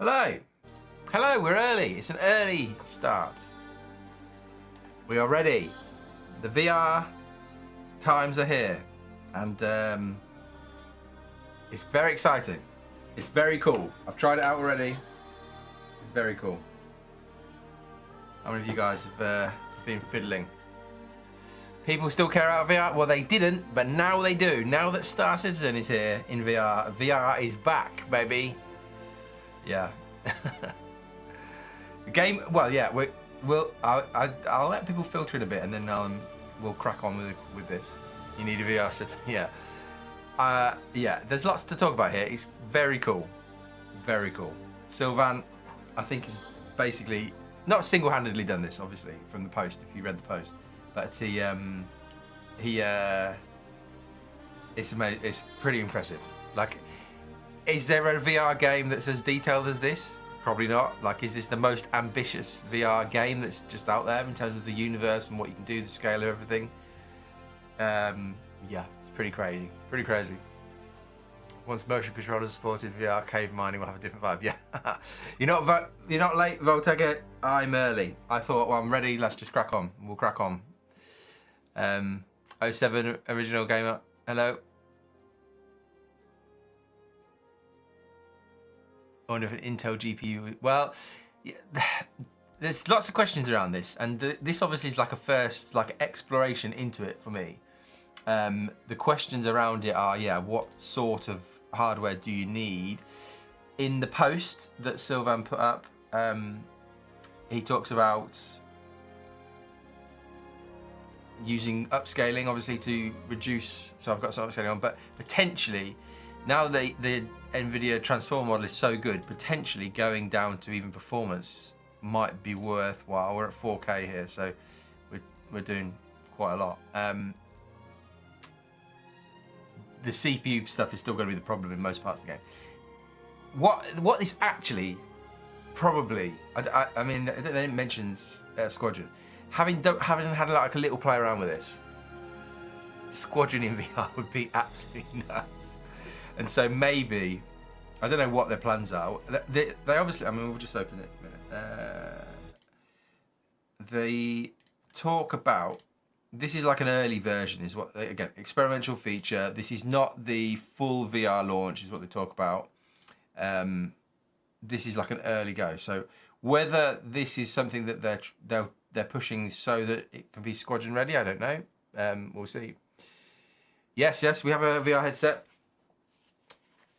Hello. Hello, we're early. It's an early start. We are ready. The VR times are here. And it's very exciting. It's very cool. I've tried it out already. It's very cool. How many of you guys have been fiddling? People still care about VR? Well, they didn't, but now they do. Now that Star Citizen is here in VR, VR is back, baby. Yeah. The game. Well, yeah. I'll let people filter in a bit, and then we'll crack on with this. You need a VR set. Yeah. Yeah. There's lots to talk about here. It's very cool. Very cool. Sylvain, I think, is basically not single-handedly done this, obviously, from the post. If you read the post, but it's amazing. It's pretty impressive. Like, is there a VR game that's as detailed as this? Probably not. Like, is this the most ambitious VR game that's just out there in terms of the universe and what you can do, the scale of everything? Yeah, it's pretty crazy. Pretty crazy. Once motion controllers supported, VR cave mining will have a different vibe. Yeah. You're not late, Voltega. I'm early. I thought, well, I'm ready. Let's just crack on. We'll crack on. 07 original gamer. Hello. I wonder if an Intel GPU. Well, yeah, there's lots of questions around this, and this obviously is like a first exploration into it for me. The questions around it are, yeah, what sort of hardware do you need? In the post that Sylvain put up, he talks about using upscaling, obviously, to reduce. So I've got some upscaling on, but potentially, now that the NVIDIA Transformer model is so good, potentially going down to even performance might be worthwhile. We're at 4K here, so we're doing quite a lot. The CPU stuff is still going to be the problem in most parts of the game. What is actually probably, I mean, they didn't mention Squadron. Having had like a little play around with this, Squadron in VR would be absolutely nuts. And so maybe, I don't know what their plans are. They obviously, I mean, we'll just open it a minute. They talk about, this is like an early version, is what, again, experimental feature. This is not the full VR launch, is what they talk about. This is like an early go. So whether this is something that they're pushing so that it can be Squadron ready, I don't know. We'll see. Yes, we have a VR headset.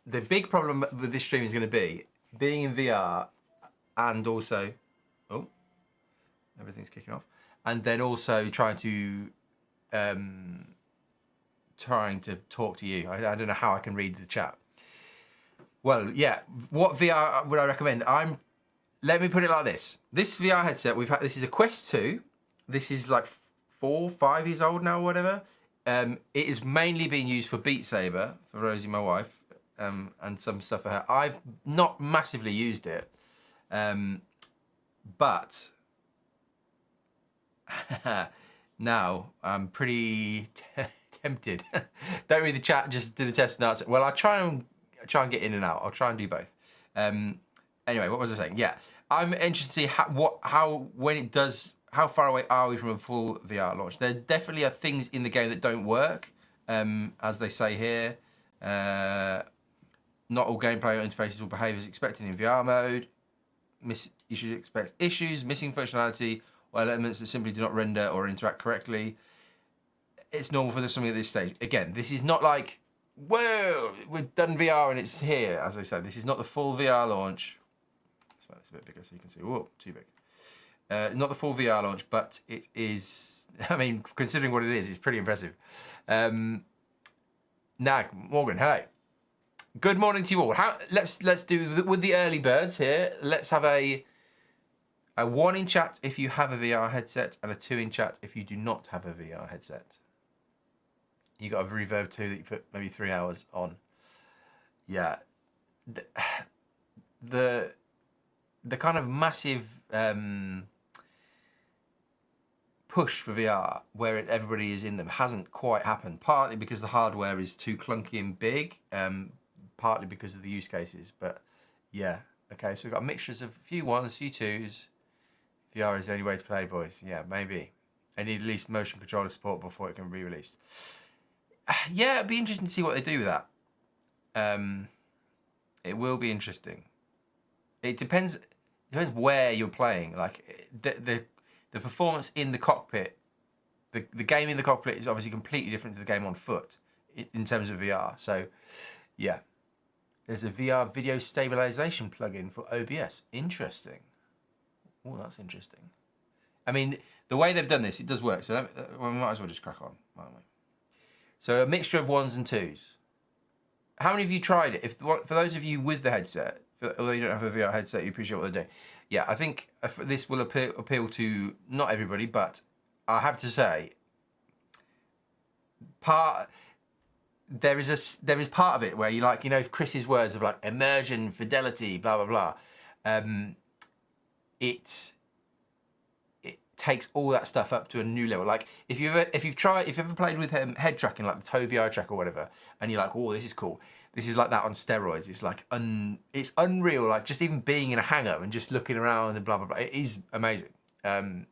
The big problem with this stream is going to be being in VR and also, oh, everything's kicking off, and then also trying to talk to you. I don't know how I can read the chat. Well, yeah, what VR would I recommend? Let me put it like this. This VR headset this is a Quest 2. This is like 4, 5 years old now, or whatever. It is mainly being used for Beat Saber, for Rosie, my wife. And some stuff for her. I've not massively used it, but now I'm pretty tempted. Don't read the chat, just do the test and answer. Well, I'll try and get in and out. I'll try and do both. Anyway, what was I saying? Yeah, I'm interested to see how far away are we from a full VR launch? There definitely are things in the game that don't work, as they say here. Not all gameplay interfaces will behave as expected in VR mode. You should expect issues, missing functionality, or elements that simply do not render or interact correctly. It's normal for something at this stage. Again, this is not like, whoa, we've done VR and it's here. As I said, this is not the full VR launch. Let's make this a bit bigger so you can see. Whoa, too big. Not the full VR launch, but it is, I mean, considering what it is, it's pretty impressive. Nag, Morgan, hello. Good morning to you all. Let's do with the early birds here. Let's have a 1 in chat if you have a VR headset and a 2 in chat if you do not have a VR headset. You got a Reverb 2 that you put maybe 3 hours on. Yeah, the kind of massive push for VR where everybody is in them hasn't quite happened. Partly because the hardware is too clunky and big. Partly because of the use cases, but yeah, Okay, so we've got mixtures of a few ones, a few twos. VR is the only way to play, boys. Yeah, maybe. I need at least motion controller support before it can be released. Yeah, it'd be interesting to see what they do with that. It will be interesting. It depends where you're playing. Like the performance in the cockpit, the game in the cockpit is obviously completely different to the game on foot in terms of VR. So, yeah. There's a VR video stabilization plugin for OBS. Interesting. Oh, that's interesting. I mean, the way they've done this, it does work. So we might as well just crack on, might we? So a mixture of ones and twos. How many of you tried it? For those of you with the headset, although you don't have a VR headset, you appreciate what they're doing. Yeah, I think this will appeal to not everybody, but I have to say, there is part of it where you like, you know, Chris's words of like immersion, fidelity, blah blah blah. It takes all that stuff up to a new level. Like if you've ever played with head tracking, like the Tobii eye track or whatever, and you're like, oh, this is cool. This is like that on steroids. It's like it's unreal. Like just even being in a hangar and just looking around and blah blah blah. It is amazing. I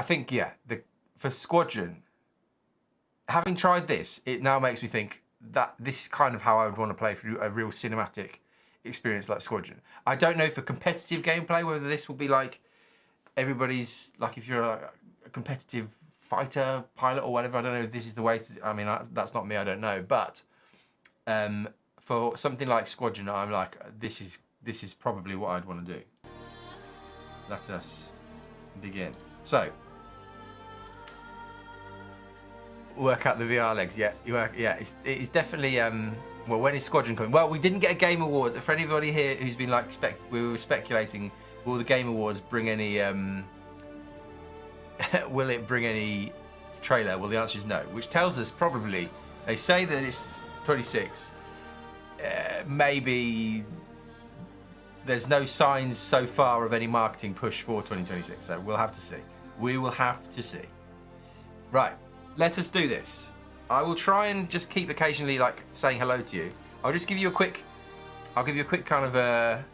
think for Squadron, having tried this, it now makes me think that this is kind of how I would want to play through a real cinematic experience like Squadron. I don't know for competitive gameplay whether this will be like everybody's, like if you're a competitive fighter pilot or whatever. I don't know if this is the way to. I mean, that's not me. I don't know, but for something like Squadron, I'm like, this is probably what I'd want to do. Let us begin. So, work out the VR legs. Yeah, it's definitely. Well, when is Squadron coming? Well, we didn't get a Game Awards. For anybody here who's been like, we were speculating, will the Game Awards bring any? Will it bring any trailer? Well, the answer is no, which tells us probably they say that it's 26. Maybe there's no signs so far of any marketing push for 2026. So we'll have to see. We will have to see. Right, let us do this. I will try and just keep occasionally like saying hello to you. I'll give you a quick kind of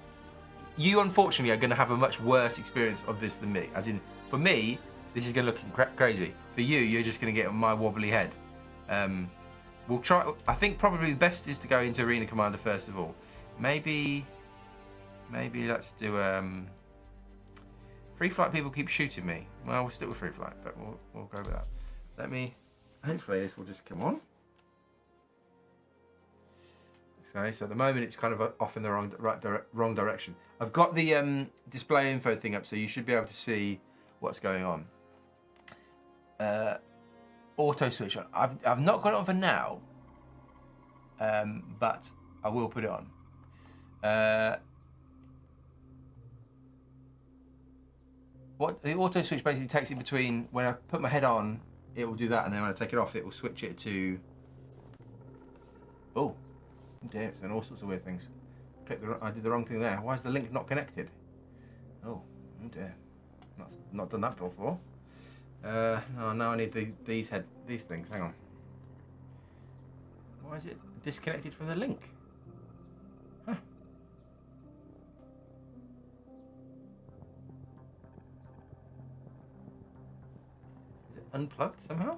you unfortunately are going to have a much worse experience of this than me. As in, for me, this is going to look crazy. For you, you're just going to get my wobbly head. We'll try. I think probably the best is to go into Arena Commander first of all. Maybe let's do Free Flight. People keep shooting me. Well, we'll stick with Free Flight, but we'll go with that. Let me. Hopefully this will just come on. Okay, so at the moment it's kind of off in the wrong direction. I've got the display info thing up, so you should be able to see what's going on. Auto switch on. I've not got it on for now, but I will put it on. What the auto switch basically takes it between when I put my head on, it will do that, and then when I take it off, it will switch it to. Oh dear, it's done all sorts of weird things. I did the wrong thing there. Why is the link not connected? Oh dear, not done that before. Oh, now I need these things. Hang on. Why is it disconnected from the link? Huh. Is it unplugged somehow?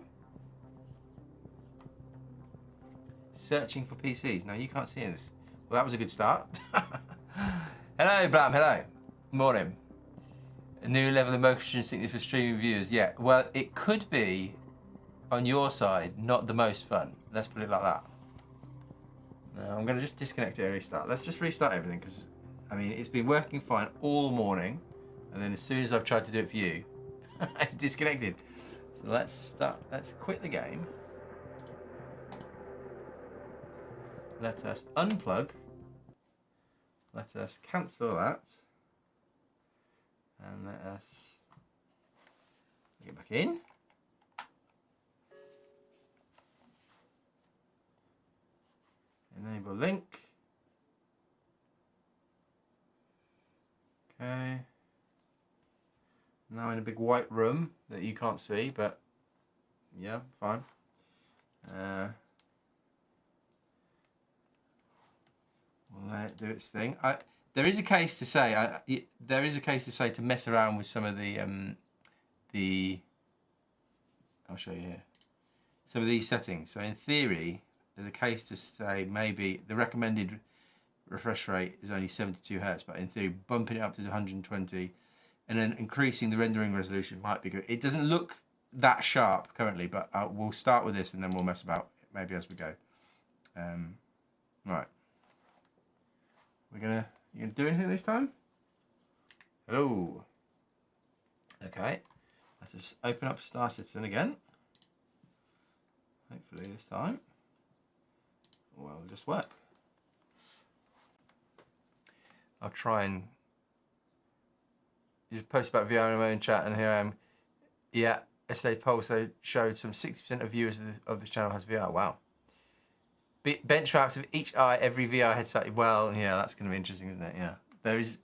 Searching for PCs. No, you can't see this. Well, that was a good start. Hello, Bram. Hello. Morning. A new level of motion sickness for streaming viewers. Yeah, well, it could be, on your side, not the most fun. Let's put it like that. No, I'm going to just disconnect it and restart. Let's just restart everything, because, I mean, it's been working fine all morning, and then as soon as I've tried to do it for you, it's disconnected. So let's quit the game. Let us unplug. Let us cancel that. And let us get back in. Enable link. Okay. Now in a big white room that you can't see, but yeah, fine. We'll let it do its thing. There is a case to say. There is a case to say to mess around with some of the. I'll show you here. Some of these settings. So in theory, there's a case to say maybe the recommended refresh rate is only 72 Hz, but in theory, bumping it up to 120 and then increasing the rendering resolution might be good. It doesn't look that sharp currently, but we'll start with this and then we'll mess about maybe as we go. Right. You gonna do anything this time? Hello. Okay. Let's just open up Star Citizen again. Hopefully this time will just work. I'll try and you post about VR in my own chat, and here I am. Yeah, SA poll showed some 60% of viewers of the channel has VR. Wow. Benchmarks of each eye, every VR headset. Well, yeah, that's going to be interesting, isn't it? Yeah, there is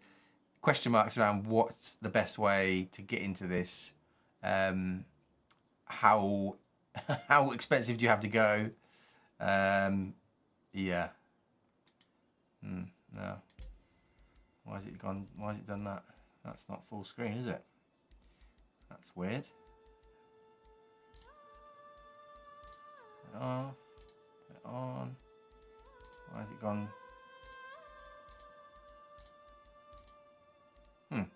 question marks around what's the best way to get into this. How expensive do you have to go? Yeah. No. Why has it gone? Why has it done that? That's not full screen, is it? That's weird. Put it off. Put it on. Why has it gone?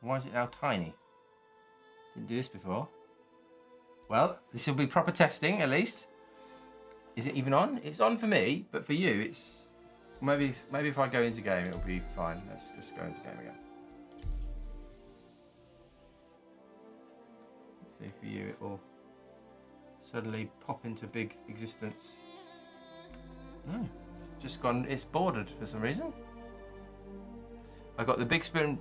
Why is it now tiny? Didn't do this before. Well, this will be proper testing at least. Is it even on? It's on for me, but for you, it's maybe if I go into game, it'll be fine. Let's just go into game again. Let's see for you, it will suddenly pop into big existence. No, just gone. It's bordered for some reason. I got the big screen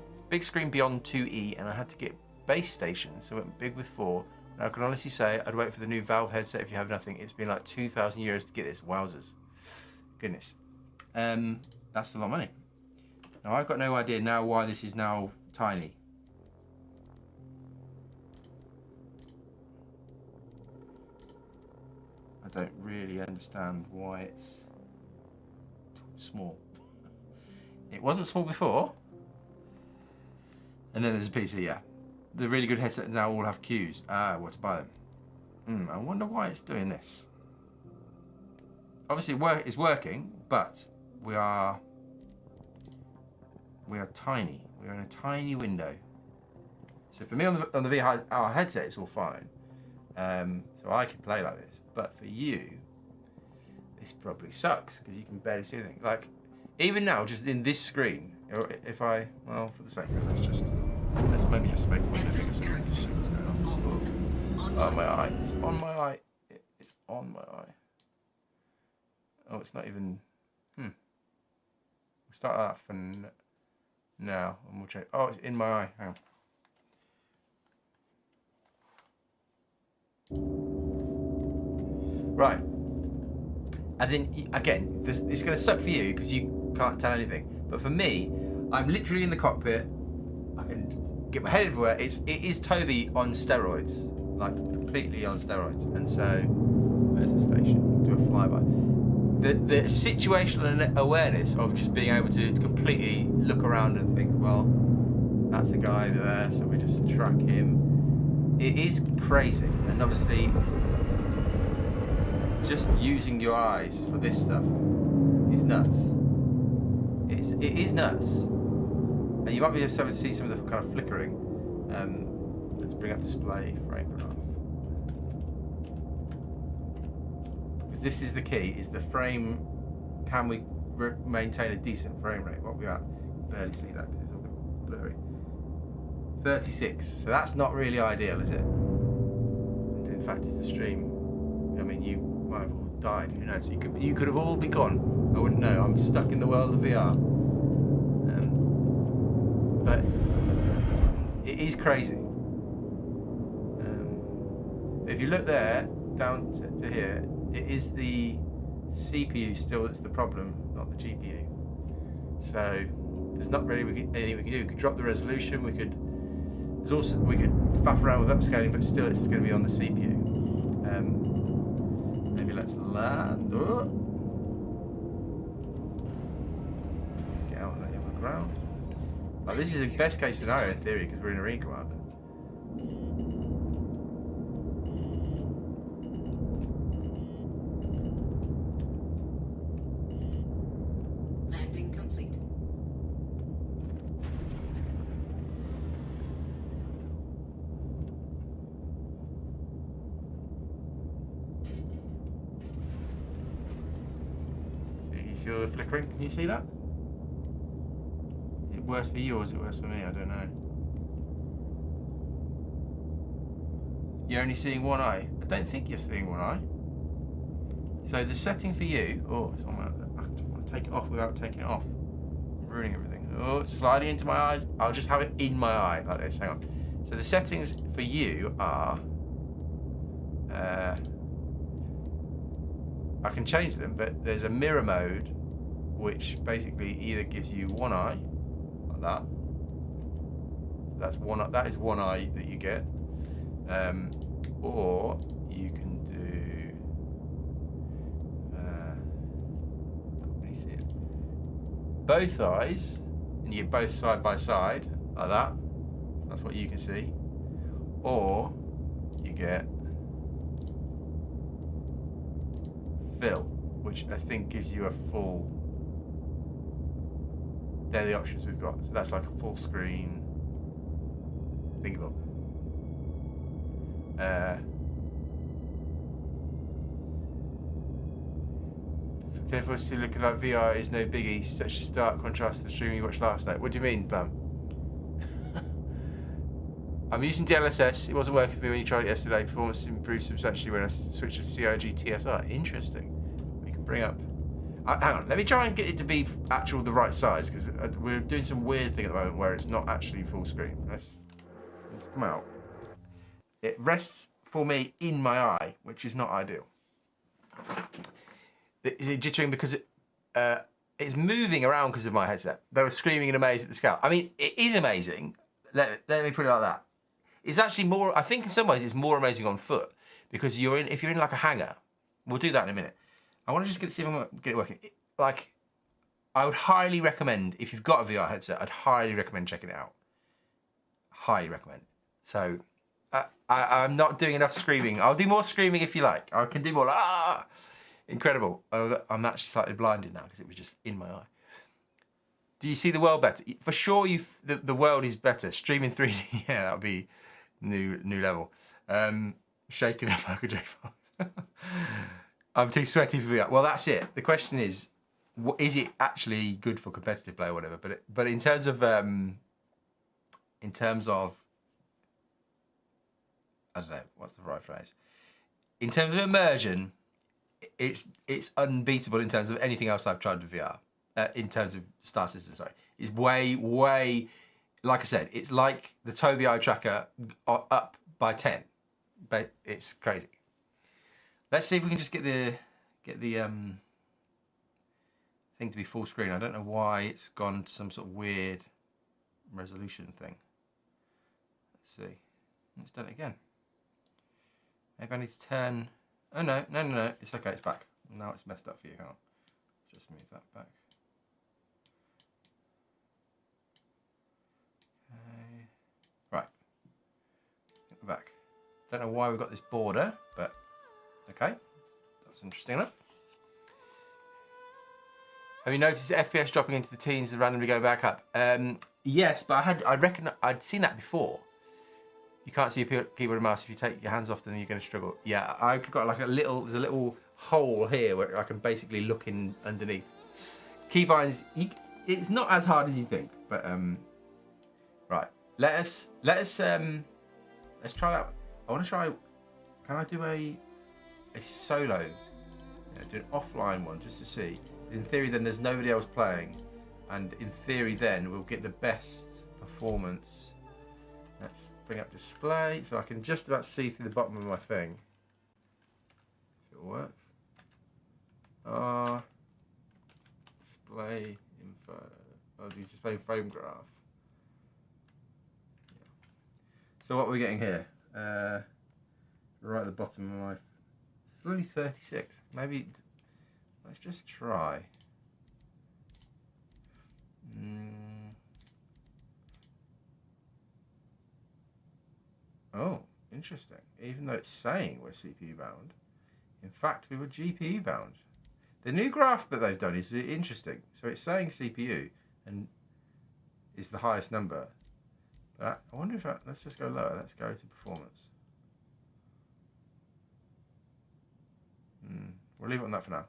beyond 2E, and I had to get base station, so I went big with 4. Now, I can honestly say I'd wait for the new Valve headset if you have nothing. It's been like 2,000 euros to get this. Wowzers. Goodness. That's a lot of money. Now, I've got no idea now why this is now tiny. I don't really understand why it's small. It wasn't small before. And then there's a PC, yeah. The really good headsets now all have queues. What to buy them? I wonder why it's doing this. Obviously, it's working, but we are tiny. We're in a tiny window. So for me on the VR headset, it's all fine. So I can play like this. But for you, this probably sucks because you can barely see anything. Like even now, just in this screen, if I for the sake of it, let's maybe just make my bigger so we can see what's going on. Oh, my eye. It's on my eye. It's on my eye. Oh, it's not even... We'll start that for now, and we'll check. Oh, it's in my eye. Hang on. Right. As in, again, it's going to suck for you because you can't tell anything. But for me, I'm literally in the cockpit. I can get my head everywhere. It is Toby on steroids, like completely on steroids. And so, where's the station? Do a flyby. The situational awareness of just being able to completely look around and think, well, that's a guy over there, so we just track him. It is crazy, and obviously, just using your eyes for this stuff is nuts. It is nuts. And you might be able to see some of the kind of flickering. Let's bring up display frame graph. Because this is the key, is the frame, can we maintain a decent frame rate? What we are, barely see that because it's all a bit blurry. 36, so that's not really ideal, is it? And in fact, it's the stream. I mean, you might have all died, who knows? You could have all been gone. I wouldn't know, I'm stuck in the world of VR. But it is crazy. If you look there, down to here, it is the CPU still that's the problem, not the GPU. So there's not really anything we can do. We could drop the resolution. We could faff around with upscaling, but still it's going to be on the CPU. Maybe let's land. Oh. Get out on the ground. Like, this is the best case scenario in theory because we're in Arena Commander. Landing complete. You see all the flickering? Can you see that? Is it worse for you or is it worse for me? I don't know. You're only seeing one eye. I don't think you're seeing one eye. So the setting for you... Oh, it's on my... I want to take it off without taking it off. I'm ruining everything. Oh, it's sliding into my eyes. I'll just have it in my eye like this. Hang on. So the settings for you are... I can change them, but there's a mirror mode which basically either gives you one eye, like that. That's one. That is one eye that you get. Or you can do can't really see it. Both eyes, and you get both side by side like that. That's what you can see. Or you get fill, which I think gives you a full. They're the options we've got. So that's like a full screen. Think about. For us to look like VR is no biggie, such a stark contrast to the stream you watched last night. What do you mean, Bam? I'm using DLSS. It wasn't working for me when you tried it yesterday. Performance improved substantially when I switched to CIG TSI. Interesting. We can bring up. Hang on. Let me try and get it to be the right size because we're doing some weird thing at the moment where it's not actually full screen. Let's come out. It rests for me in my eye, which is not ideal. Is it jittering because it's moving around because of my headset? They were screaming in amaze at the scale. I mean, it is amazing. Let me put it like that. It's actually more. I think in some ways it's more amazing on foot because if you're in like a hangar. We'll do that in a minute. I want to just see if I'm gonna get it working. Like, I would highly recommend if you've got a VR headset. I'd highly recommend checking it out. Highly recommend. So. I'm not doing enough screaming. I'll do more screaming if you like. I can do more. Incredible. Oh, I'm actually slightly blinded now because it was just in my eye. Do you see the world better? For sure, the world is better. Streaming 3D, yeah, that'll be new level. Shaking up Michael J. Fox. I'm too sweaty for VR. Well, that's it. The question is it actually good for competitive play or whatever? But in terms of I don't know what's the right phrase. In terms of immersion, it's unbeatable in terms of anything else I've tried with VR. In terms of Star Citizen, sorry, it's way. Like I said, it's like the Tobii Eye Tracker up by 10, but it's crazy. Let's see if we can just get the thing to be full screen. I don't know why it's gone to some sort of weird resolution thing. Let's see. It's done it again. Maybe I need to turn. Oh no. It's okay. It's back. Now it's messed up for you. Hang on. Just move that back. Okay. Right. Get back. Don't know why we've got this border, but okay. That's interesting enough. Have you noticed the FPS dropping into the teens and randomly going back up? Yes, but I reckon I'd seen that before. You can't see your keyboard and mouse if you take your hands off them. You're going to struggle. Yeah, I've got like there's a little hole here where I can basically look in underneath. Keybinds, it's not as hard as you think, but right. Let's try that. I want to try. Can I do a solo? Yeah, do an offline one just to see. In theory, then there's nobody else playing, and in theory, then we'll get the best performance. Let's bring up display so I can just about see through the bottom of my thing. If it'll work. Display info. Oh, do display frame graph. Yeah. So what are we getting here? Right at the bottom of my. It's only 36. Maybe. Let's just try. Oh, interesting. Even though it's saying we're CPU bound, in fact we were GPU bound. The new graph that they've done is interesting. So it's saying CPU and is the highest number. But I wonder if let's just go lower. Let's go to performance. We'll leave it on that for now.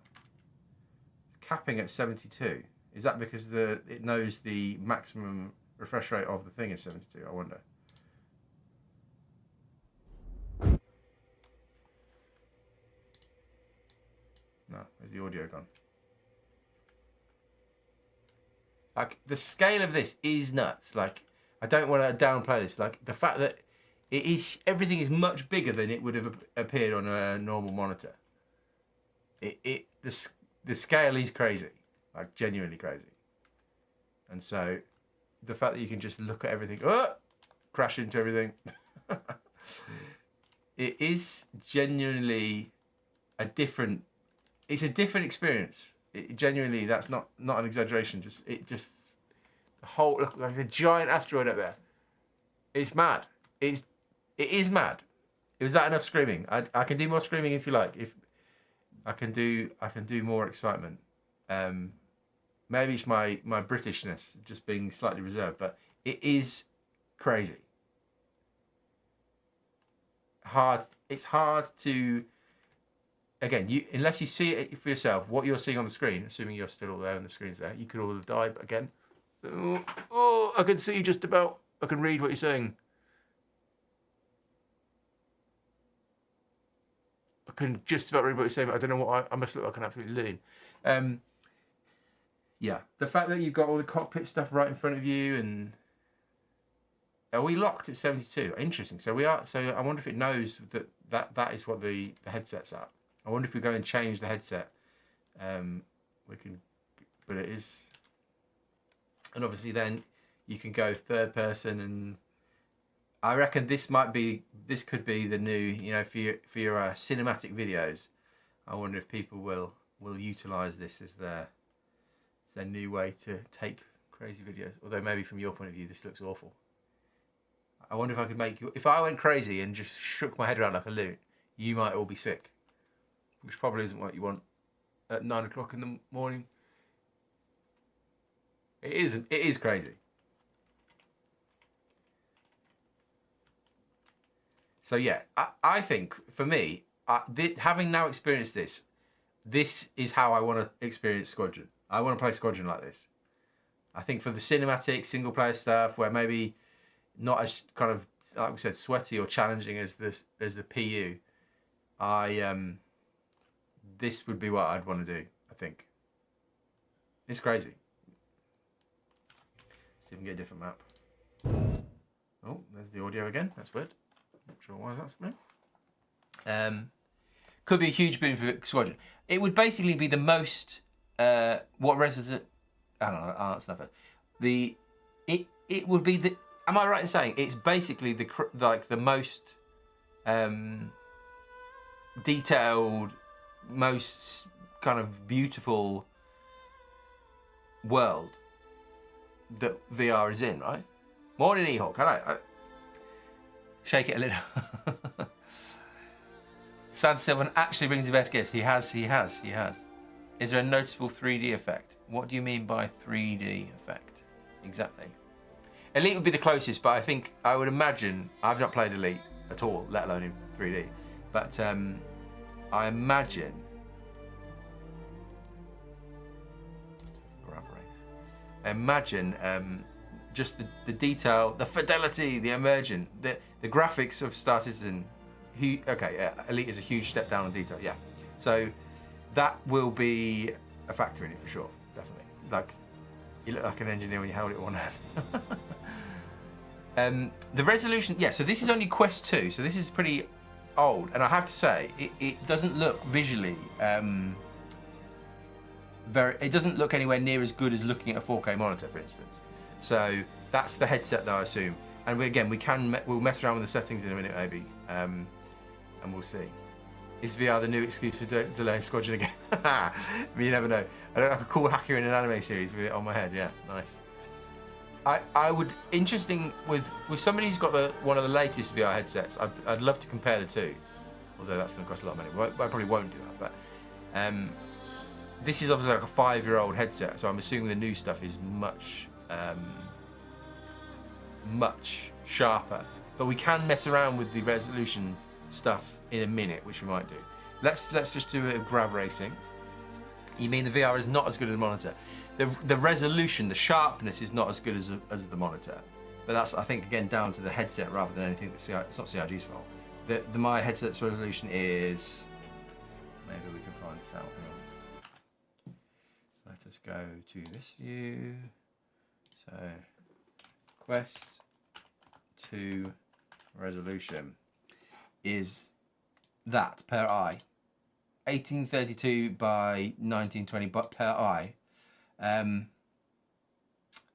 Capping at 72. Is that because it knows the maximum refresh rate of the thing is 72? I wonder. No, where's the audio gone? Like, the scale of this is nuts. Like, I don't want to downplay this. Like, the fact that everything is much bigger than it would have appeared on a normal monitor. The scale is crazy, like genuinely crazy. And so, the fact that you can just look at everything, crash into everything, it is genuinely it's a different experience. Genuinely, that's not an exaggeration. The whole, look, like a giant asteroid up there. It's mad. It is mad. Was that enough screaming? I can do more screaming if you like. If I can do more excitement. Maybe it's my Britishness just being slightly reserved, but it is crazy. It's hard to. Again, unless you see it for yourself, what you're seeing on the screen, assuming you're still all there and the screen's there, you could all have died, but again, I can see just about, I can read what you're saying. I can just about read what you're saying, but I don't know what I must look like an absolute loon. Yeah, the fact that you've got all the cockpit stuff right in front of you, and are we locked at 72? Interesting. So we are. So I wonder if it knows that is what the headset's at. I wonder if we go and change the headset. We can, but it is, and obviously then you can go third person, and I reckon this could be the new, for your cinematic videos. I wonder if people will utilize this as their new way to take crazy videos. Although maybe from your point of view, this looks awful. I wonder if I could make you, if I went crazy and just shook my head around like a loon, you might all be sick. Which probably isn't what you want at 9 o'clock in the morning. It is crazy. So yeah, I think for me, having now experienced this is how I want to experience Squadron. I want to play Squadron like this. I think for the cinematic single player stuff, where maybe not as kind of, like we said, sweaty or challenging as the PU, this would be what I'd want to do, I think. It's crazy. See if we can get a different map. Oh, there's the audio again. That's weird. Not sure why that's happening. Could be a huge boon for Squadron. It would basically be the most, what Resident, I don't know, that's nothing. It would be the, am I right in saying it's basically the most detailed, most kind of beautiful world that VR is in, right? Morning, E-Hawk. Hello. Shake it a little. Sad Sylvan actually brings the best gifts. He has. Is there a noticeable 3D effect? What do you mean by 3D effect? Exactly. Elite would be the closest, but I would imagine, I've not played Elite at all, let alone in 3D, but I imagine, just the detail, the fidelity, the immersion, the graphics of Star Citizen. Elite is a huge step down in detail, yeah. So that will be a factor in it for sure, definitely. Like, you look like an engineer when you held it in one hand. The resolution, yeah, so this is only Quest 2, so this is pretty old, and I have to say, it doesn't look visually, it doesn't look anywhere near as good as looking at a 4K monitor, for instance. So that's the headset that I assume. And we'll mess around with the settings in a minute, maybe, and we'll see. Is VR the new excuse for delaying Squadron again? You never know. I look like a cool hacker in an anime series with it on my head. Yeah, nice. I would interesting with somebody who's got one of the latest VR headsets. I'd love to compare the two, although that's going to cost a lot of money. Well, I probably won't do that, but this is obviously like a 5-year-old headset, so I'm assuming the new stuff is much much sharper. But we can mess around with the resolution stuff in a minute, which we might do. Let's just do a bit of grav racing. You mean the VR is not as good as the monitor? The resolution, the sharpness is not as good as the monitor, but that's, I think, again down to the headset rather than anything it's not CRG's fault. My headset's resolution is, maybe we can find this out. Hang on. Let us go to this view. So Quest 2 resolution is that per eye, 1832 by 1920 but per eye. I'm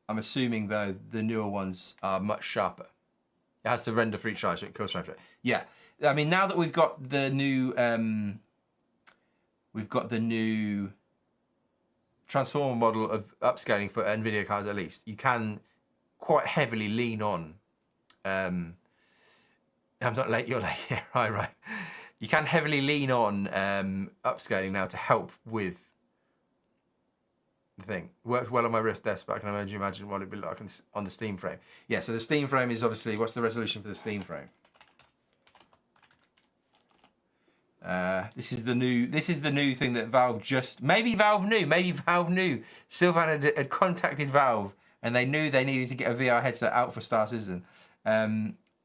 assuming though the newer ones are much sharper. It has to render for each eye, so it goes right. Yeah, I mean, now that we've got the new transformer model of upscaling for NVIDIA cards, at least you can quite heavily lean on. I'm not late. You're late. Yeah, right. You can heavily lean on upscaling now to help with the thing. Works well on my Rift desk, but I can imagine what it'd be like on the Steam frame. Yeah, so the Steam frame is obviously, what's the resolution for the Steam frame? This is the new thing that Valve just, maybe Valve knew. Sylvan had contacted Valve and they knew they needed to get a VR headset out for Star Citizen.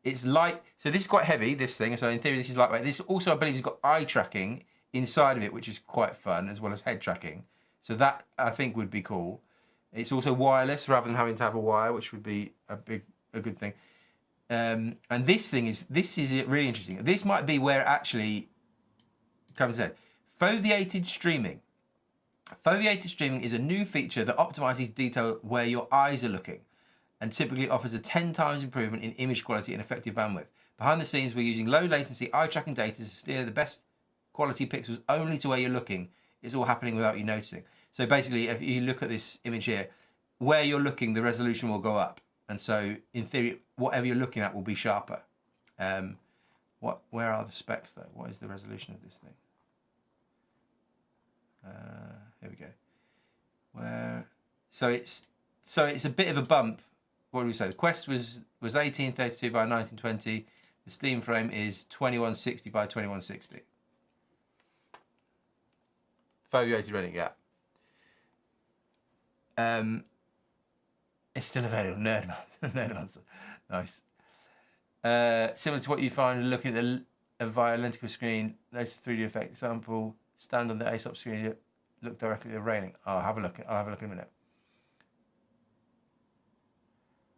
It's light, so this is quite heavy, this thing, so in theory this is lightweight. This also, I believe, has got eye tracking inside of it, which is quite fun, as well as head tracking. So that, I think, would be cool. It's also wireless rather than having to have a wire, which would be a good thing. And this is really interesting. This might be where it actually comes in. Foveated streaming. Foveated streaming is a new feature that optimizes detail where your eyes are looking, and typically offers a 10 times improvement in image quality and effective bandwidth. Behind the scenes, we're using low latency eye tracking data to steer the best quality pixels only to where you're looking. It's all happening without you noticing. So basically, if you look at this image here, where you're looking, the resolution will go up. And so in theory, whatever you're looking at will be sharper. Where are the specs though? What is the resolution of this thing? Here we go. So it's a bit of a bump. What do we say? The Quest was 1832 by 1920. The Steam frame is 2160 by 2160. Foveated running, yeah. It's still available. Nerd nice. Similar to what you find looking at a via lenticle screen, latest 3D effect example. Stand on the ASOP screen, look directly at the railing. I'll have a look in a minute.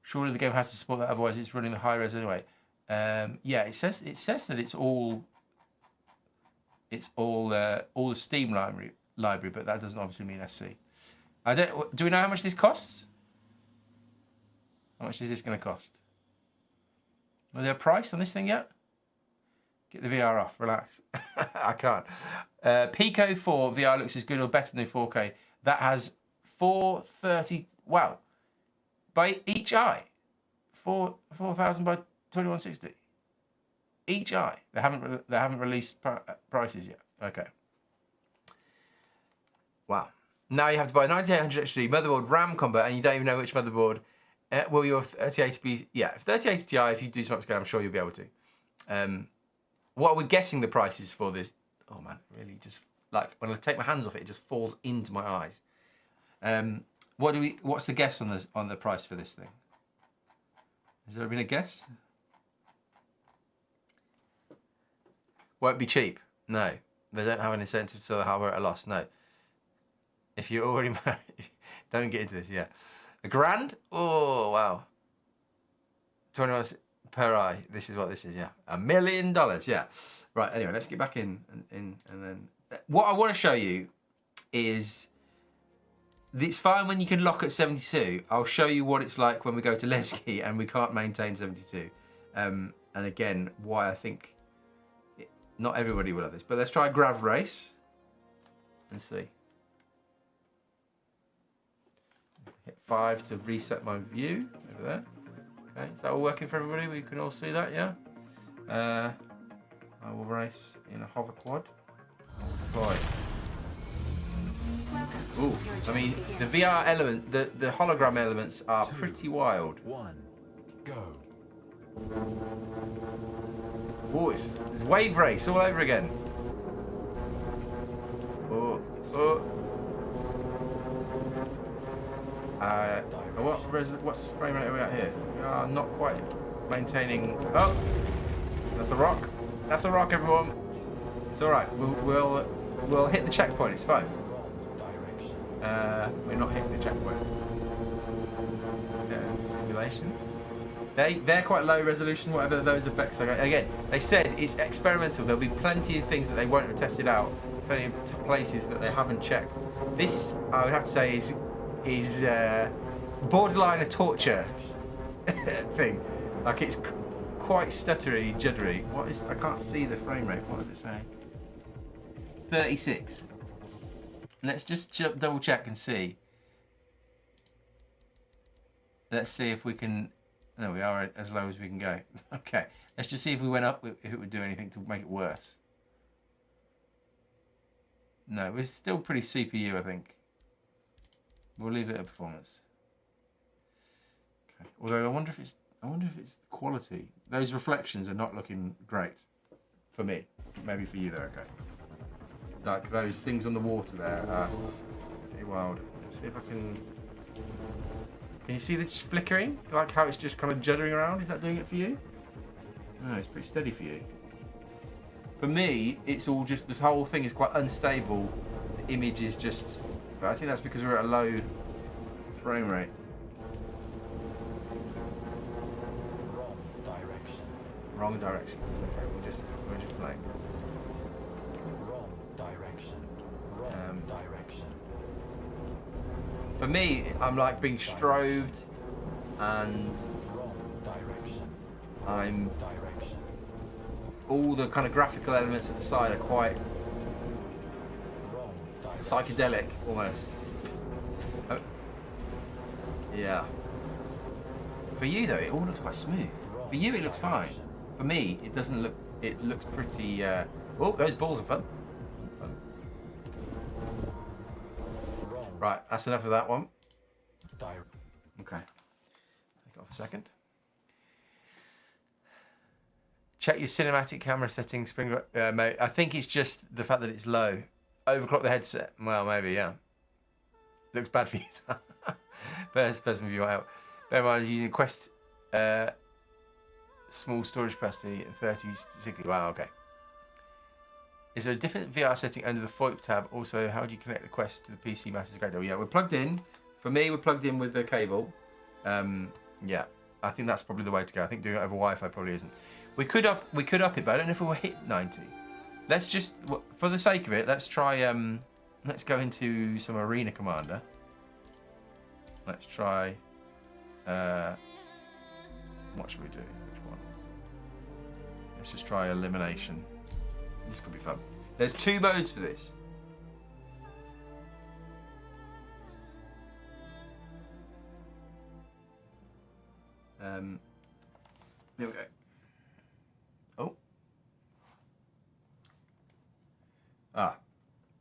Surely the game has to support that, otherwise it's running the high res anyway. Yeah, it says that it's all the Steam library, but that doesn't obviously mean SC. Do we know how much this costs? How much is this going to cost? Is there a price on this thing yet? Get the VR off, relax. I can't. Pico 4 VR looks as good or better than the 4K. That has 430, wow. By each eye, 4,000 by 2160. Each eye. They haven't released prices yet. Okay. Wow. Now you have to buy 9800 XG motherboard, RAM combo, and you don't even know which motherboard. Will your 3080 be? Yeah, 3080 Ti. If you do some upscale, I'm sure you'll be able to. What are we guessing the price is for this? Oh man, really, just like when I take my hands off it, it just falls into my eyes. What's the guess on the price for this thing? Has there been a guess? Won't be cheap. No, they don't have an incentive to sell the hardware at a loss. No. If you're already married, don't get into this. Yeah, $1,000. Oh wow. 21 per eye. This is what this is. Yeah, $1 million. Yeah. Right. Anyway, let's get back in and then what I want to show you is. It's fine when you can lock at 72. I'll show you what it's like when we go to Levski and we can't maintain 72. And again, why I think not everybody will have this. But let's try Grav Race and see. hit 5 to reset my view over there. Okay, is that all working for everybody? We can all see that, yeah? I will race in a hover quad. I will deploy. Ooh, I mean, the VR element, the hologram elements are pretty wild. 1, go. Oh, it's wave race all over again. Oh, oh. What's frame rate are we at here? We are not quite maintaining. Oh, that's a rock. That's a rock, everyone. It's all right. We'll hit the checkpoint. It's fine. We're not hitting the checkpoint. Simulation. They're quite low resolution, whatever those effects are. Again, they said it's experimental. There'll be plenty of things that they won't have tested out, plenty of places that they haven't checked. This, I would have to say, is borderline a torture thing. Like it's quite stuttery, juddery. What is? I can't see the frame rate. What does it say? 36. Let's just double check and see. Let's see if we can. No, we are as low as we can go. Okay, let's just see if we went up, if it would do anything to make it worse. No, we're still pretty CPU, I think. We'll leave it at performance. Okay. Although I wonder if it's quality. Those reflections are not looking great for me. Maybe for you, they're okay. Like those things on the water there are pretty wild. Let's see if I can. Can you see the flickering? Like how it's just kind of juddering around? Is that doing it for you? No, it's pretty steady for you. For me, it's all just, this whole thing is quite unstable. The image is just, but I think that's because we're at a low frame rate. Wrong direction. Wrong direction. It's okay. We're just playing. Wrong direction. Wrong direction. For me, I'm like being strobed, and Wrong direction. I'm Direction. all the kind of graphical elements at the side are quite Wrong direction. psychedelic almost. Yeah. For you though, it all looks quite smooth. For you, it looks fine. For me, it doesn't look. It looks pretty. Oh, those balls are fun. Wrong Right, that's enough of that one. direction. Okay. Take it off a second. Check your cinematic camera settings, spring mode. I think it's just the fact that it's low. Overclock the headset. Well, maybe, yeah. Looks bad for you. Best person view out. Bear in mind, using Quest small storage capacity and 30 60. Wow, okay. Is there a different VR setting under the VoIP tab? Also, how do you connect the Quest to the PC Master's Grade? Oh, yeah, we're plugged in. For me, we're plugged in with the cable. Yeah, I think that's probably the way to go. I think doing it over Wi-Fi probably isn't. We could up it, but I don't know if we'll hit 90. Let's just, for the sake of it, let's try. Let's go into some Arena Commander. Let's try. What should we do? Which one? Let's just try elimination. This could be fun. There's 2 modes for this. There we go. Oh.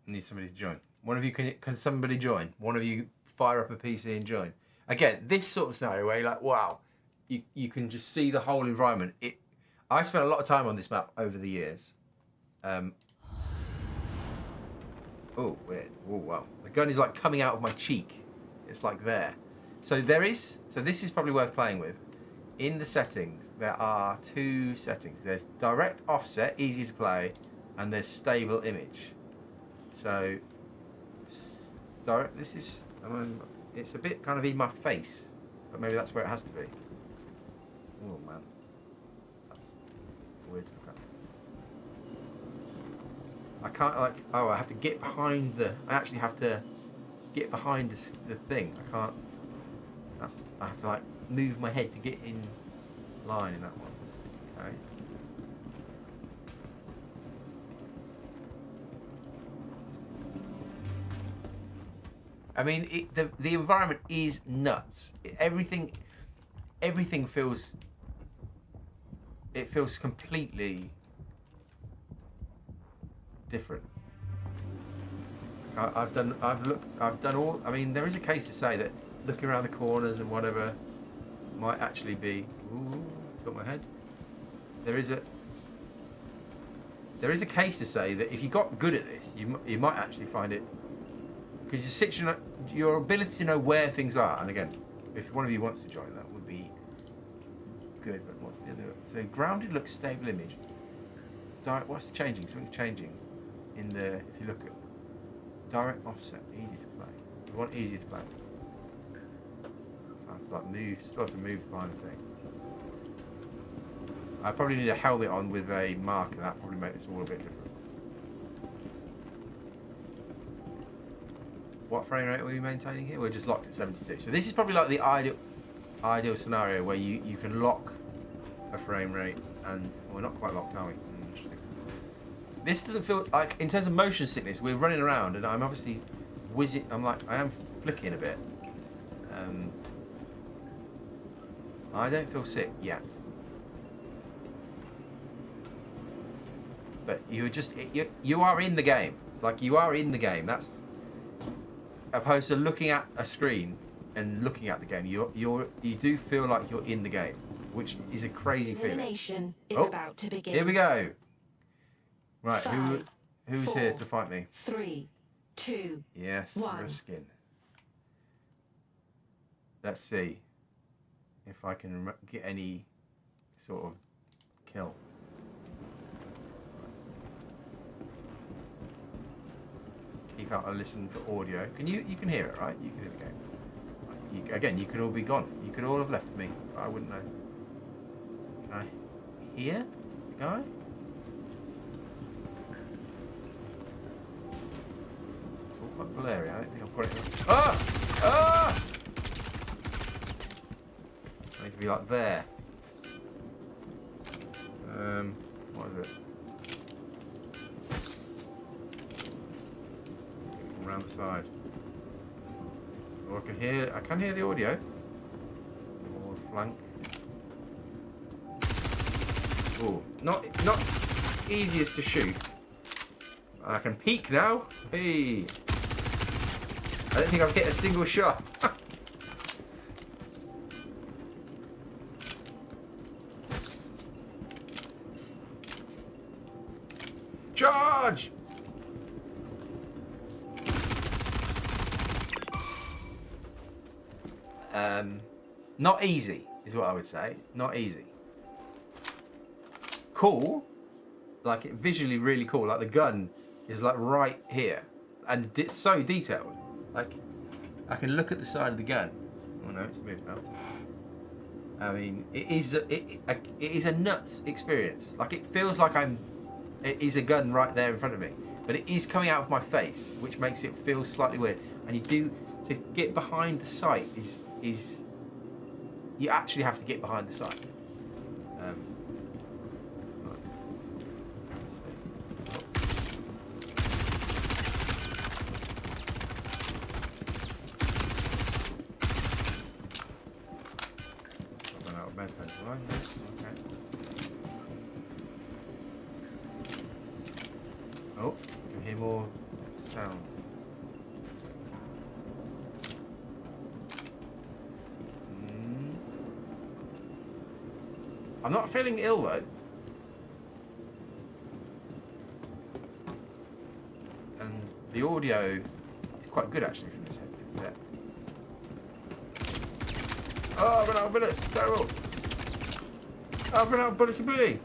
Need somebody to join. One of you, can somebody join? One of you fire up a PC and join. Again, this sort of scenario where you're like, wow, you can just see the whole environment. I spent a lot of time on this map over the years. Oh, weird. Oh, wow. The gun is like coming out of my cheek. It's like there. So this is probably worth playing with. In the settings, there are 2 settings. There's direct offset, easy to play, and there's stable image. So, this is, it's a bit kind of in my face, but maybe that's where it has to be. Oh man, that's weird to look at. I can't I have to get behind I actually have to get behind the thing. I can't, I have to move my head to get in line in that one. Okay. I mean, the environment is nuts. Everything feels. It feels completely different. I've done all. I mean, there is a case to say that looking around the corners and whatever might actually be. Ooh, got my head. There is a case to say that if you got good at this, you might actually find it, because your ability to know where things are. And again, if one of you wants to join, that would be good. But what's the other? So grounded looks stable image. What's changing? Something's changing in the. If you look at direct offset, easy to play. You want easy to play. I have to like move. Still have to move behind the thing. I probably need a helmet on with a marker. That probably make this all a bit different. What frame rate are we maintaining here? We're just locked at 72. So this is probably like the ideal scenario where you can lock a frame rate, and well, we're not quite locked, are we? Interesting. This doesn't feel like, in terms of motion sickness, we're running around and I'm obviously whizzing. I am flicking a bit. I don't feel sick yet. But you are in the game. Like, you are in the game. That's opposed to looking at a screen and looking at the game. You do feel like you're in the game, which is a crazy feeling. Elimination is about to begin. Here we go. Right, 5, who's 4, here to fight me? 3, 2. Yes, 1. Ruskin. Let's see if I can get any sort of kill. Keep out a listen for audio. You can hear it, right? You can hear the game. Again, you could all be gone. You could all have left me. I wouldn't know. Can I hear the guy? It's all quite blurry. I don't think I've got it. Ah! Ah! I need to be like there. What is it? Around the side. Oh, I can hear the audio. Or flank. Oh, not easiest to shoot. I can peek now. Hey. I don't think I've hit a single shot. Charge! Not easy is what I would say. Not easy. Cool, like visually really cool. Like the gun is like right here, and it's so detailed. Like I can look at the side of the gun. Oh no, it's moved now. I mean, it is a nuts experience. Like it feels like it is a gun right there in front of me, but it is coming out of my face, which makes it feel slightly weird. And to get behind the sight is you actually have to get behind the sight. Right. Run out of med pens, right? Okay. Oh, you can hear more sound. I'm not feeling ill though. And the audio is quite good actually from this headset. Oh, I've run out of bullets. Terrible. I've run out of bullets completely.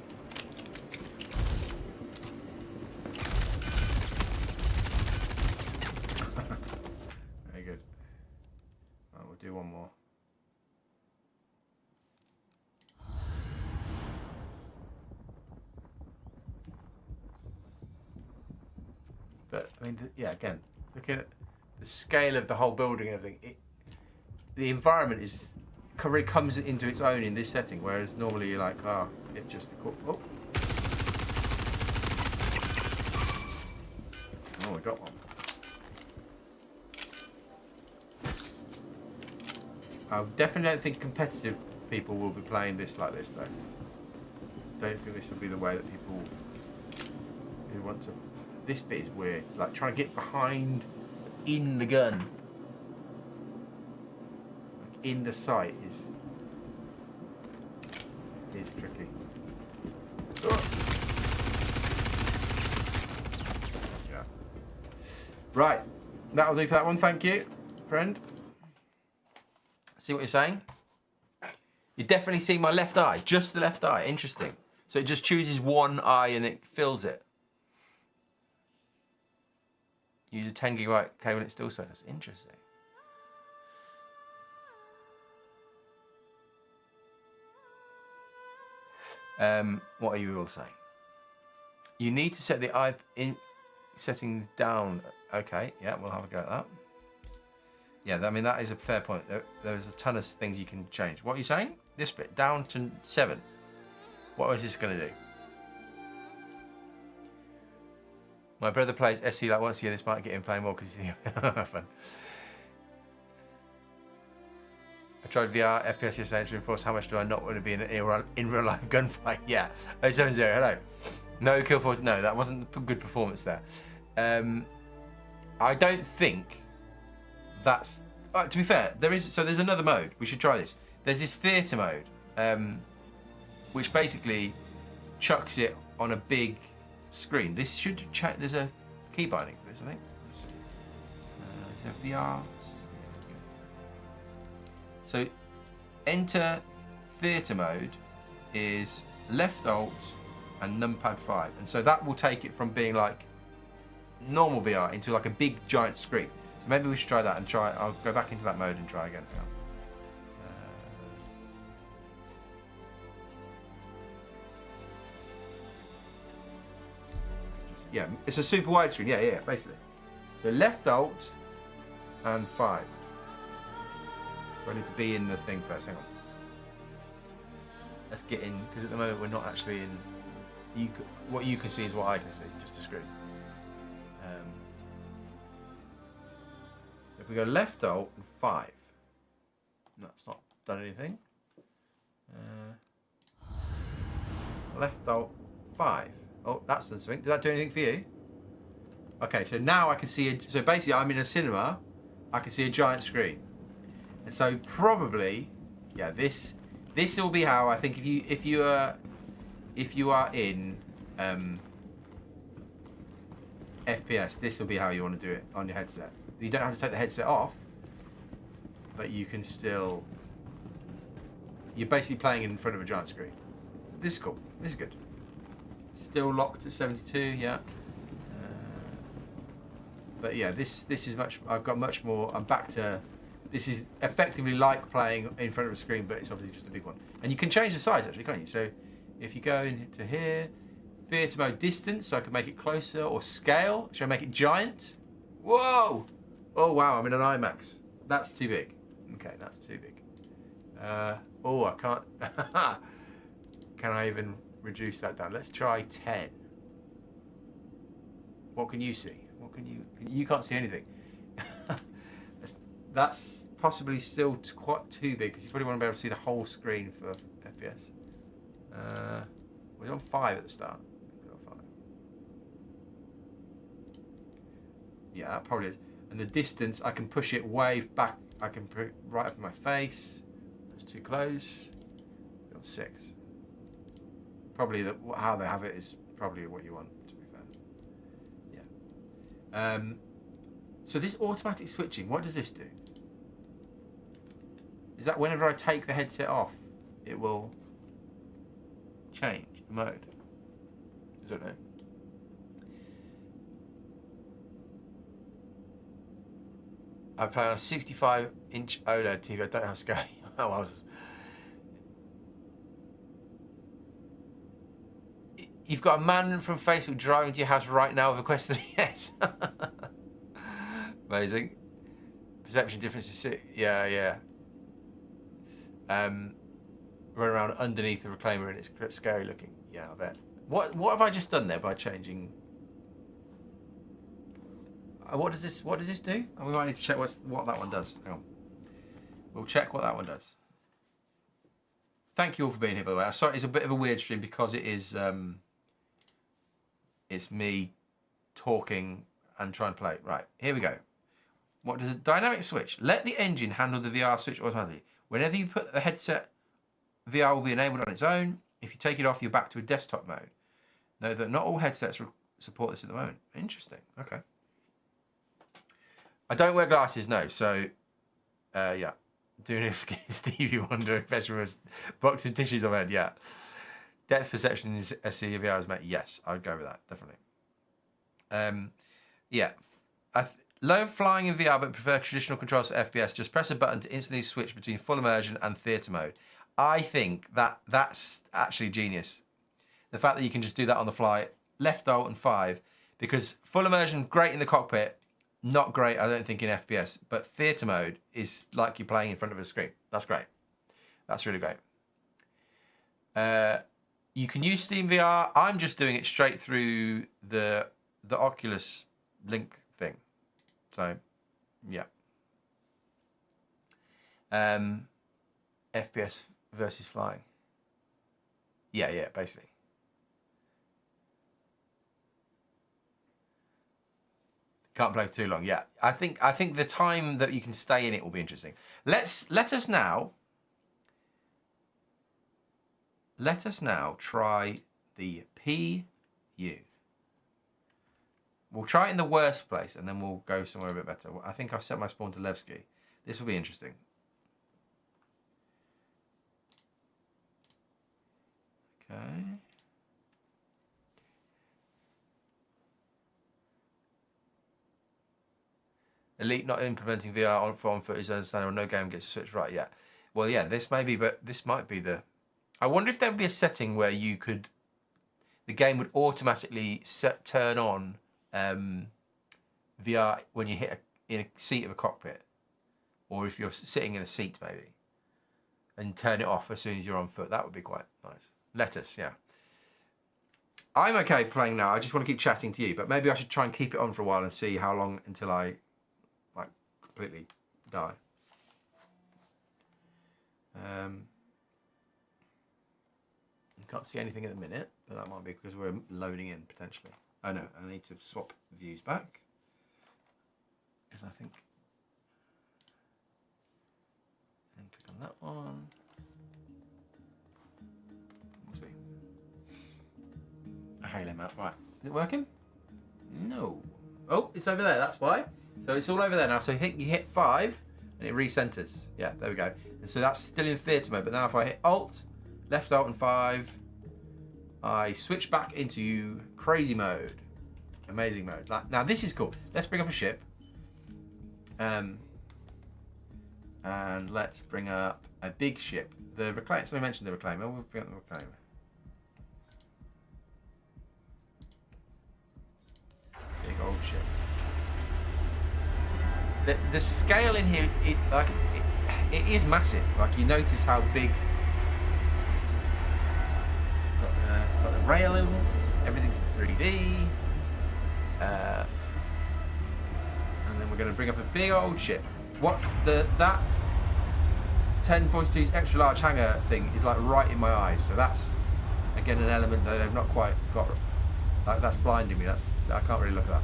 Very good. Right, we'll do one more. But I mean, yeah. Again, looking at the scale of the whole building and everything, the environment really comes into its own in this setting. Whereas normally you're like, it's just a cool. Oh, we got one. I definitely don't think competitive people will be playing this like this, though. Don't think this will be the way that people who want to. This bit is weird. Like trying to get behind, in the gun, like in the sight is tricky. Yeah. Right. That'll do for that one. Thank you, friend. See what you're saying? You definitely see my left eye, just the left eye. Interesting. So it just chooses one eye and it fills it. Use a 10 gigabyte cable and it still says. Interesting. What are you all saying? You need to set the eye in settings down. Okay, yeah, we'll have a go at that. Yeah, I mean, that is a fair point. There's a ton of things you can change. What are you saying? This bit, down to 7. What is this going to do? My brother plays SC like once a year. This might get him playing more because he's fun. I tried VR FPS yesterday to reinforce how much do I not want to be in real life gunfight. Yeah, 070, hello. No kill for no, that wasn't a good performance there. I don't think that's. To be fair, there's another mode. We should try this. There's this theatre mode, which basically chucks it on a big screen. This should check. There's a key binding for this, I think. Let's see. Is there VR? So, enter theatre mode is left alt and numpad 5, and so that will take it from being like normal VR into like a big giant screen. So maybe we should try that and try. I'll go back into that mode and try again. Yeah, it's a super wide screen. Yeah, basically. So left alt and 5. I need to be in the thing first. Hang on. Let's get in because at the moment we're not actually in. What you can see is what I can see, just a screen. If we go left alt and 5, that's not done anything. Left alt 5. Oh, that's done something. Did that do anything for you? Okay, so now I can see. So basically, I'm in a cinema. I can see a giant screen, and so probably, yeah, this will be how I think if you are in FPS, this will be how you want to do it on your headset. You don't have to take the headset off, but you can still. You're basically playing in front of a giant screen. This is cool. This is good. Still locked at 72, yeah. But yeah, this is much. I've got much more. I'm back to. This is effectively like playing in front of a screen, but it's obviously just a big one. And you can change the size actually, can't you? So if you go into here, theatre mode distance, so I can make it closer, or scale. Should I make it giant? Whoa! Oh wow, I'm in an IMAX. That's too big. Okay, that's too big. Oh, I can't. Can I even reduce that down? Let's try 10. What can you see? What can you? You can't see anything. That's possibly still quite too big because you probably want to be able to see the whole screen for FPS. We're on 5 at the start. We're on 5. Yeah, that probably is. And the distance, I can push it way back. I can put it right up in my face. That's too close. We're on 6. Probably how they have it is probably what you want, to be fair. Yeah. So this automatic switching, what does this do? Is that whenever I take the headset off, it will change the mode? I don't know. I play on a 65-inch OLED TV. I don't have Sky. Oh, I was. You've got a man from Facebook driving to your house right now with a Quest 3S. Amazing. Perception differences. Yeah. Run around underneath the reclaimer and it's scary looking. Yeah, I bet. What have I just done there by changing? What does this do? We might need to check what that one does. Hang on. We'll check what that one does. Thank you all for being here, by the way. I'm sorry, it's a bit of a weird stream because it is. It's me talking and trying to play. Right, here we go. What does a dynamic switch? Let the engine handle the VR switch automatically. Whenever you put the headset, VR will be enabled on its own. If you take it off, you're back to a desktop mode. Note that not all headsets support this at the moment. Interesting. Okay. I don't wear glasses, no. So, yeah. Doing a Stevie Wonder impression with box of tissues on my head, yeah. Depth perception is a VR is mate. Yes, I'd go with that, definitely. Yeah. Low flying in VR but prefer traditional controls for FPS. Just press a button to instantly switch between full immersion and theatre mode. I think that's actually genius. The fact that you can just do that on the fly, left alt and 5, because full immersion, great in the cockpit, not great, I don't think, in FPS, but theatre mode is like you're playing in front of a screen. That's great. That's really great. You can use Steam VR. I'm just doing it straight through the Oculus Link thing. So, yeah. FPS versus flying. Yeah, basically. Can't play for too long. Yeah, I think the time that you can stay in it will be interesting. Let us now try the PU. We'll try it in the worst place, and then we'll go somewhere a bit better. I think I've set my spawn to Levski. This will be interesting. Okay. Elite not implementing VR on foot is understandable. No game gets a switch right yet. Well, yeah, this may be, but this might be the. I wonder if there would be a setting where you could, the game would automatically turn on VR when you hit in a seat of a cockpit, or if you're sitting in a seat maybe, and turn it off as soon as you're on foot. That would be quite nice. Let us, yeah. I'm okay playing now. I just want to keep chatting to you, but maybe I should try and keep it on for a while and see how long until I completely die. Can't see anything at the minute, but that might be because we're loading in potentially. Oh no, I need to swap views back because I think. And click on that one. We'll see. A Halo map, right? Is it working? No. Oh, it's over there. That's why. So it's all over there now. So you hit 5 and it recenters. Yeah, there we go. And so that's still in theatre mode. But now if I hit Alt, left Alt and 5, I switch back into crazy mode, amazing mode. Now this is cool. Let's bring up a ship. And let's bring up a big ship. The Reclaimer. Somebody mentioned the Reclaimer. We'll bring up the Reclaimer. Big old ship. The scale in here, it is massive. Like you notice how big. Got the railings. Everything's 3D. And then we're going to bring up a big old ship. What that 1042's extra large hangar thing is like right in my eyes. So that's again an element that they've not quite got. Like that's blinding me. I can't really look at that.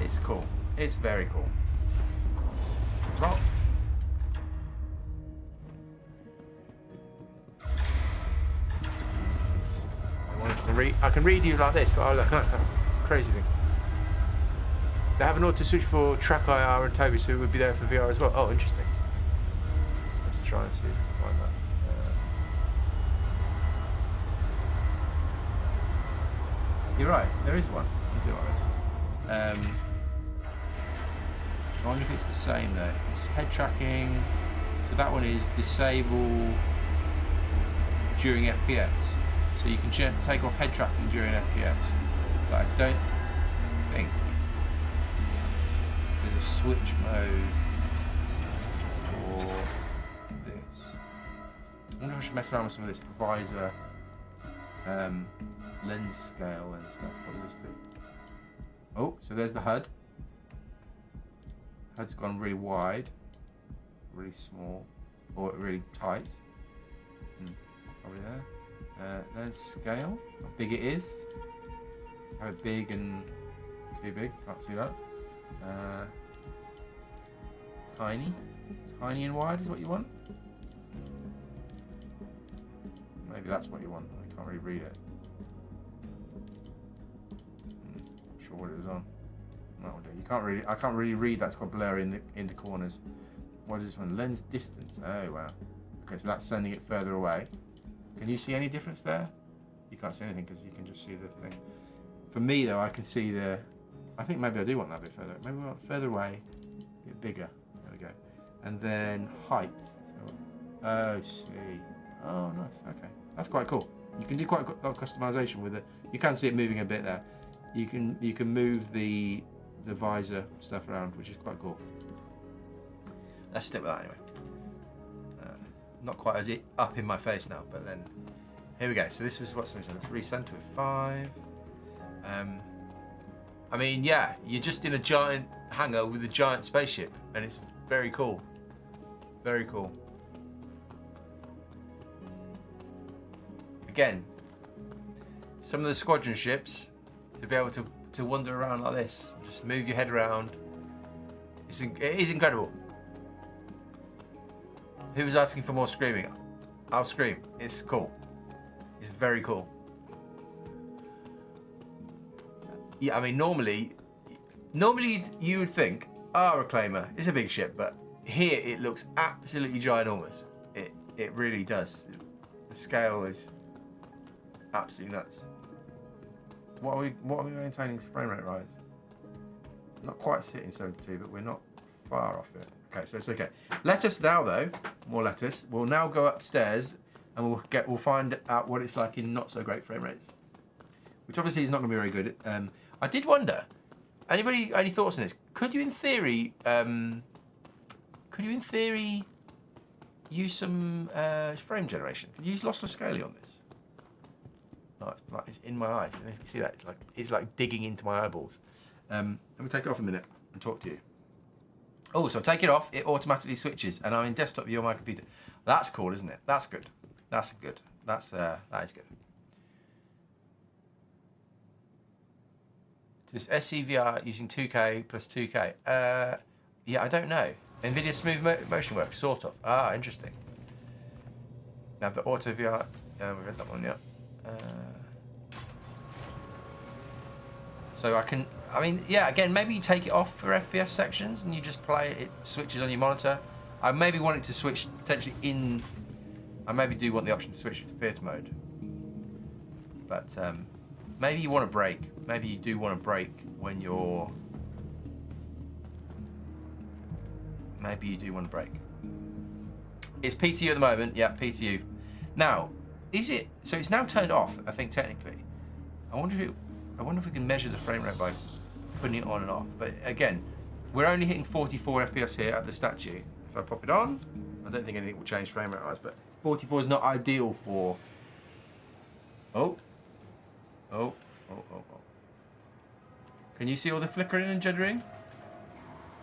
It's cool. It's very cool. Rocks. I can read you like this, but look, crazy thing. They have an auto switch for Track IR and Toby, so it would be there for VR as well. Oh, interesting. Let's try and see if we can find that. You're right, there is one. You can do it like this. I wonder if it's the same though. It's head tracking. So that one is disable during FPS. So you can take off head tracking during FPS. But I don't think there's a switch mode for this. I wonder if I should mess around with some of this visor, lens scale and stuff. What does this do? Oh, so there's the HUD. HUD's gone really wide, really small, or really tight. Probably there. There's scale, how big it is. How big and too big, can't see that. Tiny. Tiny and wide is what you want. Maybe that's what you want. I can't really read it. Not sure what it was on. That'll do. You can't really. I can't really read. That's got blur in the corners. What is this one? Lens distance. Oh wow. Okay, so that's sending it further away. Can you see any difference there? You can't see anything because you can just see the thing. For me though, I can see the. I think maybe I do want that bit further. Maybe we want it further away, a bit bigger. There we go. And then height. So, oh, see. Oh, nice. Okay, that's quite cool. You can do quite a lot of customization with it. You can see it moving a bit there. You can move the visor stuff around, which is quite cool. Let's stick with that anyway. Not quite as up in my face now, but then here we go. So this was what's let's recenter with 5. I mean, yeah, you're just in a giant hangar with a giant spaceship, and it's very cool. Very cool. Again, some of the squadron ships, to be able to wander around like this, just move your head around, it is incredible. Who was asking for more screaming? I'll scream. It's cool. It's very cool. Yeah, I mean, normally you would think, Reclaimer is a big ship, but here it looks absolutely ginormous. It really does. The scale is absolutely nuts. What are we maintaining frame rate rise? Not quite sitting 72, but we're not far off it. Okay, so it's okay. Lettuce now though, more lettuce. We'll now go upstairs and we'll find out what it's like in not so great frame rates, which obviously is not going to be very good. I did wonder. Anybody any thoughts on this? Could you in theory use some frame generation? Could you use lossless scaling on this? Oh, it's in my eyes. You see that? It's like digging into my eyeballs. Let me take it off a minute and talk to you. Oh, so take it off, it automatically switches, and I'm in desktop view on my computer. That's cool, isn't it? That's good. That's good. That is good. Does SCVR using 2K plus 2K? Yeah, I don't know. NVIDIA Smooth Motion Works, sort of. Ah, interesting. Now the Auto VR, we've read that one, yeah. So I mean, yeah, again, maybe you take it off for FPS sections and you just play it, switches on your monitor. I maybe want it to switch potentially in, I maybe do want the option to switch to theatre mode. But maybe you want a break. Maybe you do want a break when you're, maybe you do want a break. It's PTU at the moment, yeah, PTU. Now, is it, so it's now turned off, I think technically. I wonder if we can measure the frame rate by putting it on and off. But again, we're only hitting 44 FPS here at the statue. If I pop it on, I don't think anything will change frame rate wise, but 44 is not ideal for, oh. Can you see all the flickering and jittering?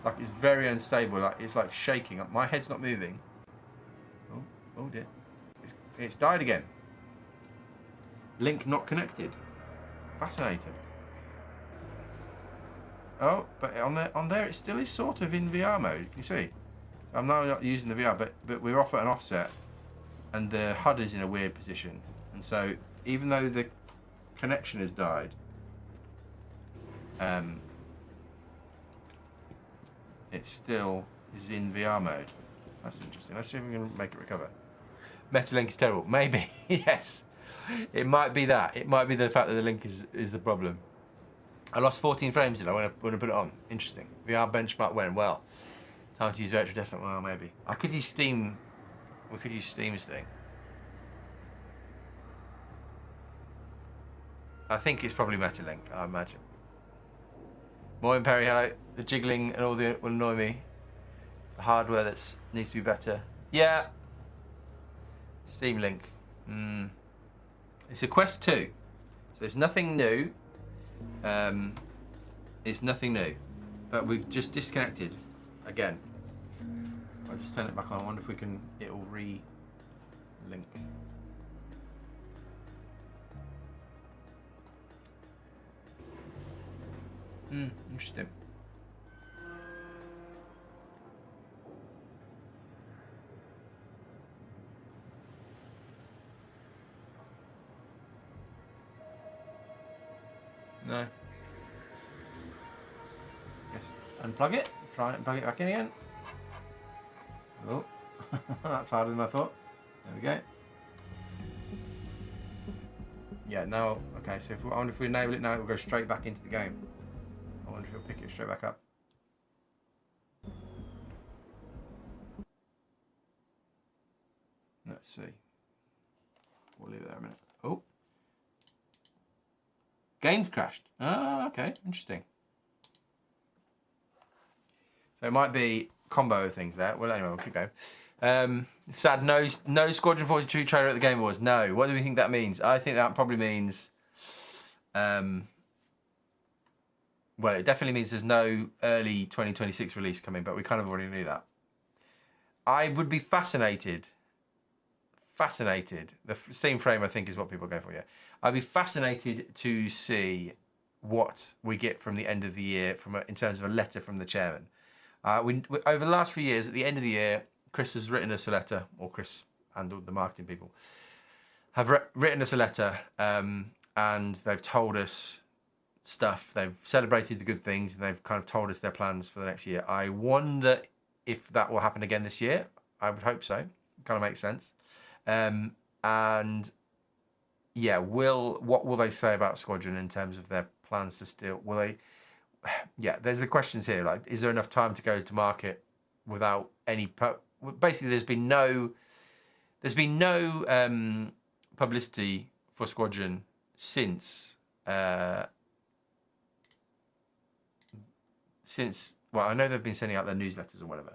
Like it's very unstable, like it's like shaking. My head's not moving. Oh dear. It's died again. Link not connected. Fascinating. Oh, but on there it still is sort of in VR mode. Can you see? So I'm now not using the VR, but we're off at an offset, and the HUD is in a weird position. And so even though the connection has died, it still is in VR mode. That's interesting. Let's see if we can make it recover. Metalink is terrible. Maybe yes. It might be that. It might be the fact that the link is the problem. I lost 14 frames when I put it on. Interesting. VR benchmark when? Well, time to use virtual desktop. Well, maybe. I could use Steam. We could use Steam's thing. I think it's probably Metalink, I imagine. Morning, Perry. Hello. The jiggling and all the will annoy me. The hardware that needs to be better. Yeah. Steam Link. It's a Quest 2, so it's nothing new. It's nothing new. But we've just disconnected again. I'll just turn it back on. I wonder if it'll re-link. Interesting. No. Yes. Unplug it. Try and plug it back in again. Oh, that's harder than I thought. There we go. Yeah, now, okay, so I wonder if we enable it now, it will go straight back into the game. I wonder if it'll pick it straight back up. Let's see. We'll leave it there a minute. Oh. Game's crashed. Ah, okay, interesting. So it might be combo of things there. Well, anyway, we'll keep going. Sad, no Squadron 42 trailer at the Game Awards. No. What do we think that means? I think that probably means... well, it definitely means there's no early 2026 release coming, but we kind of already knew that. I would be fascinated. The Steam frame, I think, is what people go for, yeah. I'd be fascinated to see what we get from the end of the year in terms of a letter from the chairman. We, over the last few years, at the end of the year, Chris has written us a letter, or Chris and all the marketing people have written us a letter, and they've told us stuff. They've celebrated the good things, and they've kind of told us their plans for the next year. I wonder if that will happen again this year. I would hope so. Kind of makes sense. And yeah, what will they say about Squadron in terms of their plans to still? Will they? Yeah, there's the questions here. Like, is there enough time to go to market without any? Basically, there's been no publicity for Squadron since well, I know they've been sending out their newsletters or whatever.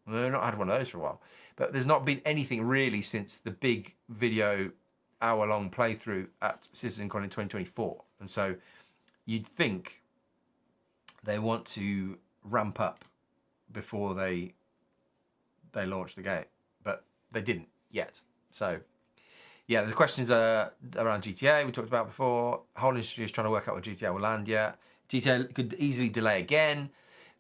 They've not had one of those for a while, but there's not been anything really since the big video hour-long playthrough at CitizenCon in 2024. And so you'd think they want to ramp up before they launch the game, but they didn't yet. So yeah, the questions are around GTA we talked about before. The whole industry is trying to work out where GTA will land yet. GTA could easily delay again.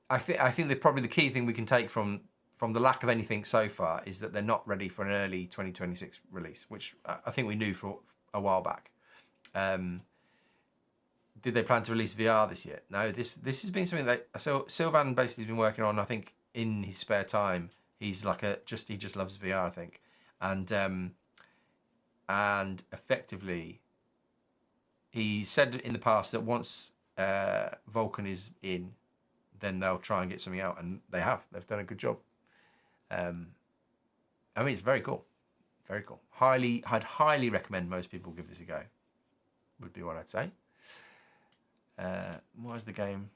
I think that probably the key thing we can take from the lack of anything so far is that they're not ready for an early 2026 release, which I think we knew for a while back. Did they plan to release VR this year? No, this has been something that Sylvan basically has been working on. I think in his spare time, he's like he just loves VR, I think, and effectively, he said in the past that once Vulcan is in, then they'll try and get something out, and they have. They've done a good job. I mean, it's very cool, very cool. I'd highly recommend most people give this a go. Would be what I'd say. What is the game?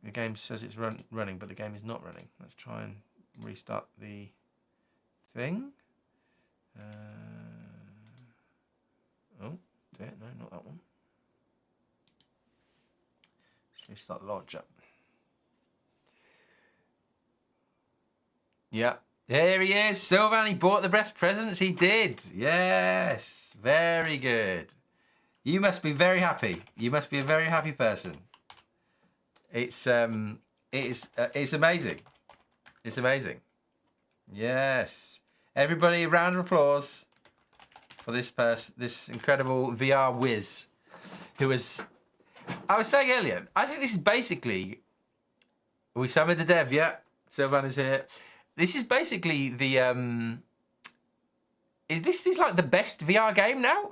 The game says it's running, but the game is not running. Let's try and restart the thing. Oh, no, not that one. Let's restart the launcher. Yeah, there he is. Sylvan, he bought the best presents. He did. Yes, very good. You must be very happy. You must be a very happy person. It's amazing. It's amazing. Yes. Everybody, a round of applause for this person, this incredible VR whiz, who was. I was saying earlier, I think this is basically. We summoned the dev. Yeah, Sylvan is here. This is basically the. This is like the best VR game now,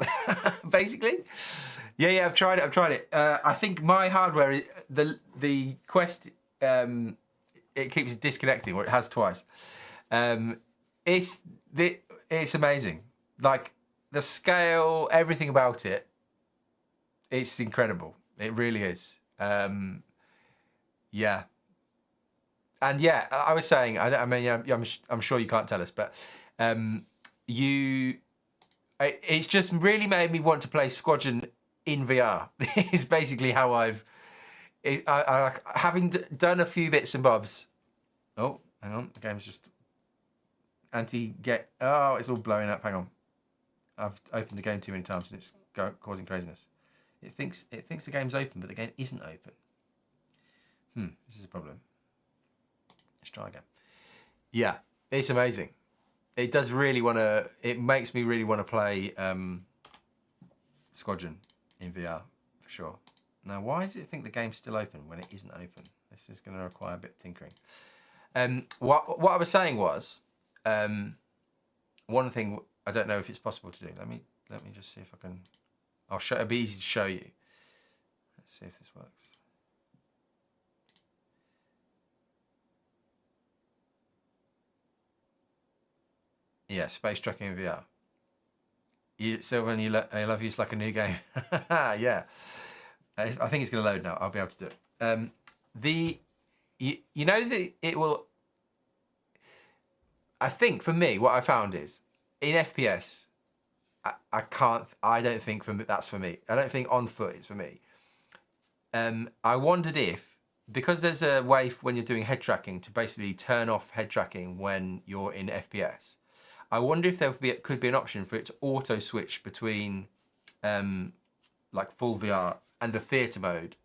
basically. Yeah, I've tried it. I think my hardware, the Quest, it keeps disconnecting, or it has twice. It's amazing. Like the scale, everything about it. It's incredible. It really is. Yeah. And yeah, I was saying. I mean, I'm sure you can't tell us, but. It's just really made me want to play Squadron in VR. It's basically how Having done a few bits and bobs. Oh, hang on. The game's just Oh, it's all blowing up. Hang on. I've opened the game too many times and it's causing craziness. It thinks the game's open, but the game isn't open. This is a problem. Let's try again. Yeah, it's amazing. It does really want to. It makes me really want to play Squadron in VR for sure. Now, why does it think the game's still open when it isn't open? This is going to require a bit of tinkering. What I was saying was, one thing I don't know if it's possible to do. Let me just see if I can. I'll show. It'll be easy to show you. Let's see if this works. Yeah, Space Trucking in VR. Sylvan, I love you. It's like a new game. Yeah. I think it's going to load now. I'll be able to do it. You know that it will. I think for me, what I found is in FPS, I can't. I don't think that's for me. I don't think on foot is for me. I wondered if, because there's a way when you're doing head tracking to basically turn off head tracking when you're in FPS. I wonder if there could be an option for it to auto switch between like full VR and the theatre mode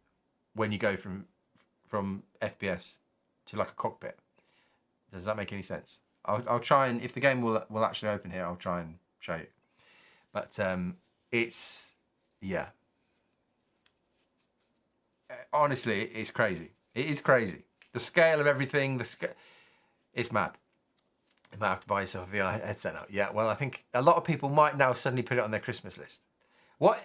when you go from FPS to like a cockpit. Does that make any sense? I'll try, and if the game will actually open here, I'll try and show you. But it's, yeah. Honestly, it's crazy. It is crazy. The scale of everything, it's mad. You might have to buy yourself a VR headset now. Yeah, well, I think a lot of people might now suddenly put it on their Christmas list. What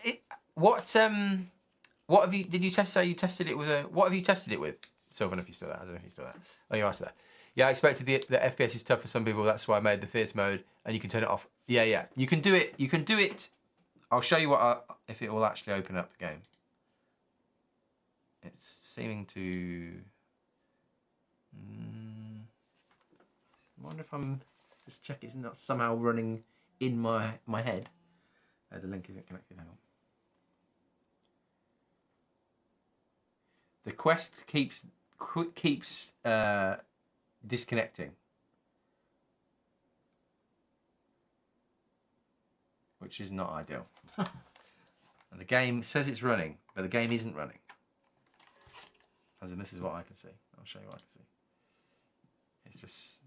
have you, did you say you tested it with what have you tested it with? Sylvan, if you're still there. I don't know if you're still there. Oh, you are still there. Yeah, I expected the FPS is tough for some people. That's why I made the theatre mode, and you can turn it off. Yeah. You can do it. I'll show you if it will actually open up the game. It's seeming to. I wonder if just check it's not somehow running in my head. The link isn't connected. Hang on. The Quest keeps disconnecting, which is not ideal. And the game says it's running, but the game isn't running. As in, this is what I can see. I'll show you what I can see. It's just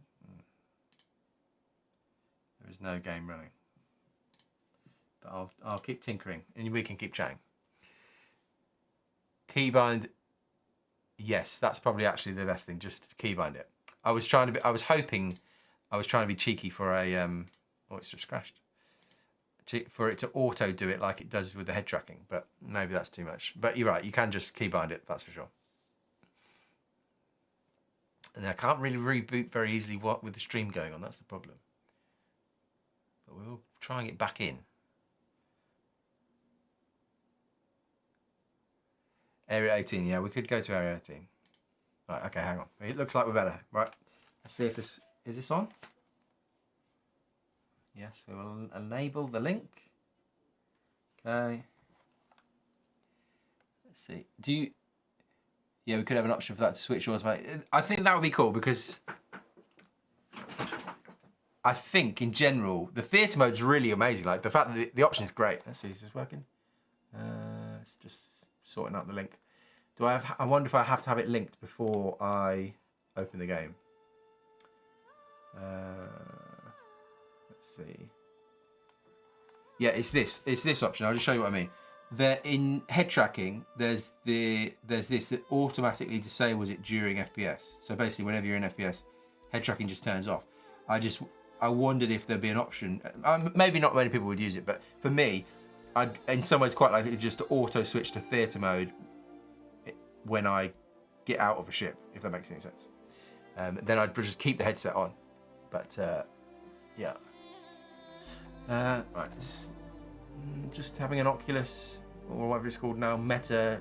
there is no game running. But I'll keep tinkering, and we can keep chatting. Keybind. Yes, that's probably actually the best thing. Just keybind it. I was hoping I was trying to be cheeky for a. Oh, it's just crashed. For it to auto do it like it does with the head tracking, but maybe that's too much. But you're right. You can just keybind it. That's for sure. And I can't really reboot very easily with the stream going on. That's the problem. But we're trying it back in. Area 18, yeah, we could go to Area 18. Right, okay, hang on. It looks like we're better. Right, let's see if this... Is this on? Yes, we will enable the link. Okay. Let's see. Do you... Yeah, we could have an option for that to switch automatically. I think that would be cool because... I think, in general, the theatre mode is really amazing. Like, the fact that the option is great. Let's see, is this working? It's just... sorting out the link. I wonder if I have to have it linked before I open the game. Let's see. Yeah, it's this option. I'll just show you what I mean. In head tracking, there's this that automatically disables it during FPS. So basically, whenever you're in FPS, head tracking just turns off. I wondered if there'd be an option. Maybe not many people would use it, but for me, I'd in some ways quite like it just to auto switch to theatre mode when I get out of a ship, if that makes any sense. Then I'd just keep the headset on. But yeah. Right. Just having an Oculus, or whatever it's called now, meta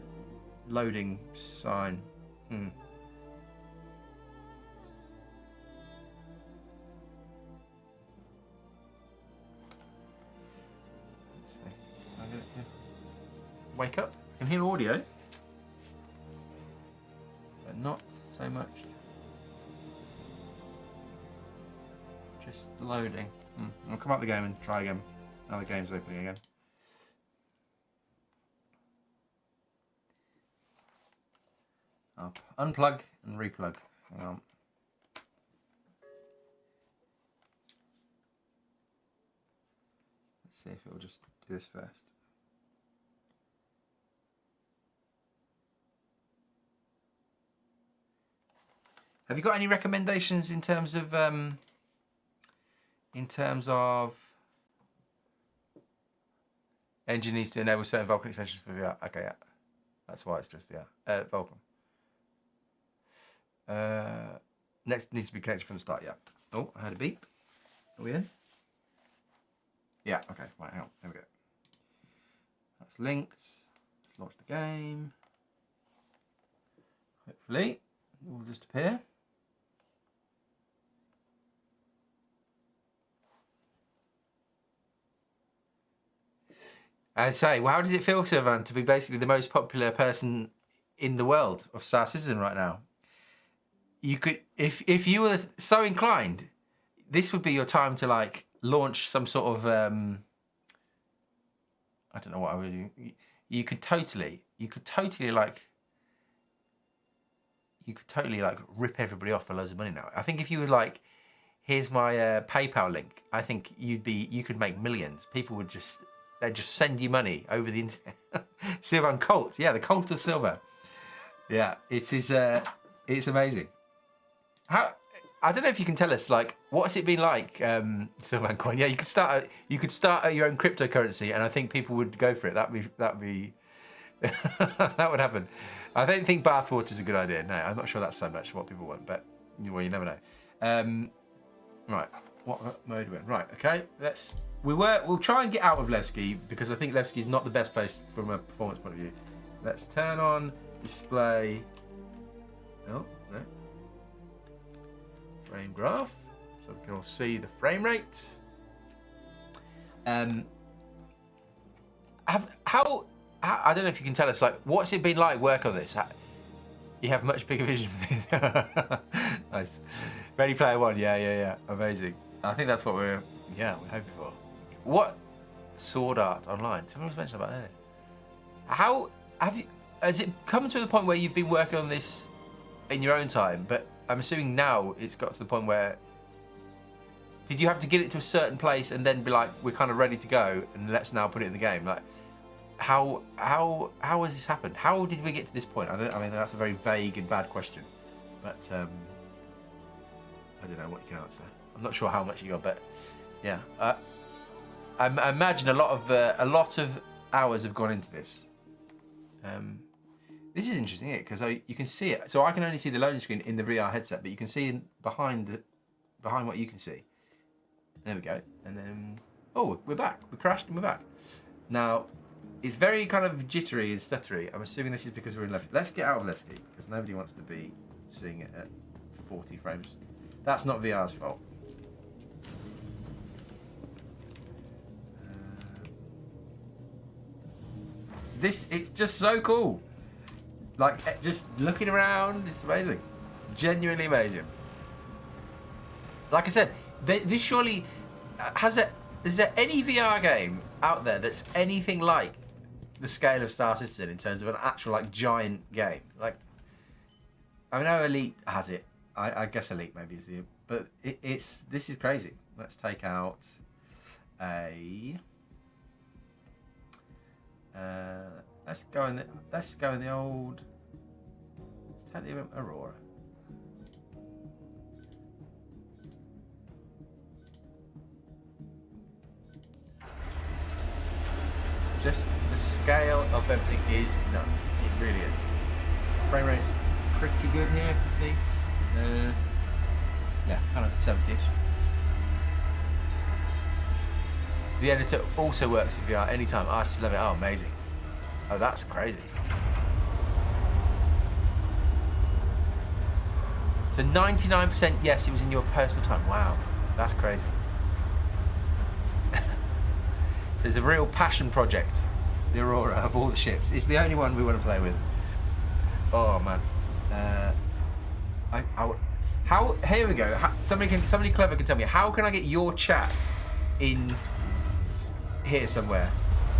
loading sign. Let's see. I'm going to wake up. I can hear audio. not so much. Just loading. I'll come out the game and try again. Now the game's opening again. I'll unplug and replug. Hang on. Let's see if it will just do this first. Have you got any recommendations in terms of engine needs to enable certain Vulkan extensions for VR? Okay, yeah, that's why it's just VR. Vulkan. Next needs to be connected from the start. Yeah. Oh, I had a beep. Are we in? Yeah. Okay. Right. Hang on. There we go. That's linked. Let's launch the game. Hopefully, it will just appear. I'd say, well, how does it feel, Sylvain, to be basically the most popular person in the world of Star Citizen right now? You could, if you were so inclined, this would be your time to like launch some sort of, I don't know what I would do. You could totally like rip everybody off for loads of money now. I think if you were like, here's my PayPal link, I think you could make millions. People would they'd just send you money over the internet. Sylvain Colt, yeah, the Colt of Silver. Yeah, it's amazing. How, I don't know if you can tell us, like, what's it been like, Sylvain Coin? Yeah, you could start your own cryptocurrency, and I think people would go for it. That'd be that would happen. I don't think bathwater's a good idea. No, I'm not sure that's so much what people want, but well, you never know. Right, what mode are we in? Right, okay, we'll try and get out of Levski because I think Levski's not the best place from a performance point of view. Let's turn on display. Oh, no. Frame graph, so we can all see the frame rate. How I don't know if you can tell us, like, what's it been like work on this? You have much bigger vision for this. Nice. Ready Player One, yeah, amazing. I think that's what we're hoping for. What Sword Art Online? Someone was mentioning about that. How has it come to the point where you've been working on this in your own time? But I'm assuming now it's got to the point where, did you have to get it to a certain place and then be like, we're kind of ready to go and let's now put it in the game? Like, how has this happened? How did we get to this point? I mean, that's a very vague and bad question, but I don't know what you can answer. I'm not sure how much you got, but yeah, I imagine a lot of hours have gone into this. This is interesting, isn't it? Because you can see it. So I can only see the loading screen in the VR headset, but you can see behind what you can see. There we go. And then, oh, we're back. We crashed and we're back. Now, it's very kind of jittery and stuttery. I'm assuming this is because we're in Levski. Let's get out of Levski because nobody wants to be seeing it at 40 frames. That's not VR's fault. It's just so cool. Like, just looking around, it's amazing. Genuinely amazing. Like I said, this surely is there any VR game out there that's anything like the scale of Star Citizen in terms of an actual, like, giant game? Like, I know Elite has it. I guess Elite maybe is the, but this is crazy. Let's take out a. Let's go in the old. Let's take the Aurora. Just the scale of everything is nuts. It really is. Frame rate's pretty good here, you can see. Yeah, kind of 70ish. The editor also works in VR anytime. I just love it. Oh, amazing. Oh, that's crazy. So 99% yes, it was in your personal time. Wow, that's crazy. So it's a real passion project, the Aurora, of all the ships. It's the only one we want to play with. Oh, man. How? Here we go. Somebody clever can tell me, how can I get your chat in here somewhere?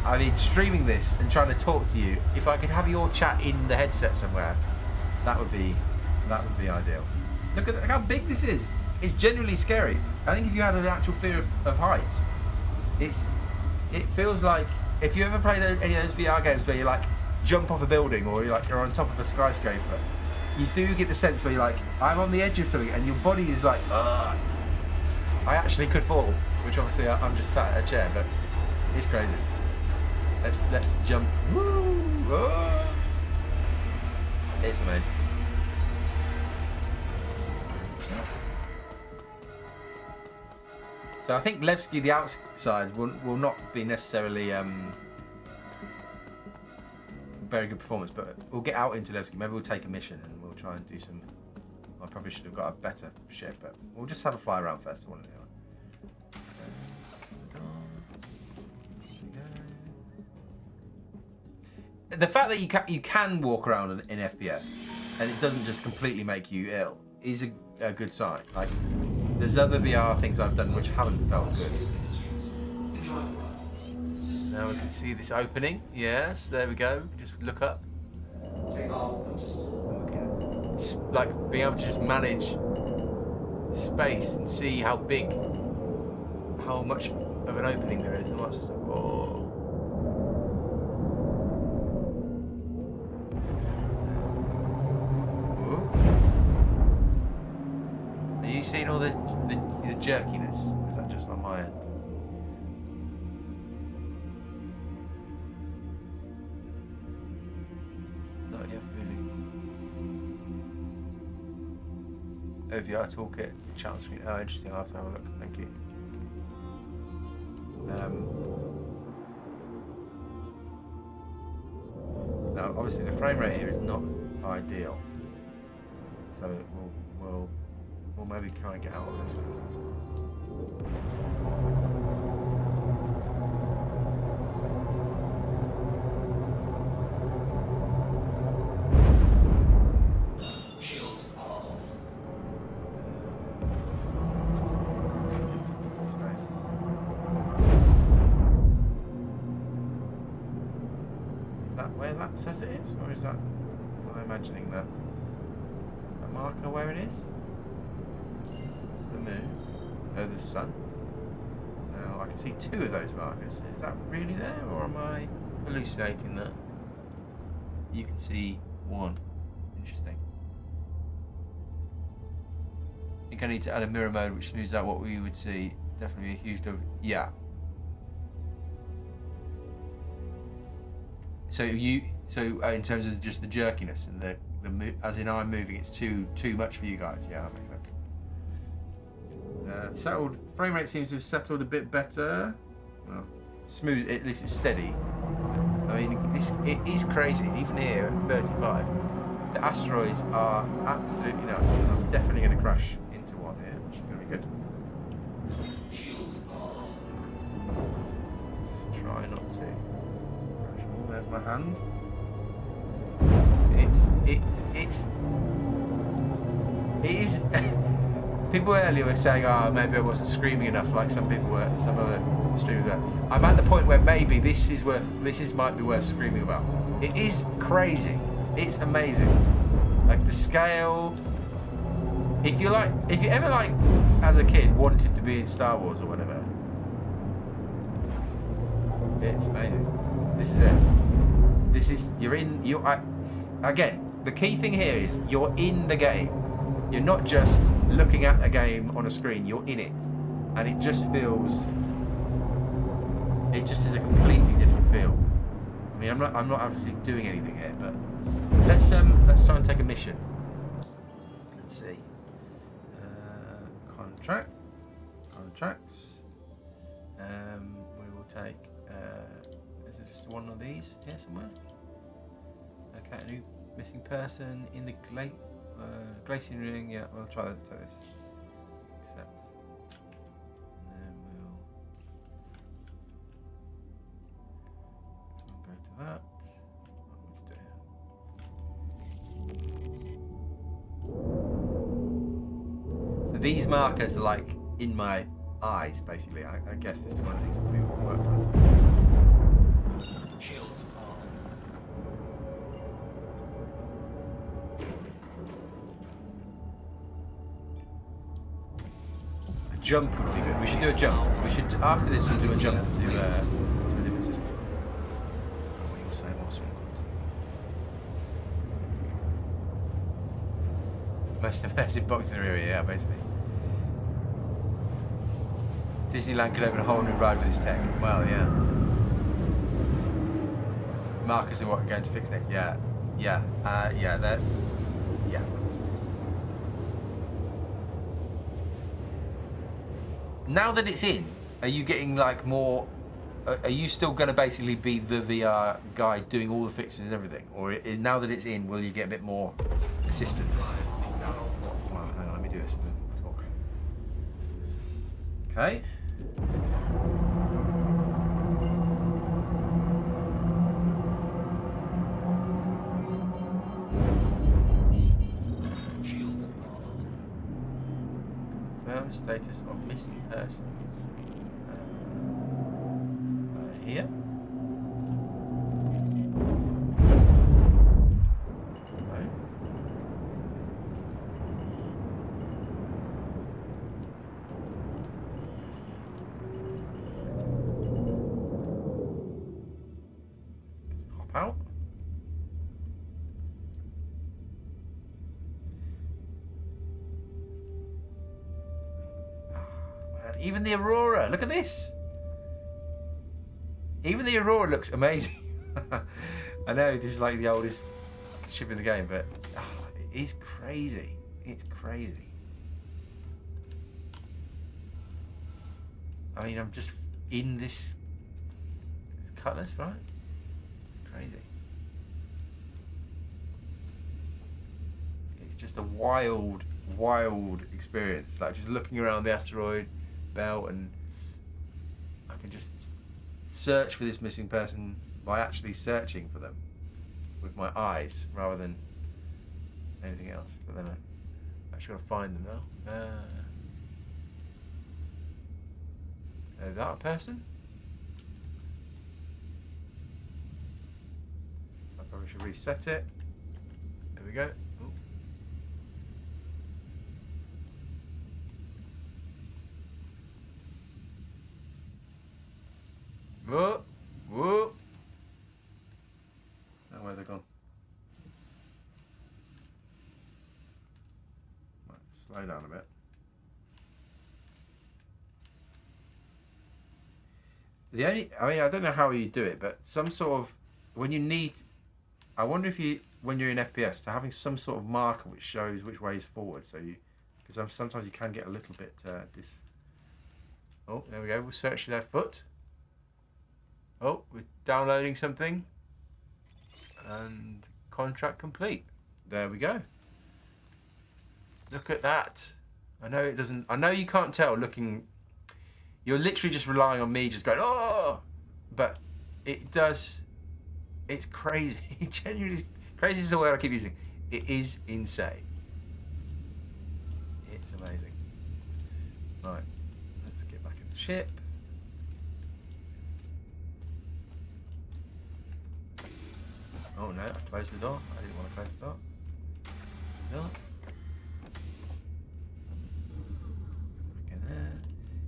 I mean, streaming this and trying to talk to you. If I could have your chat in the headset somewhere, that would be ideal. Look how big this is. It's genuinely scary. I think if you had an actual fear of heights, it feels like if you ever play any of those VR games where you like jump off a building or you're on top of a skyscraper, you do get the sense where you're like, I'm on the edge of something, and your body is like, ugh. I actually could fall, which obviously I'm just sat at a chair, but it's crazy. Let's jump. Woo! Oh. It's amazing. So I think Levski, the outside, will not be necessarily very good performance, but we'll get out into Levski. Maybe we'll take a mission and we'll try and do some. I probably should have got a better ship, but we'll just have a fly around first. One and the fact that you can walk around in FPS and it doesn't just completely make you ill is a good sign. Like, there's other VR things I've done which haven't felt good. Now we can see this opening. Yes, there we go. Just look up. And we can, like, being able to just manage space and see how much of an opening there is and all that sort of stuff. Oh. Are you seeing all the jerkiness? Or is that just on my end? Not yet, really. OVR toolkit, channel screen. Oh, interesting. I'll have to have a look. Thank you. Now, obviously, the frame rate here is not ideal, so we'll maybe try and get out of this one. Shields off. Is that where that says it is, or is that? Am I imagining that? A marker where it is? It's the moon. Oh, the sun. Now I can see two of those markers. Is that really there, or am I hallucinating that? You can see one. Interesting. I think I need to add a mirror mode which smooths out what we would see. Definitely a huge yeah. So in terms of just the jerkiness and the as in I'm moving, it's too much for you guys. Yeah, that makes sense. Settled frame rate seems to have settled a bit better. Well, smooth, at least it's steady. I mean, it is crazy. Even here at 35, the asteroids are absolutely nuts. I'm definitely going to crash into one here, which is going to be good. Let's try not to. Oh, there's my hand. It is. People earlier were saying, "Oh, maybe I wasn't screaming enough," like some people were, some other streamers were. I'm at the point where maybe this might be worth screaming about. It is crazy. It's amazing. Like the scale. If you ever like, as a kid, wanted to be in Star Wars or whatever, it's amazing. This is it. This is again. The key thing here is you're in the game. You're not just looking at a game on a screen, you're in it. And it just is a completely different feel. I mean, I'm not obviously doing anything here, but let's try and take a mission. Let's see. Contracts. We will take, is it just one of these here somewhere? Okay, a new missing person in the Glacian ring. Yeah, we'll try this. Accept. And then we'll go to that. What would you do? These markers are like in my eyes, basically. I guess it's one of the things to be worked on. Shields are off. A jump would be good. We should do a jump. We should, after this, we'll do a jump to a different system. What you're saying, what's most immersive box in the area, yeah, basically. Disneyland could open a whole new ride with this tech. Well, yeah. Marcus and what we're going to fix next. Yeah. Yeah. That. Yeah. Now that it's in, are you getting like more? Are you still going to basically be the VR guy doing all the fixes and everything, or now that it's in, will you get a bit more assistance? Well, hang on, let me do this and then we'll talk. Okay. Shields are off. Confirm status of missing person. Here. Right. Hop out. Man, even the Aurora, look at this. Even the Aurora looks amazing. I know this is like the oldest ship in the game, but it is crazy. It's crazy. I mean, I'm just in this Cutlass, right? It's crazy. It's just a wild, wild experience. Like just looking around the asteroid belt, and I can just search for this missing person by actually searching for them with my eyes rather than anything else. But then I'm actually got to find them now. Is that a person? So I probably should reset it. There we go. Ooh. Whoa, whoa. Now where they're gone? Right, slow down a bit. The only, I mean, I don't know how you do it, but some sort of, when you need, I wonder if you, when you're in FPS, to having some sort of marker which shows which way is forward, so you, because sometimes you can get a little bit, oh, there we go, we'll search their foot. Oh, we're downloading something. And contract complete. There we go. Look at that. I know it doesn't, I know you can't tell looking, you're literally just relying on me just going, oh, but it does, it's crazy. Genuinely, crazy is the word I keep using. It is insane. It's amazing. Right, let's get back in the ship. Oh no, I closed the door. I didn't want to close the door. No. Back in there.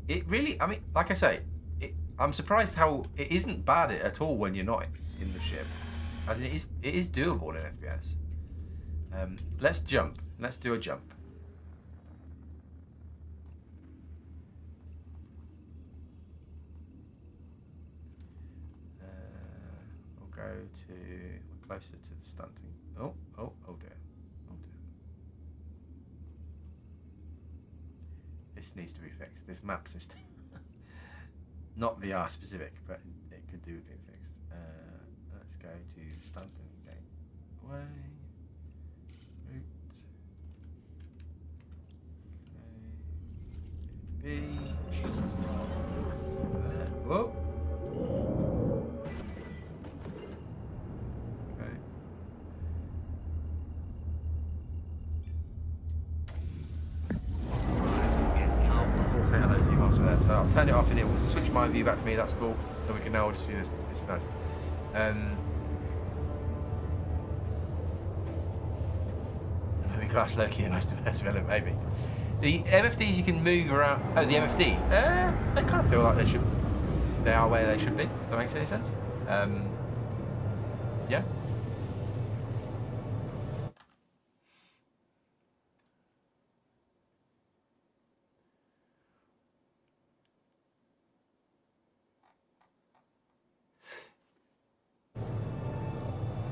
It really, I mean, like I say, I'm surprised how it isn't bad at all when you're not in the ship. As in, it is doable in FPS. Let's jump. Let's do a jump. We'll go to, we're closer to the stunting. Oh dear. Oh dear. This needs to be fixed. This map system. Not VR specific, but it could do with being fixed. Let's go to Stanton Gateway. Route. Okay. B. Whoa. Okay. I've turned it off and it will switch my view back to me. That's cool. So we can now all just view this. It's nice. Maybe Glass Loki, a nice development, maybe. The MFDs you can move around. Oh, the MFDs. They kind of feel like they are where they should be. If that makes any sense. Yeah.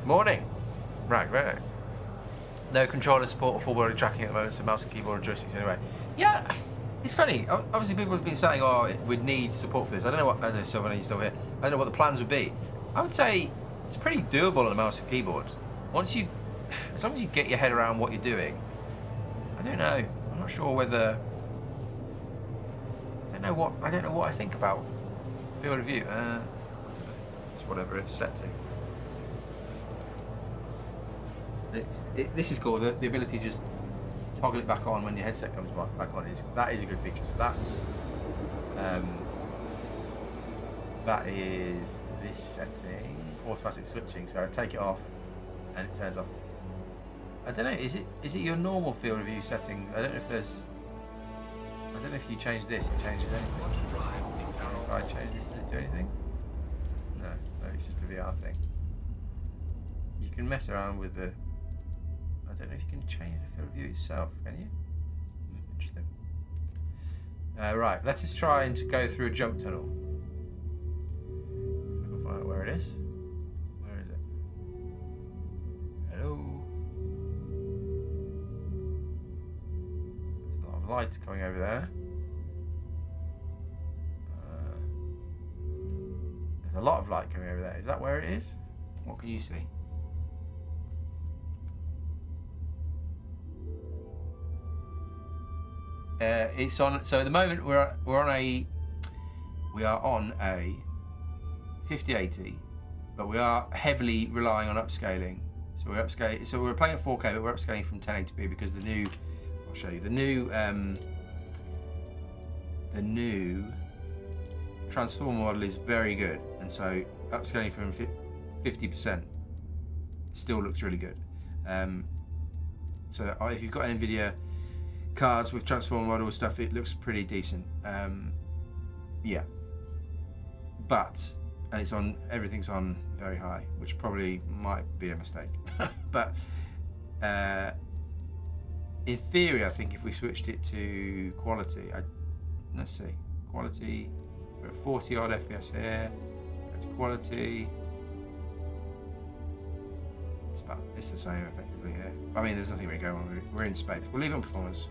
Morning. Right. No controller support or full body tracking at the moment, so mouse and keyboard and joysticks anyway. Yeah, it's funny. Obviously, people have been saying, "Oh, we'd need support for this." I don't know what. As I said when he's still here, I don't know what the plans would be. I would say it's pretty doable on a mouse and keyboard. As long as you get your head around what you're doing. I don't know. I'm not sure whether. I don't know what I think about field of view. It's whatever it's set to. This is cool. The ability to just toggle it back on when your headset comes back on that is a good feature. So that is this setting, automatic switching. So I take it off and it turns off. I don't know. Is it your normal field of view settings? I don't know if you change this, it changes anything. If I change this, does it do anything? No, it's just a VR thing. You can mess around with the. I don't know if you can change the field of view itself, can you? Interesting. Right, let us try and go through a jump tunnel. We'll find out where it is. Where is it? Hello? There's a lot of light coming over there. There's a lot of light coming over there. Is that where it is? What can you see? It's on. So at the moment we are on a 5080, but we are heavily relying on upscaling. So we're upscaling. So we're playing at 4K, but we're upscaling from 1080p because the new. I'll show you the new transformer model is very good, and so upscaling from 50% still looks really good. So if you've got NVIDIA cards with transformer model stuff, it looks pretty decent. Yeah, and it's on, everything's on very high, which probably might be a mistake. But in theory, I think if we switched it to quality, let's see, quality, we're at 40 odd FPS here. Go to quality. It's the same effectively here. I mean, there's nothing really going on. We're in space. We'll leave it on performance.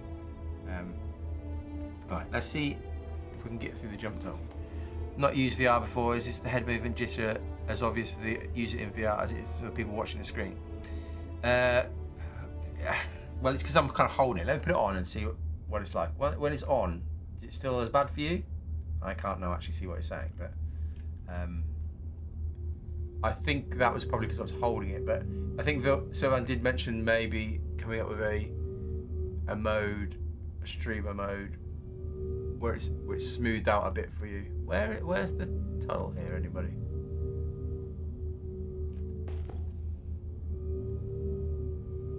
Right, let's see if we can get through the jump tunnel. Not used VR before. Is this the head movement jitter as obvious for the user in VR as it is for people watching the screen? Well, it's because I'm kind of holding it. Let me put it on and see what it's like. When it's on, is it still as bad for you? I can't now actually see what you're saying, but I think that was probably because I was holding it. But I think Sylvan did mention maybe coming up with a mode, a streamer mode, where it's smoothed out a bit for you. Where's the tunnel here, anybody?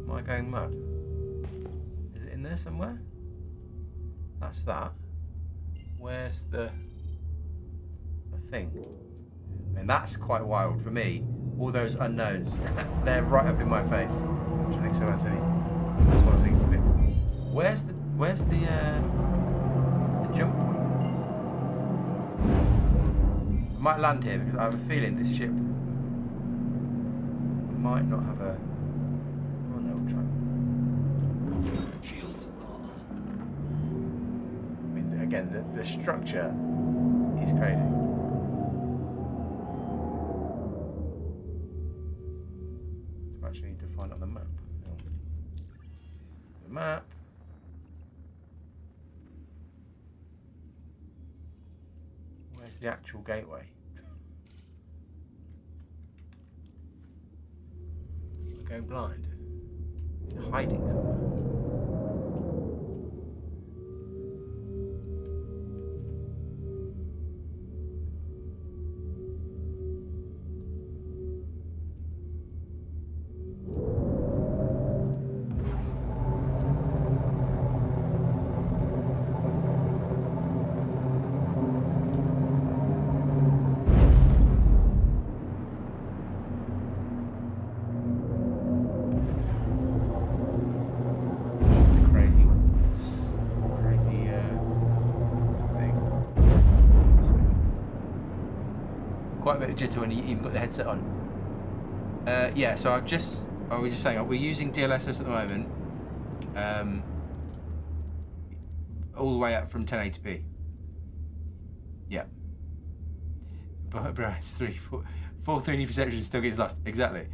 Am I going mad? Is it in there somewhere? That's that. Where's the thing? I mean, that's quite wild for me. All those unknowns, they're right up in my face. Which I think someone said that's one of the things to fix. Where's the jump point? I might land here because I have a feeling this ship might not have a. Oh no, we'll try. Shields are. I mean, again, the structure is crazy. I actually need to find on the map. The map. Where's the actual gateway? I'm going blind. Is it hiding somewhere? quite a bit of jitter when you even got the headset on. Yeah, so I was just saying, we're using DLSS at the moment, all the way up from 1080p. Yeah. But it's 4 3D perception still gets lost. Exactly.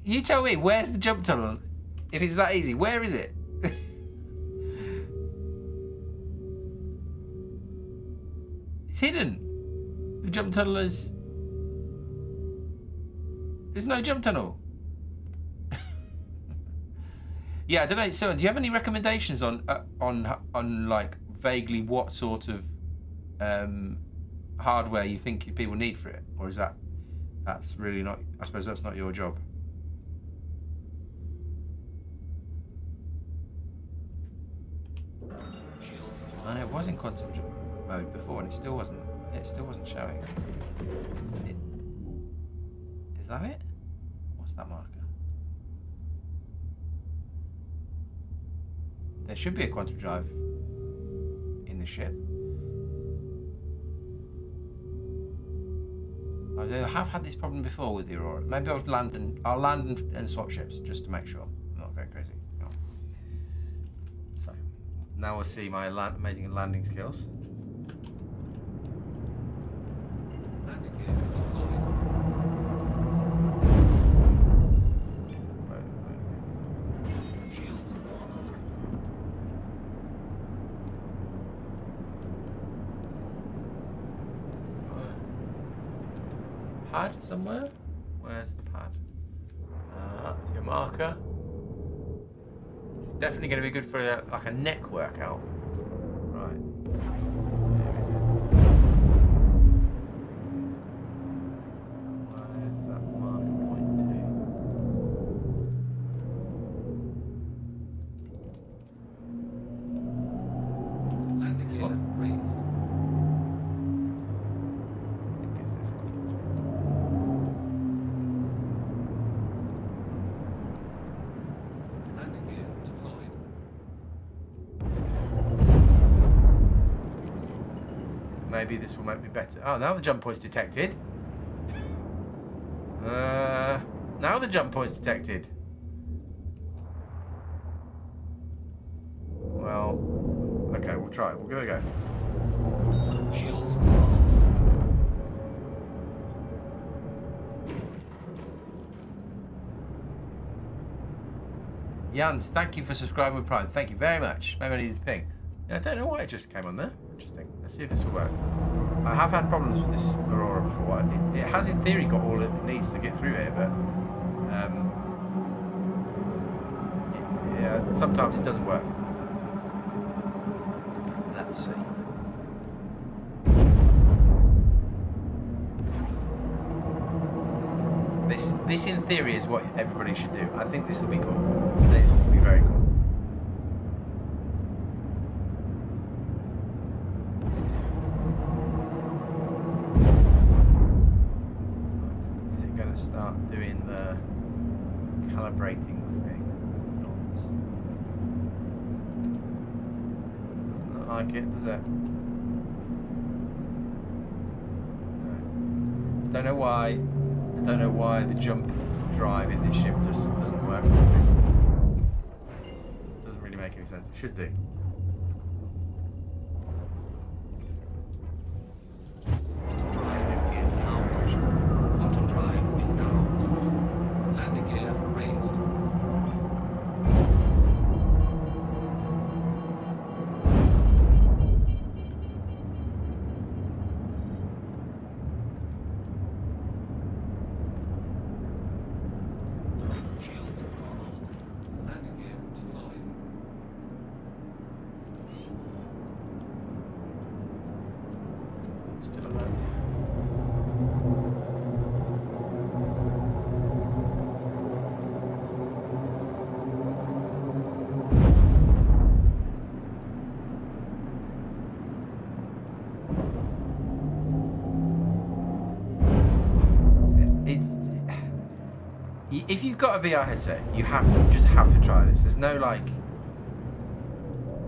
You tell me, where's the jump tunnel? If it's that easy, where is it? It's hidden. The jump tunnel is... There's no jump tunnel. Yeah, I don't know. So, do you have any recommendations on like vaguely what sort of hardware you think people need for it, or is that's really not? I suppose that's not your job. And it was in quantum mode before, and it still wasn't. It still wasn't showing. Is that it? What's that marker? There should be a quantum drive in the ship. I have had this problem before with the Aurora. Maybe I'll land and swap ships just to make sure I'm not going crazy. No. So now we'll see my amazing landing skills. Pad somewhere? Where's the pad? It's your marker. It's definitely going to be good for like a neck workout. Right. Where is it? Where's that marker point to? Landing gear raised. Maybe this will make me better. Oh, now the jump point's detected. Now the jump point's detected. Well, okay, we'll try it. We'll give it a go. Shields Jans, thank you for subscribing with Prime. Thank you very much. Maybe I needed to ping. I don't know why it just came on there. Interesting. Let's see if this will work. I have had problems with this Aurora before. It has, in theory, got all it needs to get through here, but yeah, sometimes it doesn't work. Let's see. This in theory is what everybody should do. I think this will be cool. This will be very cool. Right. Is it going to start doing the calibrating thing or not? Doesn't look like it, does it? No. Don't know why. I don't know why the jump drive in this ship just doesn't work. Doesn't really make any sense. It should do. drive is now optional. Auto drive is now off. Landing gear raised. Shields on. Landing gear deployed. Still at that. If you've got a VR headset, you just have to try this. There's no like,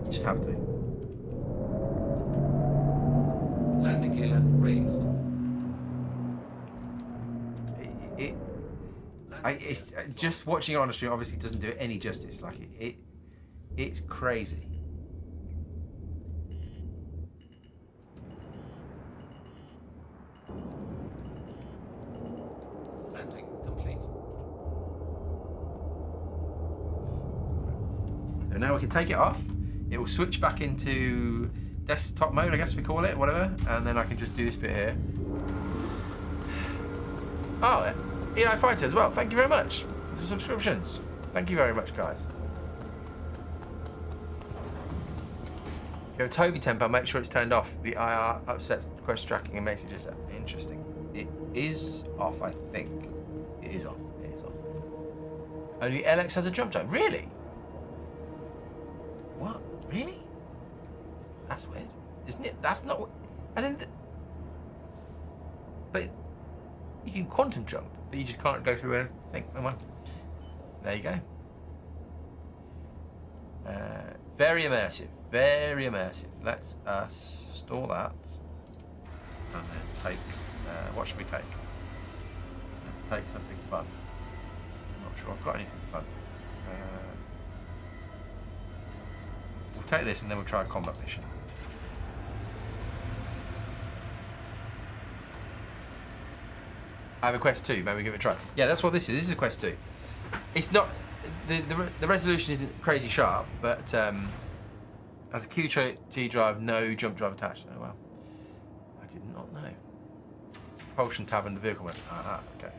you just have to. Landing gear raised. It's just watching it on the stream obviously doesn't do it any justice. Like it's crazy. Landing complete. So now we can take it off. It will switch back into desktop mode, I guess we call it, whatever. And then I can just do this bit here. Oh, EI Fighter as well. Thank you very much for the subscriptions. Thank you very much, guys. Go Toby Tempo, make sure it's turned off. The IR upsets quest tracking and makes it just interesting. It is off, I think. It is off. It is off. Only LX has a jump time. Really? What? Really? That's weird. Isn't it? That's not what... I didn't... But... You can quantum jump, but you just can't go through anything. Never mind. There you go. Very immersive. Very immersive. Let's store that. And then take... what should we take? Let's take something fun. I'm not sure I've got anything fun. We'll take this and then we'll try a combat mission. I have a quest 2, maybe give it a try. Yeah, that's what this is. This is a quest 2. It's not... The resolution isn't crazy sharp, but has a QT drive, no jump drive attached. Oh well. I did not know. Propulsion tab and the vehicle mode. Ah, okay.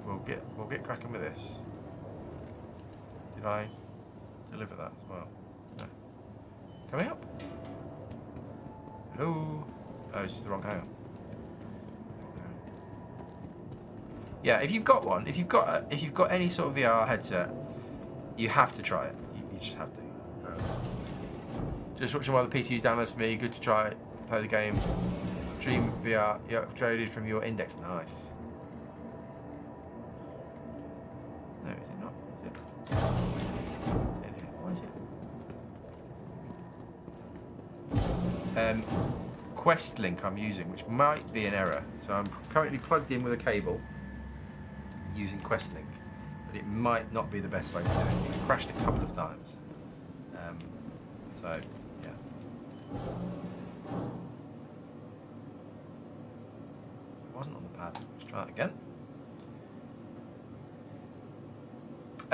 We'll get cracking with this. Did I deliver that as well? No. Coming up? Hello? Oh, it's just the wrong hangar. Yeah, if you've got one, if you've got any sort of VR headset, you have to try it. You just have to. Just watching while the PTU downloads for me. Good to try play the game. Dream VR. You upgraded from your index. Nice. No, is it not? Is it? What is it? Quest link I'm using, which might be an error. So I'm currently plugged in with a cable using Questlink, but it might not be the best way to do it. It's crashed a couple of times. So, yeah. It wasn't on the pad. Let's try that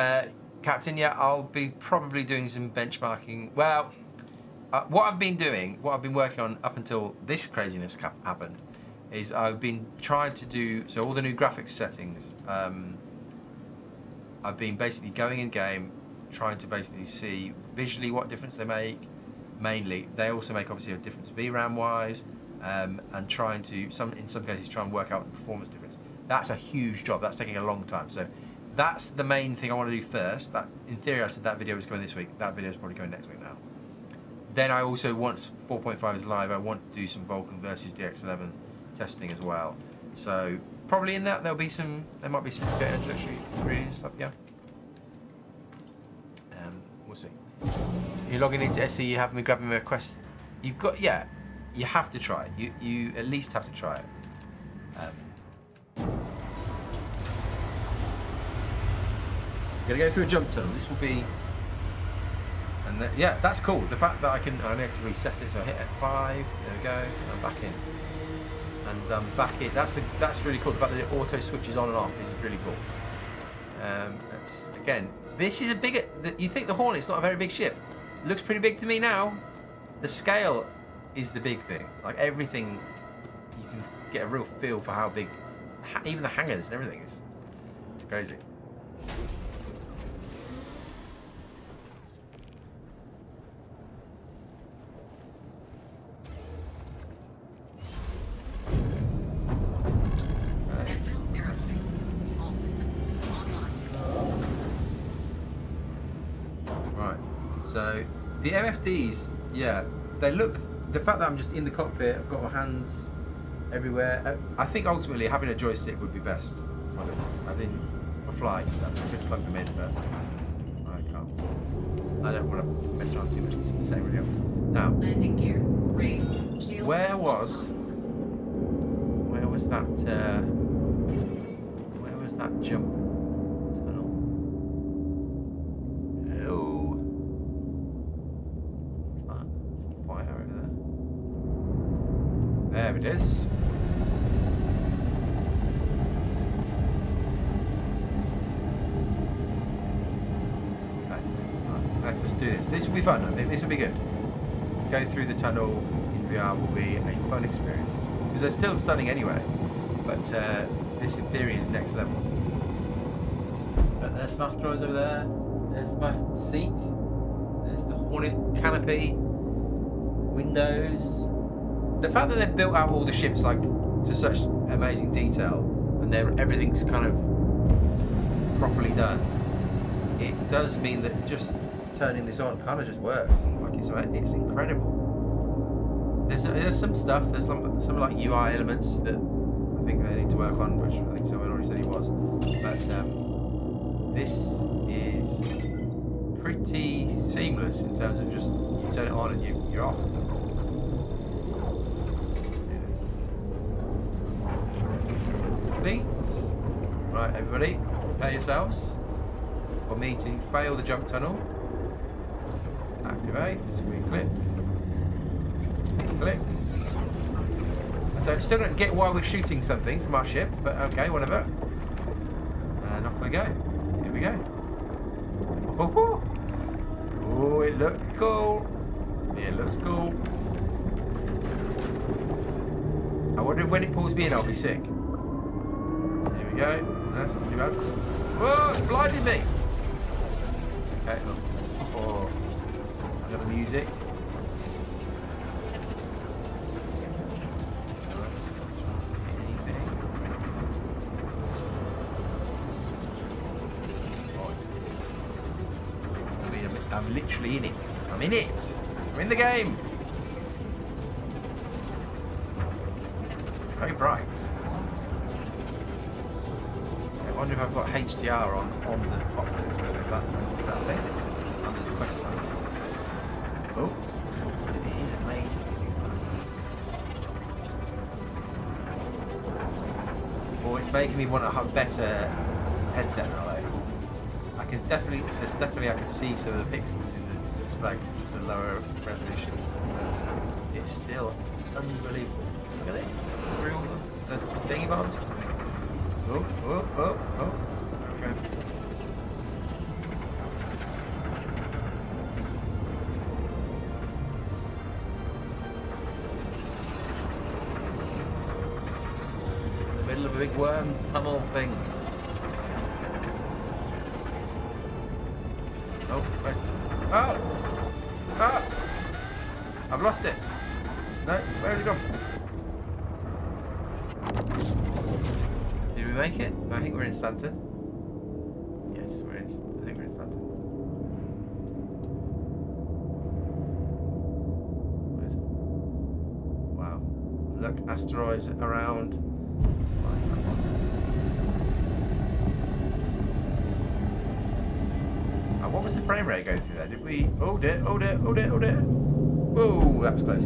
again. Captain, yeah, I'll be probably doing some benchmarking. Well, what I've been working on up until this craziness happened, is I've been trying to do, so all the new graphics settings, I've been basically going in game, trying to basically see visually what difference they make. Mainly, they also make obviously a difference VRAM wise, and trying to, in some cases, try and work out the performance difference. That's a huge job, that's taking a long time. So that's the main thing I want to do first. That, in theory, I said that video was going this week, that video is probably going next week now. Then I also, once 4.5 is live, I want to do some Vulkan versus DX11 testing as well. So probably in that there might be some bit of introductory stuff, yeah. We'll see. You're logging into SE, you have me grabbing my quest. You've got, yeah, you have to try it. You at least have to try it. Gonna go through a jump tunnel. This will be, and yeah, that's cool. The fact that I only have to reset it, so I hit F5. There we go. I'm back in. And back in. That's really cool. The fact that it auto switches on and off is really cool. Again, this is a bigger. You think the Hornet's not a very big ship? It looks pretty big to me now. The scale is the big thing. Like everything, you can get a real feel for how big. Even the hangars and everything is. It's crazy. So the MFDs, yeah, they look. The fact that I'm just in the cockpit, I've got my hands everywhere. I think ultimately having a joystick would be best. I think for flying stuff, I could plug them in, but I can't. I don't want to mess around too much. It's saying really helpful. Now, Landing gear. Range. Shields. where was that? was that jump tunnel? Hello. What's that? Some fire over there. There it is. Okay. Right, let's just do this. This will be fun. I think this will be good. Go through the tunnel in VR will be a fun experience. Because they're still stunning anyway. But this in theory is next level. But there's some asteroids over there. There's my seat. There's the Hornet canopy. Windows. The fact that they've built out all the ships like to such amazing detail and everything's kind of properly done, it does mean that just turning this on kind of just works. Like it's incredible. There's some stuff. There's some like UI elements that I think they need to work on, which I think someone already said he was. But this is pretty seamless in terms of just you turn it on and you're off. Neat. Right, everybody, prepare yourselves for me to fail the jump tunnel. Activate. We click. Click. Still don't get why we're shooting something from our ship, but okay, whatever. And off we go. Here we go. Oh, it looks cool. It looks cool. I wonder if when it pulls me in, I'll be sick. Here we go. No, that's not too bad. Whoa, it's blinded me. Okay, look. Oh, I got the music. I'm literally in it. I'm in it. I'm in the game. Very bright. I wonder if I've got HDR on the Oculus. I don't know if that thing. Under the Quest one. Oh, it is amazing. Oh, it's making me want to have a better headset now. There's definitely I can see some of the pixels in the display. It's just a lower resolution. It's still unbelievable. Look at this. Through all the thingy bombs. Oh, oh, oh, oh. Okay. In the middle of a big worm tunnel thing. Oh, where's... Oh! Ah! I've lost it. No, where has it gone? Did we make it? I think we're in Stanton. Yes, I think we're in Stanton. Wow. Look, asteroids around. What was the frame rate going through there? Did we... Oh dear, oh dear, oh dear, oh dear. Whoa, that was close.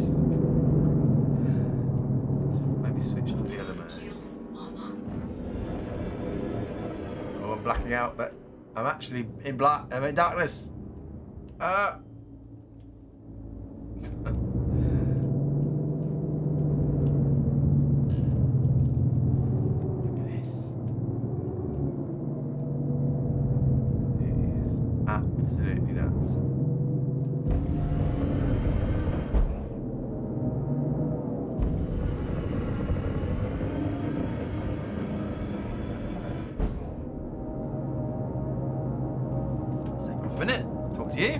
Maybe switch to the other mode. Oh, I'm blacking out, but I'm actually in black. I'm in darkness. Absolutely nuts. Let's take off a minute. Talk to you.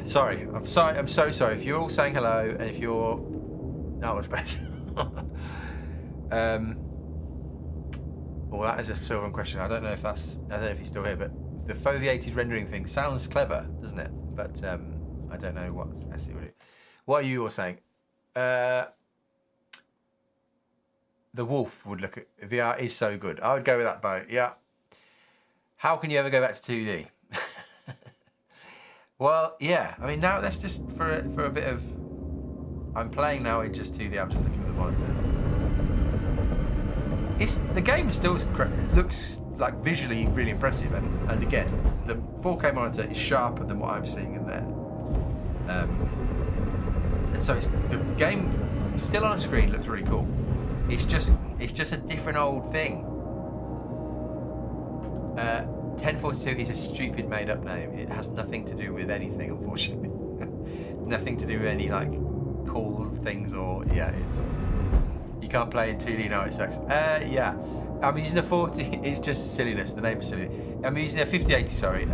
Sorry, I'm so sorry if you're all saying hello and if you're... That was close. Well, that is a Sylvan question. I don't know if he's still here, but the foveated rendering thing sounds clever, doesn't it? But I don't know what SE will do. What are you all saying? The Wolf would look at... VR is so good. I would go with that boat, yeah. How can you ever go back to 2D? Well, yeah. I mean, now let's just, for a bit of... I'm playing now in just 2D. I'm just looking at the monitor. the game still looks like visually really impressive, and again, the 4K monitor is sharper than what I'm seeing in there. And so the game still on a screen looks really cool. It's just a different old thing. 1042 is a stupid made up name. It has nothing to do with anything, unfortunately. Nothing to do with any like cool things or it's. You can't play in 2D now, it sucks. Yeah, I'm using a 40. It's just silliness. The name is silly. I'm using a 5080, sorry.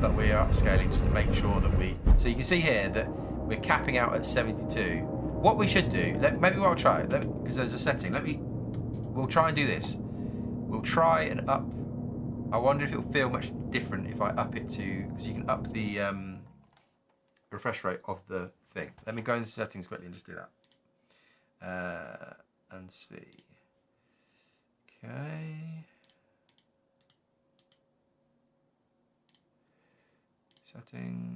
But we are upscaling just to make sure that we. So you can see here that we're capping out at 72. What we should do, maybe what I'll try, because there's a setting. We'll try and do this. We'll try and up. I wonder if it'll feel much different if I up it to, because you can up the refresh rate of the thing. Let me go into settings quickly and just do that. And see. Okay. Settings.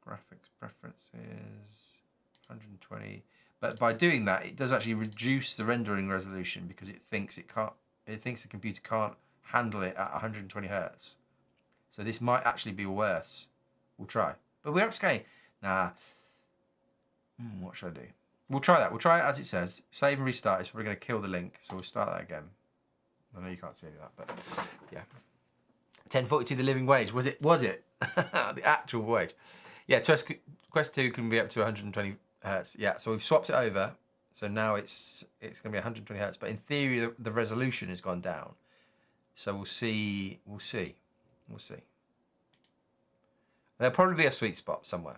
Graphics preferences. 120. But by doing that, it does actually reduce the rendering resolution because it thinks it can't. It thinks the computer can't handle it at 120 Hertz. So this might actually be worse. We'll try. But we're upscaling. Nah. What should I do? We'll try that. We'll try it as it says. Save and restart. It's probably going to kill the link, so we'll start that again. I know you can't see any of that, but yeah. 1042 the living wage. Was it? The actual wage. Yeah, Quest 2 can be up to 120 Hertz. Yeah, so we've swapped it over. So now it's going to be 120 Hertz, but in theory the resolution has gone down. So we'll see. There'll probably be a sweet spot somewhere.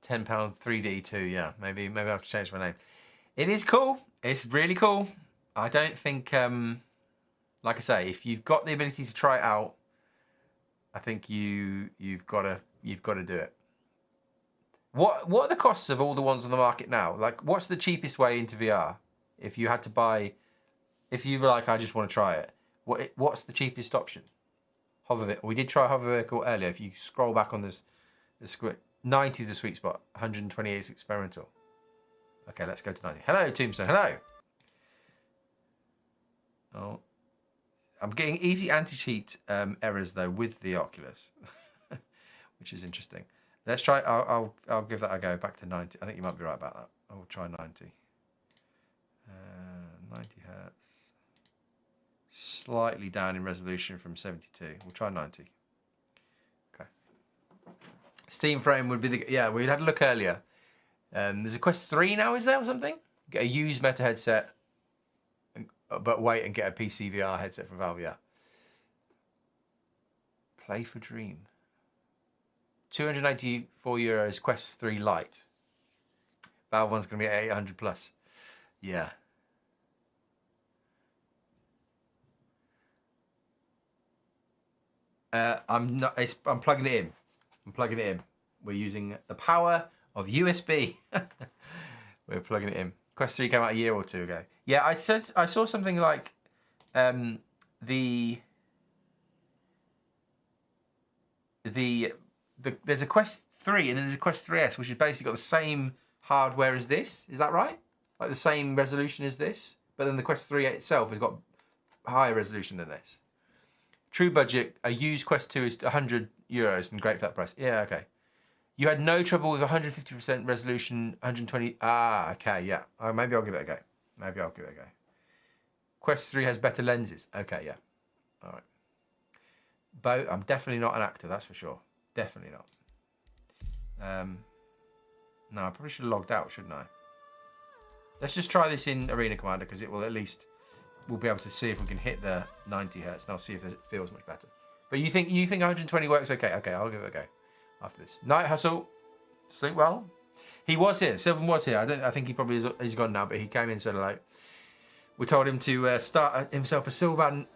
£10 3D too, yeah. Maybe I have to change my name. It is cool. It's really cool. I don't think, like I say, if you've got the ability to try it out, I think you've got to do it. What are the costs of all the ones on the market now? Like, what's the cheapest way into VR? If you had to buy, if you were like, I just want to try it, what's the cheapest option? Hover vehicle. We did try hover vehicle earlier. If you scroll back on the screen. 90 the sweet spot, 128 is experimental. Okay, let's go to 90. Hello, Tombstone, hello. Oh, I'm getting easy anti-cheat errors though with the Oculus, which is interesting. Let's try. I'll give that a go. Back to 90. I think you might be right about that. I'll try 90. 90 hertz. Slightly down in resolution from 72. We'll try 90. Steam frame would be the, yeah, we had a look earlier. There's a Quest 3 now, is there, or something? Get a used Meta headset, but wait and get a PC VR headset from Valve, yeah. Play for Dream. €284, Quest 3 Lite. Valve one's going to be 800 plus. Yeah. I'm plugging it in. We're using the power of USB. We're plugging it in. Quest 3 came out a year or two ago. Yeah, I saw something like there's a Quest 3 and then there's a Quest 3S, which has basically got the same hardware as this. Is that right? Like the same resolution as this, but then the Quest 3 itself has got higher resolution than this. True budget, a used Quest 2 is €100 and great for that price. Yeah, okay. You had no trouble with 150% resolution, 120. Ah, okay, yeah. Maybe I'll give it a go. Quest 3 has better lenses. Okay, yeah. All right. Bo, I'm definitely not an actor, that's for sure. Definitely not. No, I probably should have logged out, shouldn't I? Let's just try this in Arena Commander because it will at least, we'll be able to see if we can hit the 90 hertz and I'll see if it feels much better. But you think 120 works okay? Okay, I'll give it a go after this. Night Hustle, sleep well. He was here. Sylvan was here. I think he probably he's gone now, but he came in and said like, we told him to start himself a Sylvan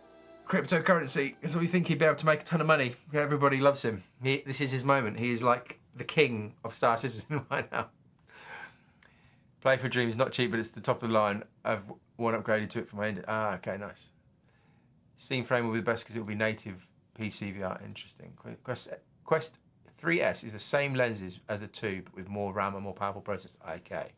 cryptocurrency because we think he'd be able to make a ton of money. Everybody loves him. This is his moment. He is like the king of Star Citizen right now. Play for Dream is not cheap, but it's the top of the line. I've one upgraded to it for my end. Ah, okay, nice. Steam Frame will be the best because it will be native PC VR. Interesting. Quest 3S is the same lenses as the 2, but with more RAM and more powerful processor. Okay.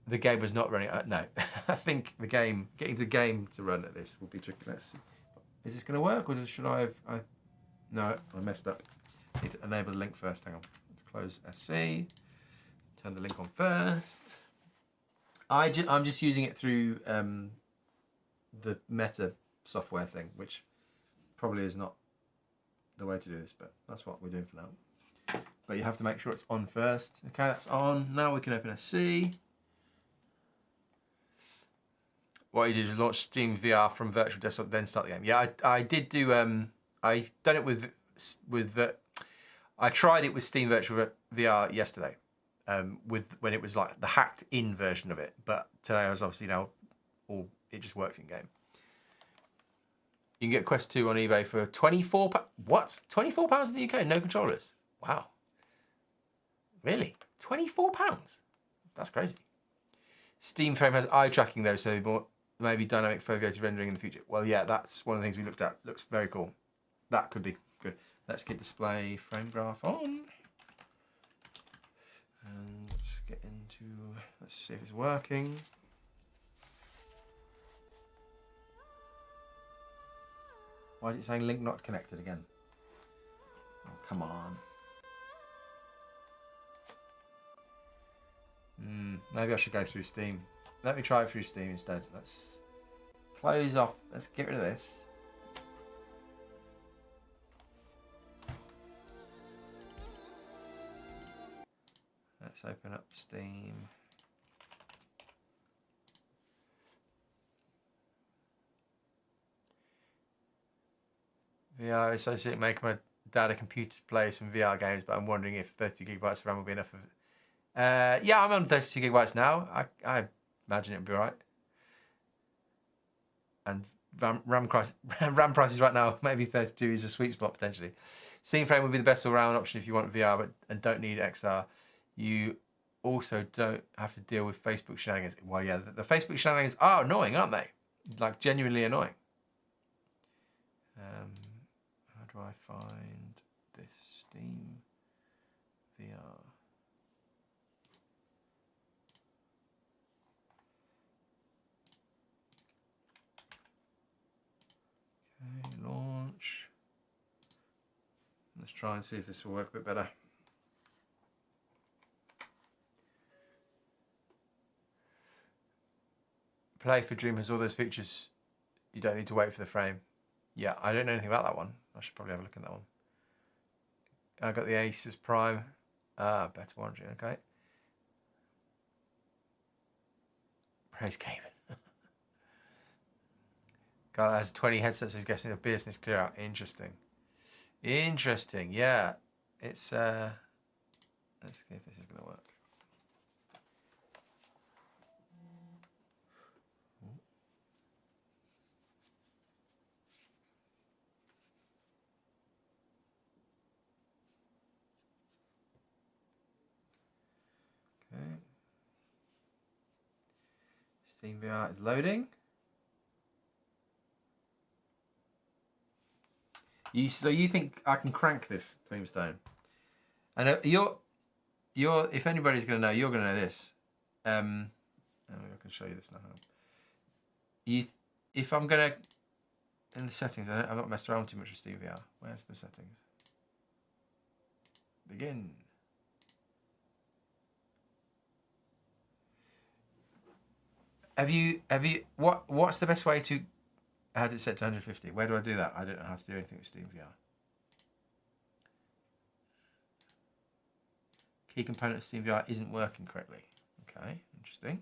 The game was not running. No, I think getting the game to run at this will be tricky. Let's see. Is this going to work, or should I have? No, I messed up. Need to enable the link first. Hang on. Let's close SC. Turn the link on first. I'm just using it through the Meta software thing, which probably is not the way to do this, but that's what we're doing for now. But you have to make sure it's on first. Okay, that's on. Now we can open SC. What you did is launch Steam VR from virtual desktop, then start the game. Yeah, I did do. I've done it with. I tried it with Steam Virtual VR yesterday, when it was like the hacked-in version of it. But today I was obviously now, it just works in game. You can get Quest 2 on eBay for £24. What? £24 in the UK? No controllers. Wow. Really? £24? That's crazy. Steam Frame has eye tracking though, so more. Maybe dynamic foveated rendering in the future. Well, yeah, that's one of the things we looked at. Looks very cool. That could be good. Let's get display frame graph on. And let's get into, let's see if it's working. Why is it saying link not connected again? Oh, come on. Maybe I should go through Steam. Let me try it through Steam instead. Let's close off. Let's get rid of this. Let's open up Steam. VR associate make my dad a computer to play some VR games, but I'm wondering if 32 gigabytes of RAM will be enough of it. Yeah, I'm on 32 gigabytes now. I imagine it'd be all right. And RAM prices right now, maybe 32 is a sweet spot potentially. Steam Frame would be the best all-round option if you want VR and don't need XR. You also don't have to deal with Facebook shenanigans. Well, yeah, the Facebook shenanigans are annoying, aren't they? Like genuinely annoying. How do I find this Steam VR? Okay, launch. Let's try and see if this will work a bit better. Play for Dream has all those features. You don't need to wait for the frame. Yeah, I don't know anything about that one. I should probably have a look at that one. I got the Asus Prime. Better warranty, okay. Praise Caven. Guy has 20 headsets, so he's guessing a business clear out. Interesting. Interesting, yeah. It's, let's see if this is going to work. Okay. Steam VR is loading. So you think I can crank this, Tombstone? And you're if anybody's going to know, you're going to know this. I can show you this now. If I'm going to, in the settings, I've not messed around too much with Steam VR. Where's the settings? Begin. What's the best way to? I had it set to 150. Where do I do that? I don't know how to do anything with Steam VR. Key component of Steam VR isn't working correctly. Okay, interesting.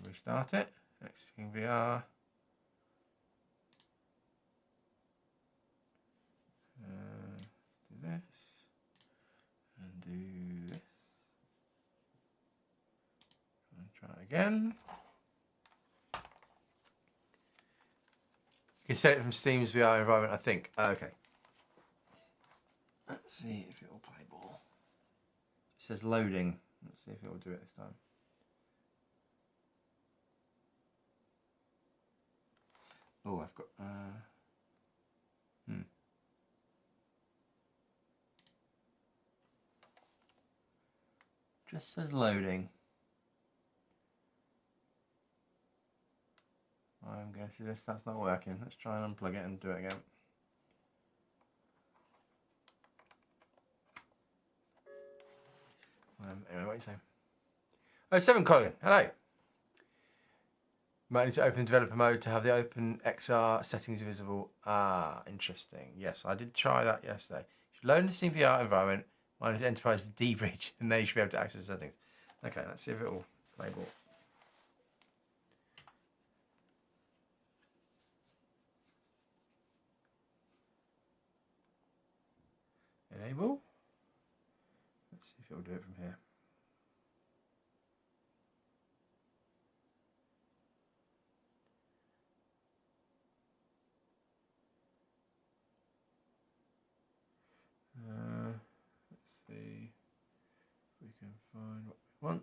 Restart it. Next Steam VR. Let's do this. And do this. Try it again. You can set it from Steam's VR environment, I think. Okay. Let's see if it will play ball. It says loading. Let's see if it will do it this time. Oh, I've got. Just says loading. I'm going to suggest that's not working. Let's try and unplug it and do it again. Anyway, what are you saying? Oh, 7 Colin, hello. Might need to open developer mode to have the OpenXR settings visible. Ah, interesting. Yes, I did try that yesterday. You should load in the Steam VR environment, minus Enterprise D-Bridge, and then you should be able to access the settings. Okay, let's see if it will play ball. Enable. Let's see if it will do it from here. Let's see if we can find what we want.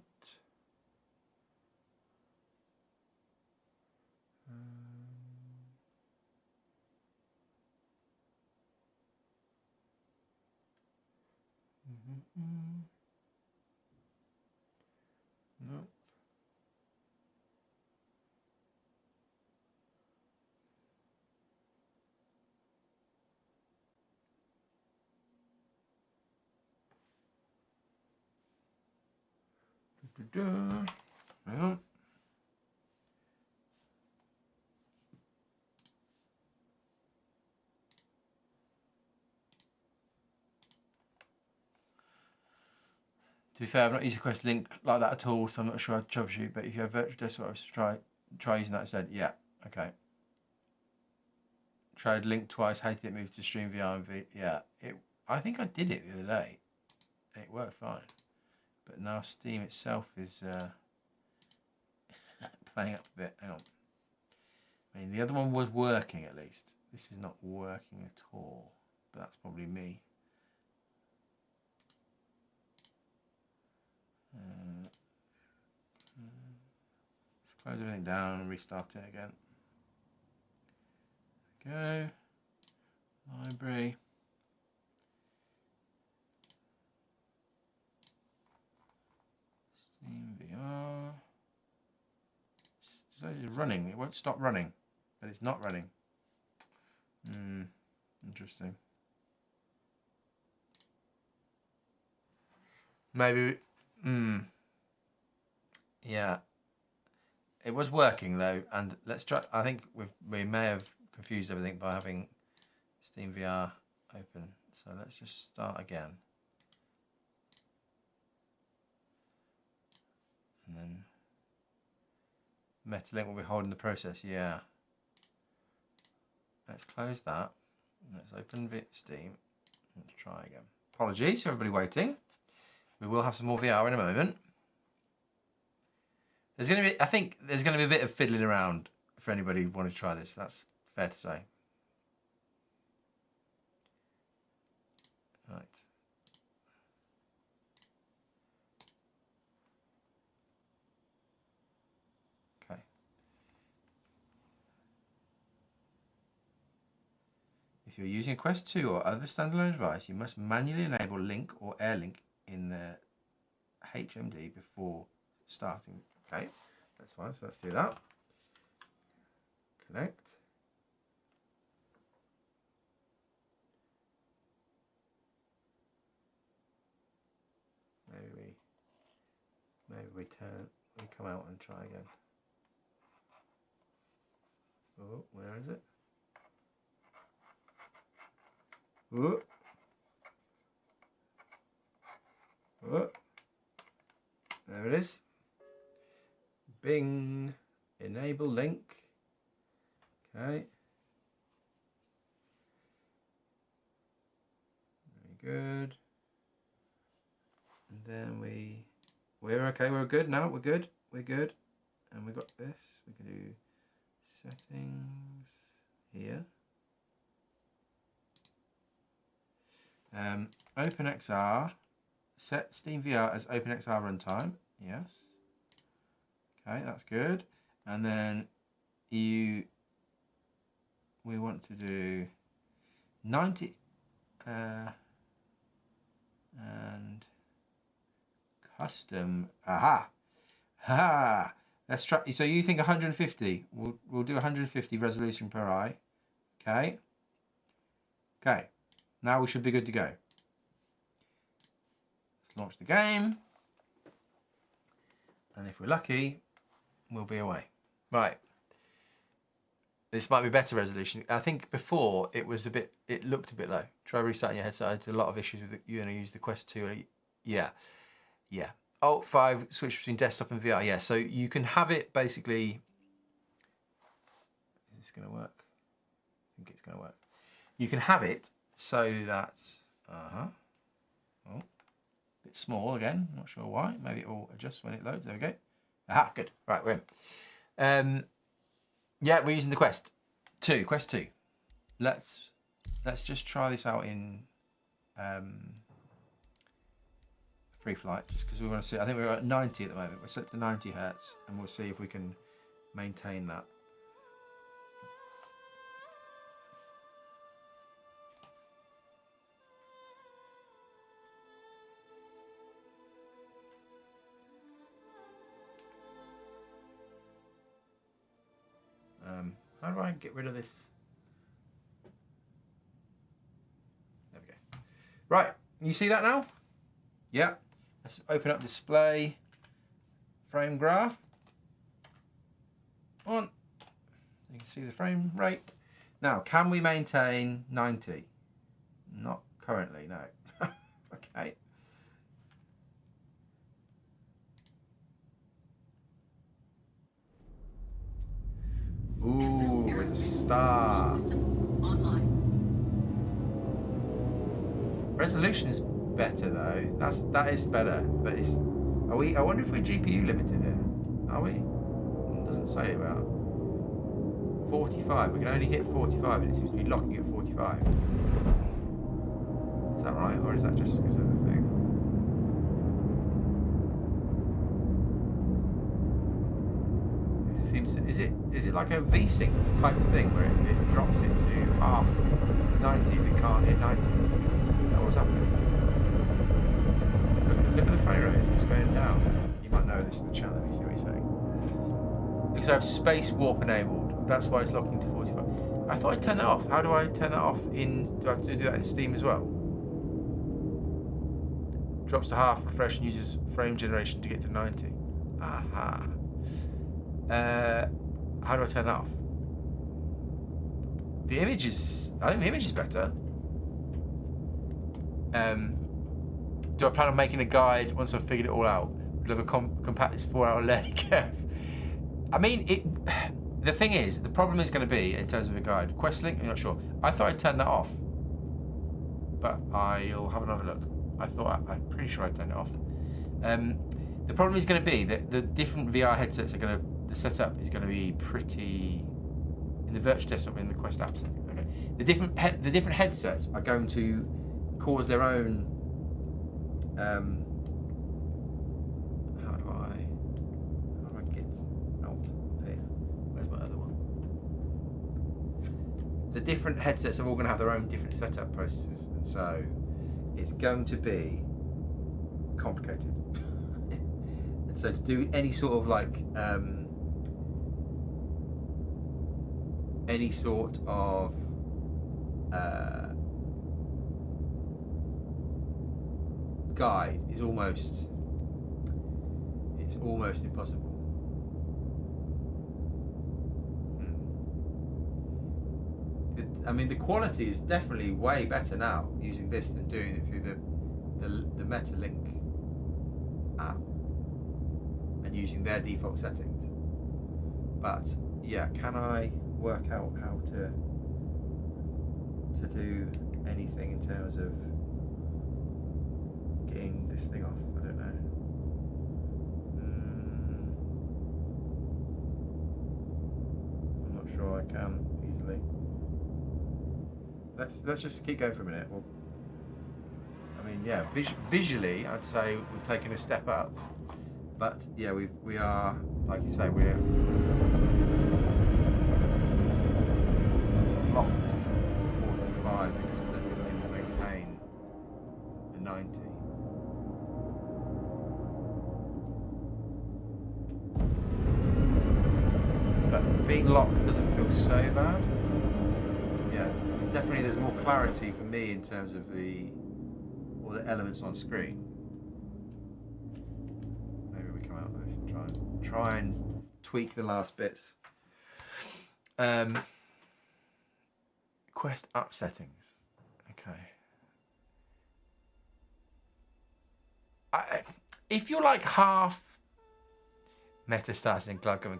Nope. Hang on. To be fair, I've not used a Quest Link like that at all, so I'm not sure how to troubleshoot. But if you have virtual desktop, try using that instead. Yeah, okay. Tried Link twice, hated it, moved to StreamVR and yeah. I think I did it the other day. It worked fine. But now Steam itself is playing up a bit. Hang on. I mean, the other one was working at least. This is not working at all. But that's probably me. Let's close everything down and restart it again. Go. Library. Steam VR. So this is running. It won't stop running, but it's not running. Interesting. Maybe. Yeah. It was working though, and let's try. I think we may have confused everything by having Steam VR open. So let's just start again. And then Metalink will be holding the process, yeah. Let's close that. Let's open Steam. Let's try again. Apologies for everybody waiting. We will have some more VR in a moment. There's going to be, I think there's going to be a bit of fiddling around for anybody who want to try this. That's fair to say. Right. Okay. If you're using a Quest 2 or other standalone device, you must manually enable Link or AirLink in the HMD before starting. Okay, that's fine. So let's do that. Connect. Maybe we come out and try again. Oh, where is it? Oh. Oh. There it is. Bing. Enable link. Okay. Very good. And then we're okay, we're good now, we're good. And we got this. We can do settings here. OpenXR. Set Steam VR as OpenXR runtime. Yes. Okay, that's good. And then you we want to do 90 and custom. Aha. Let's try. So you think 150? We'll do 150 resolution per eye. Okay. Okay. Now we should be good to go. Let's launch the game. And if we're lucky, we'll be away. Right. This might be better resolution. I think before it was it looked a bit low. Try restarting your headset. I had a lot of issues with it. You're going to use the Quest 2. Yeah. Alt 5, switch between desktop and VR. Yeah, so you can have it basically. Is this going to work? I think it's going to work. You can have it so that. Oh, a bit small again. Not sure why. Maybe it will adjust when it loads. There we go. Aha, good. Right, we're in. Yeah, we're using the Quest 2. Let's just try this out in free flight, just because we want to see. I think we're at 90 at the moment. We're set to 90 hertz, and we'll see if we can maintain that. How do I get rid of this? There we go. Right, you see that now? Yeah. Let's open up display, frame graph. On. You can see the frame rate. Now, can we maintain 90? Not currently, no. Okay. Ooh, it's a star. Systems online. Resolution is better though. That is better, but it's. Are we? I wonder if we're GPU limited here. Are we? It doesn't say about 45. We can only hit 45, and it seems to be locking at 45. Is that right, or is that just because of the thing? It seems. Is it like a VSync type of thing where it drops it to half 90 if it can't hit 90? Is that what's happening? Look at the frame rate, it's just going down. You might know this in the chat, let me see what you're saying. Looks like I have space warp enabled. That's why it's locking to 45. I thought I'd turn that off. How do I turn that off? Do I have to do that in Steam as well? Drops to half, refresh, and uses frame generation to get to 90. Aha. How do I turn that off? The image is. I think the image is better. Do I plan on making a guide once I've figured it all out? Would love a compact this 4-hour learning curve. I mean, the thing is, the problem is going to be in terms of a guide. Questlink, I'm not sure. I thought I'd turn that off, but I'll have another look. I'm pretty sure I turned it off. The problem is going to be that the different VR headsets are going to. The setup is going to be pretty. In the virtual desktop, in the Quest app setting. Okay. The different headsets are going to cause their own. How do I get out there? Where's my other one? The different headsets are all going to have their own different setup processes, and so it's going to be complicated. And so to do any sort of like any sort of guide is almost impossible. I mean, the quality is definitely way better now using this than doing it through the MetaLink app and using their default settings. But yeah, can I work out how to do anything in terms of getting this thing off? I don't know. I'm not sure I can easily. Let's just keep going for a minute. Well, I mean, yeah, visually, I'd say we've taken a step up, but yeah, we are, like you say, we're being locked doesn't feel so bad. Yeah, definitely there's more clarity for me in terms of all the elements on screen. Maybe we come out of this and try and tweak the last bits. Quest app settings. Okay. If you're like half meta starting and going,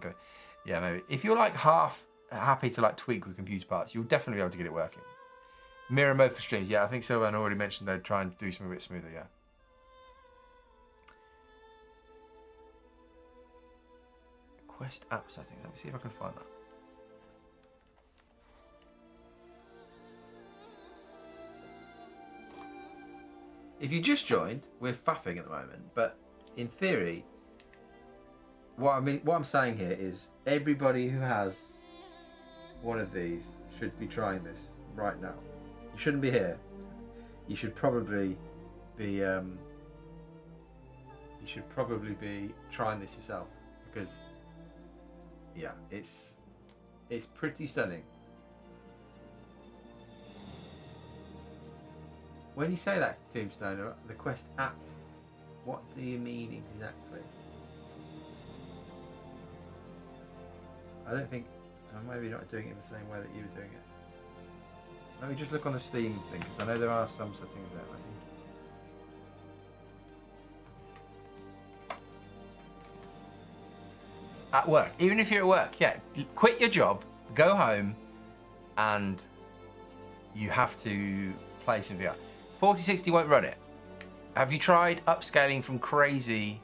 yeah, maybe. If you're like half happy to like tweak with computer parts, you'll definitely be able to get it working. Mirror mode for streams. Yeah, I think Sylvan already mentioned they'd try and do something a bit smoother. Yeah. Quest app settings. Let me see if I can find that. If you just joined, we're faffing at the moment, but in theory, what I'm saying here is everybody who has one of these should be trying this right now. You shouldn't be here. You should probably be trying this yourself, because yeah, it's pretty stunning. When you say that, Tombstone, the Quest app, what do you mean exactly? I don't think, maybe not doing it in the same way that you were doing it. Let me just look on the Steam thing, because I know there are some settings there. At work, even if you're at work, yeah, quit your job, go home, and you have to play some VR. 4060 won't run it. Have you tried upscaling from crazy?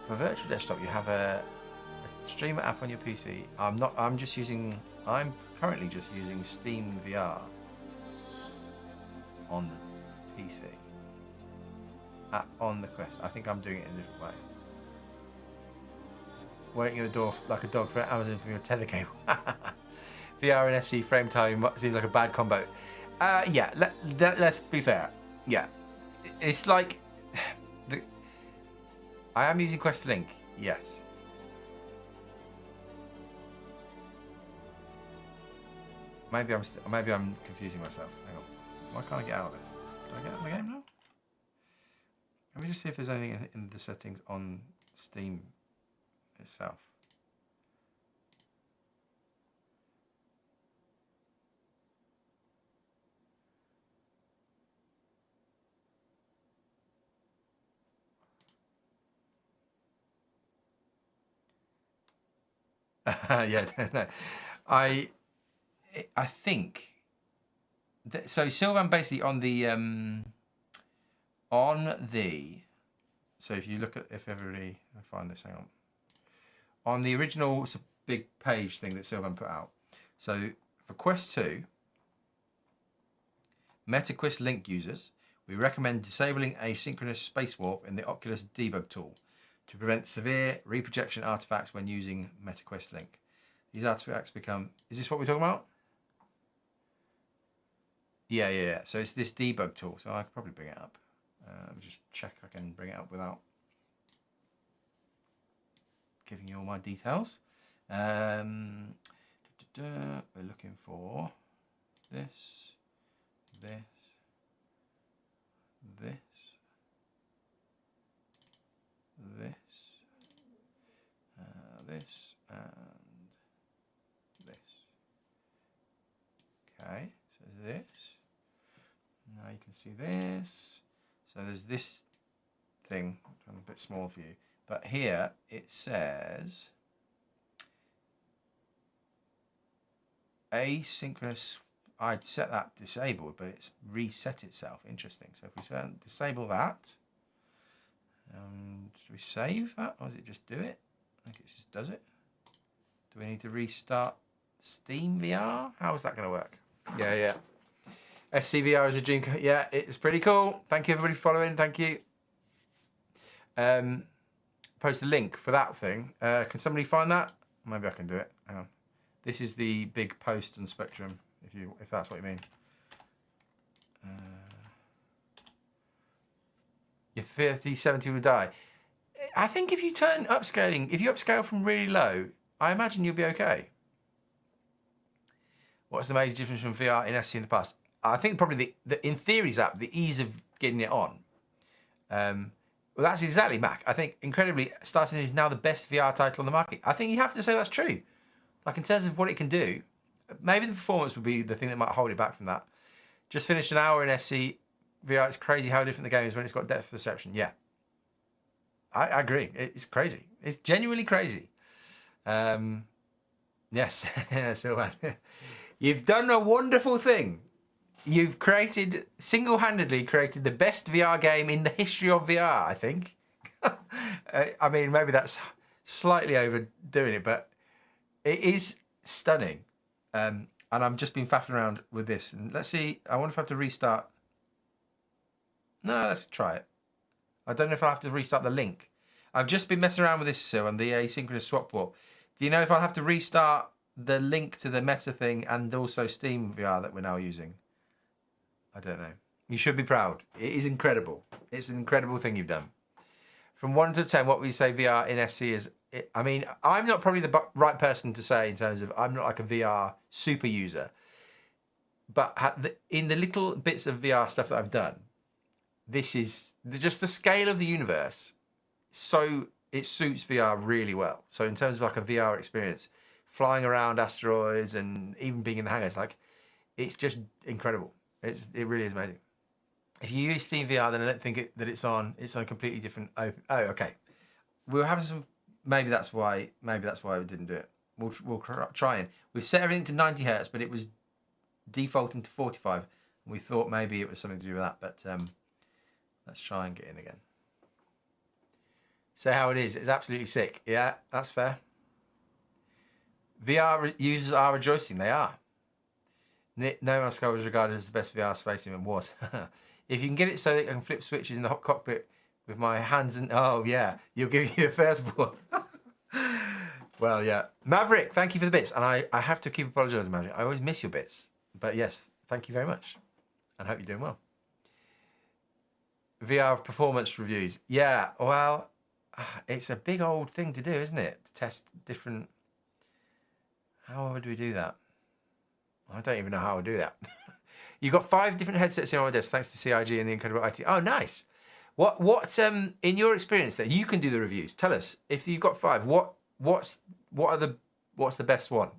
For virtual desktop, you have a streamer app on your PC. I'm currently just using Steam VR on the PC. App on the Quest. I think I'm doing it in a different way. Waiting at the door like a dog for Amazon from your tether cable. VR and SC frame time seems like a bad combo. Yeah, let's be fair. Yeah, it's like I am using Quest Link. Yes. Maybe I'm confusing myself. Hang on. Why can't I get out of this? Can I get out of the game now? Let me just see if there's anything in the settings on Steam itself. Yeah, no. I think that, so Sylvan basically on the so if you look at, if everybody, I find this, hang on the original, it's a big page thing that Sylvan put out. So for Quest 2 MetaQuest Link users, we recommend disabling asynchronous space warp in the Oculus debug tool to prevent severe reprojection artifacts when using MetaQuest Link. These artifacts become, is this what we're talking about? Yeah. So it's this debug tool. So I could probably bring it up. Just check I can bring it up without giving you all my details. We're looking for this, this, and this. Okay, so this. Now you can see this. So there's this thing, I'm a bit small for you, but here it says asynchronous. I'd set that disabled, but it's reset itself. Interesting. So if we disable that, do we save that, or does it just do it? I think it just does it. Do we need to restart Steam VR? How is that going to work? Yeah. SCVR is a dream. Yeah, it's pretty cool. Thank you everybody for following. Thank you. Post a link for that thing. Can somebody find that? Maybe I can do it. Hang on. This is the big post on Spectrum, if that's what you mean. Your 3070 will die. I think if you turn upscaling, if you upscale from really low, I imagine you'll be okay. What's the major difference from VR in SC in the past? I think probably the in theory's app, the ease of getting it on. Well, that's exactly Mac. I think incredibly, Star Citizen is now the best VR title on the market. I think you have to say that's true. Like in terms of what it can do, maybe the performance would be the thing that might hold it back from that. Just finished an hour in SC VR. It's crazy how different the game is when it's got depth perception. Yeah, I agree. It's crazy. It's genuinely crazy. Yes, so you've done a wonderful thing. You've single-handedly created the best VR game in the history of VR, I think. I mean, maybe that's slightly overdoing it, but it is stunning. And I've just been faffing around with this. And let's see, I wonder if I have to restart. No, let's try it. I don't know if I'll have to restart the link. I've just been messing around with this on the asynchronous swap warp. Do you know if I'll have to restart the link to the Meta thing and also Steam VR that we're now using? I don't know. You should be proud. It is incredible. It's an incredible thing you've done. From 1 to 10, what would you say VR in SC is? I mean, I'm not probably the right person to say in terms of, I'm not like a VR super user. But in the little bits of VR stuff that I've done, this is just the scale of the universe. So it suits VR really well. So in terms of like a VR experience, flying around asteroids and even being in the hangars, like it's just incredible. It really is amazing. If you use Steam VR, then I don't think that it's on a completely different open. Oh, okay. We'll have some. Maybe that's why we didn't do it. We'll try and we've set everything to 90 hertz, but it was defaulting to 45. And we thought maybe it was something to do with that, but let's try and get in again. Say how it is. It's absolutely sick. Yeah, that's fair. VR users are rejoicing. They are. No Man's Sky was regarded as the best VR space game. Was. If you can get it so that I can flip switches in the hot cockpit with my hands and yeah, you'll give me the first one. Well, yeah, Maverick, thank you for the bits, and I have to keep apologising, Maverick. I always miss your bits, but yes, thank you very much, and hope you're doing well. VR performance reviews, yeah. Well, it's a big old thing to do, isn't it? To test different. How would we do that? I don't even know how I would do that. You've got 5 different headsets in on my desk, thanks to CIG and the incredible IT. Oh, nice. What in your experience that you can do the reviews? Tell us if you've got 5. What's the best one?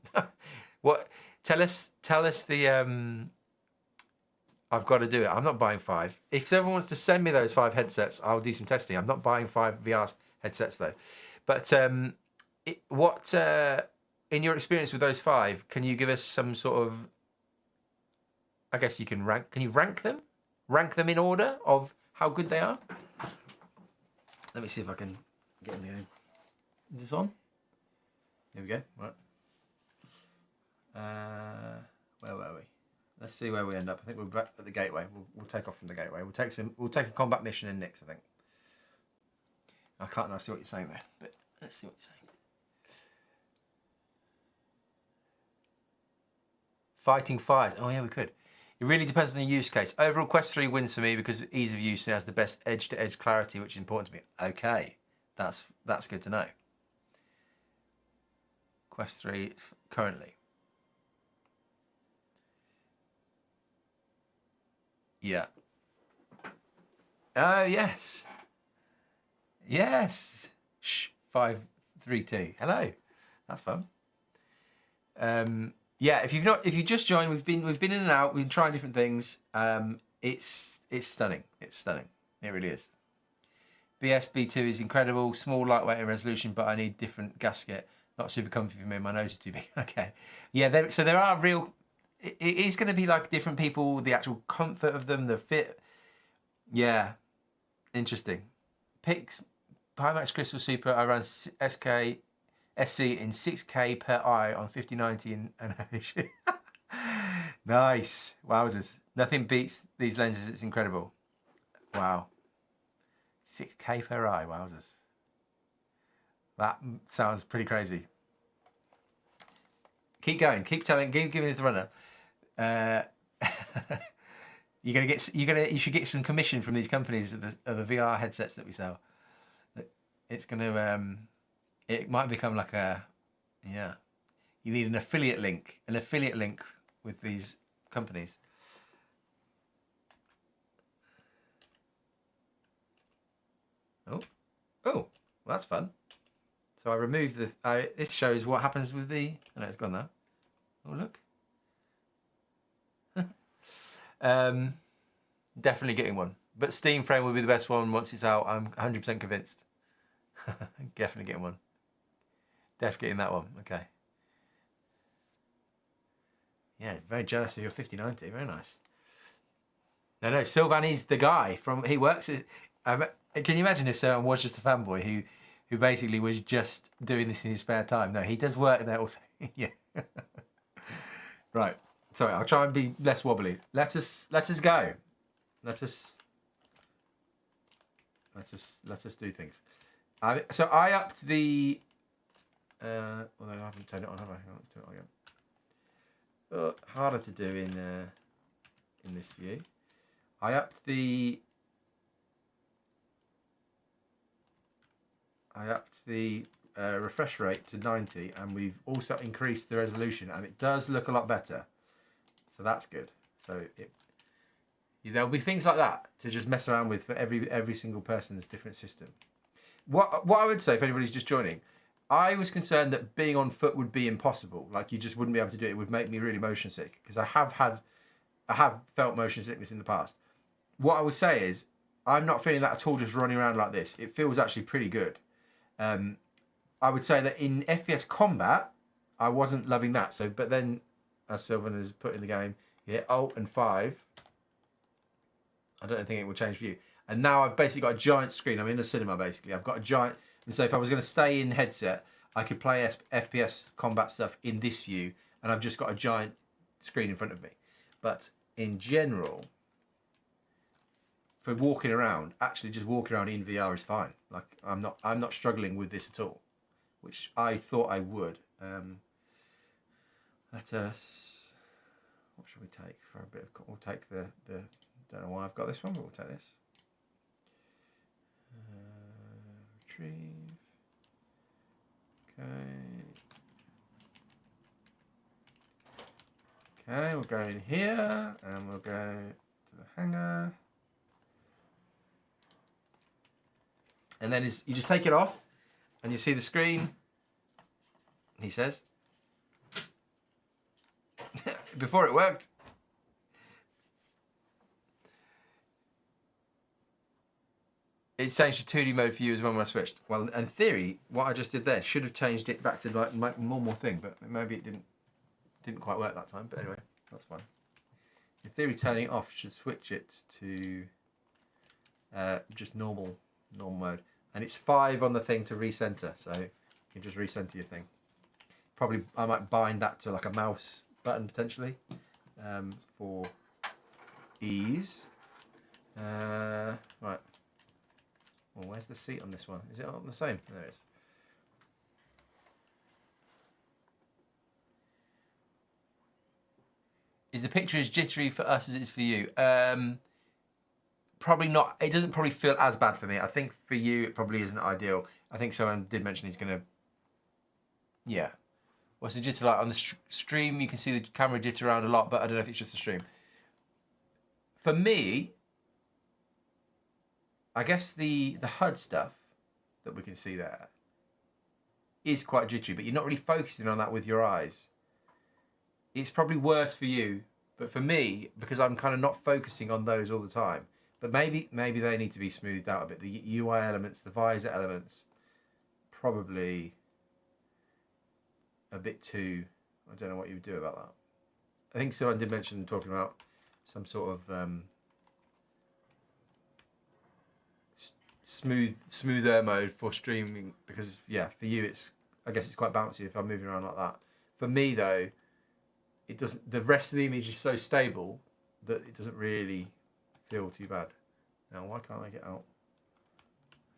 Tell us the I've got to do it. I'm not buying 5. If someone wants to send me those 5 headsets, I'll do some testing. I'm not buying 5 VR headsets though. But in your experience with those 5, can you give us some sort of? I guess you can rank. Can you rank them? Rank them in order of how good they are. Let me see if I can get in the. Is this on? Here we go. Right. Where were we? Let's see where we end up. I think we're back at the gateway. We'll take off from the gateway. We'll take a combat mission in Nix, I think. I can't now see what you're saying there, but let's see what you're saying. Fighting fires. Oh yeah, we could. It really depends on the use case. Overall, Quest 3 wins for me because of ease of use and has the best edge-to-edge clarity, which is important to me. Okay, that's good to know. Quest 3 currently. Yeah. Oh, yes. Yes. Shh. 532. Hello. That's fun. Yeah, if you just joined, we've been in and out. We've been trying different things. It's stunning. It's stunning. It really is. BSB2 is incredible. Small, lightweight in resolution, but I need different gasket. Not super comfy for me. My nose is too big. Okay. Yeah. So there are real. It is going to be like different people. The actual comfort of them, the fit. Yeah. Interesting. Picks Pimax Crystal Super. I ran SC in 6K per eye on 5090 and nice. Wowzers. Nothing beats these lenses. It's incredible. Wow. 6K per eye. Wowzers. That sounds pretty crazy. Keep going. Keep telling. Keep giving it the runner. You should get some commission from these companies of the VR headsets that we sell. it's going to, it might become like a, yeah. You need an affiliate link with these companies. Oh, well, that's fun. So I removed the, this shows what happens with the, oh no, it's gone now. Oh, look. Definitely getting one. But Steam Frame will be the best one once it's out. I'm 100% convinced. Definitely getting one. Definitely getting that one. Okay. Yeah, very jealous of your 5090. Very nice. No, Sylvan the guy from, he works at, can you imagine if Sylvan was just a fanboy who basically was just doing this in his spare time? No, he does work there also. Yeah. Right. Sorry, I'll try and be less wobbly. Let us go. Let us do things. So I upped the. Although I haven't turned it on, have I? Let's do it again. Harder to do in this view. I upped the. Refresh rate to 90, and we've also increased the resolution, and it does look a lot better. So that's good. So there'll be things like that to just mess around with for every single person's different system. What I would say, if anybody's just joining, I was concerned that being on foot would be impossible. Like you just wouldn't be able to do it. It would make me really motion sick, because I have felt motion sickness in the past. What I would say is I'm not feeling that at all just running around like this. It feels actually pretty good. I would say that in FPS combat, I wasn't loving that. So, but then, as Sylvan has put in the game, you hit Alt and 5. I don't think it will change for you. And now I've basically got a giant screen. I'm in a cinema, basically. I've got a giant... And so if I was going to stay in headset, I could play FPS combat stuff in this view, and I've just got a giant screen in front of me. But in general, for walking around, actually just walking around in VR is fine. Like I'm not struggling with this at all, which I thought I would. Let us. What should we take for a bit of? We'll take the. Don't know why I've got this one, but we'll take this. Retrieve. Okay, we'll go in here and we'll go to the hangar. And then you just take it off and you see the screen, he says. Before it worked. It changed to 2D mode for you as well when I switched. Well, in theory, what I just did there should have changed it back to like normal thing, but maybe it didn't quite work that time. But anyway, that's fine. In theory, turning it off should switch it to just normal mode. And it's 5 on the thing to recenter, so you can just recenter your thing. Probably I might bind that to like a mouse button potentially for ease. Right. Well, where's the seat on this one? Is it on the same? There it is. Is the picture as jittery for us as it is for you? Probably not. It doesn't probably feel as bad for me. I think for you it probably isn't ideal. I think someone did mention he's going to... Yeah. What's the jitter like? On the stream you can see the camera jitter around a lot, but I don't know if it's just the stream. For me... I guess the HUD stuff that we can see there is quite jittery, but you're not really focusing on that with your eyes. It's probably worse for you, but for me, because I'm kind of not focusing on those all the time, but maybe they need to be smoothed out a bit. The UI elements, the visor elements, probably a bit too, I don't know what you would do about that. I think someone did mention talking about some sort of smoother mode for streaming, because yeah, for you I guess it's quite bouncy if I'm moving around like that. For me though, it doesn't. The rest of the image is so stable that it doesn't really feel too bad. Now why can't I get out?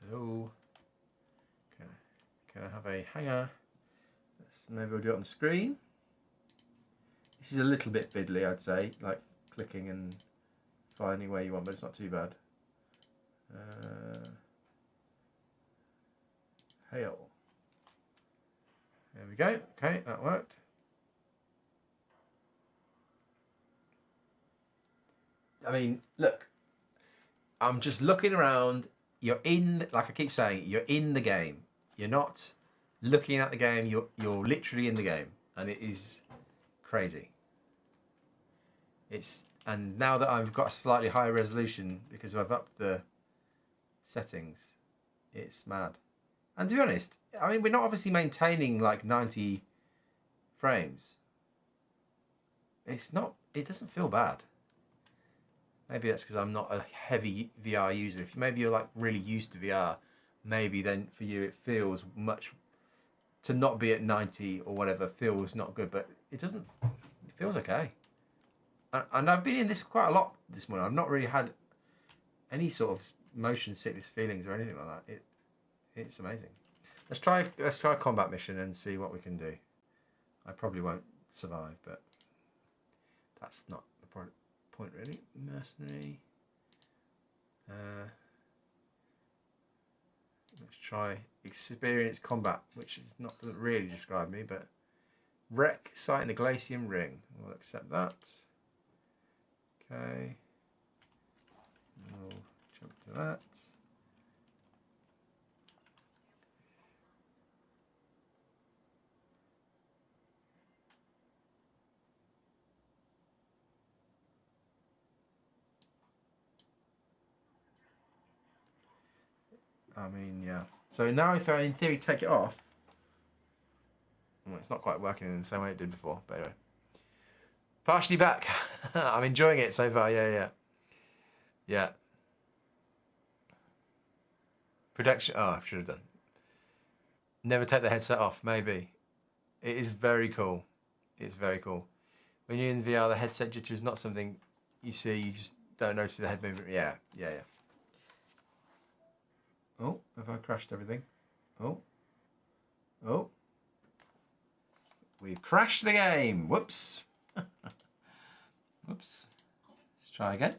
Hello. Can I have a hanger? Maybe we'll do it on the screen. This is a little bit fiddly, I'd say, like clicking and finding where you want, but it's not too bad. Hail. There we go. Okay, that worked. I mean, look. I'm just looking around. You're in, like I keep saying, you're in the game. You're not looking at the game. You're literally in the game, and it is crazy. And now that I've got a slightly higher resolution because I've upped the settings, it's mad. And to be honest, I mean, we're not obviously maintaining like 90 frames. It's not. It doesn't feel bad. Maybe that's because I'm not a heavy VR user. If maybe you're like really used to VR, maybe then for you it feels much. To not be at 90 or whatever feels not good, but it doesn't. It feels okay. And I've been in this quite a lot this morning. I've not really had any sort of motion sickness feelings or anything like that. It's amazing. Let's try a combat mission and see what we can do. I probably won't survive, but that's not the point really. Mercenary. Let's try experience combat, which is not, doesn't really describe me, but wreck site in the Glacium Ring. We'll accept that. Okay. We'll jump to that. I mean, yeah. So now if I, in theory, take it off, well, it's not quite working in the same way it did before, but anyway. Partially back. I'm enjoying it so far, yeah. Protection, oh, I should have done. Never take the headset off, maybe. It is very cool. It's very cool. When you're in VR, the headset jitter is not something you see, you just don't notice the head movement. Yeah. Oh, have I crashed everything? Oh. We've crashed the game. Whoops. Whoops. Let's try again.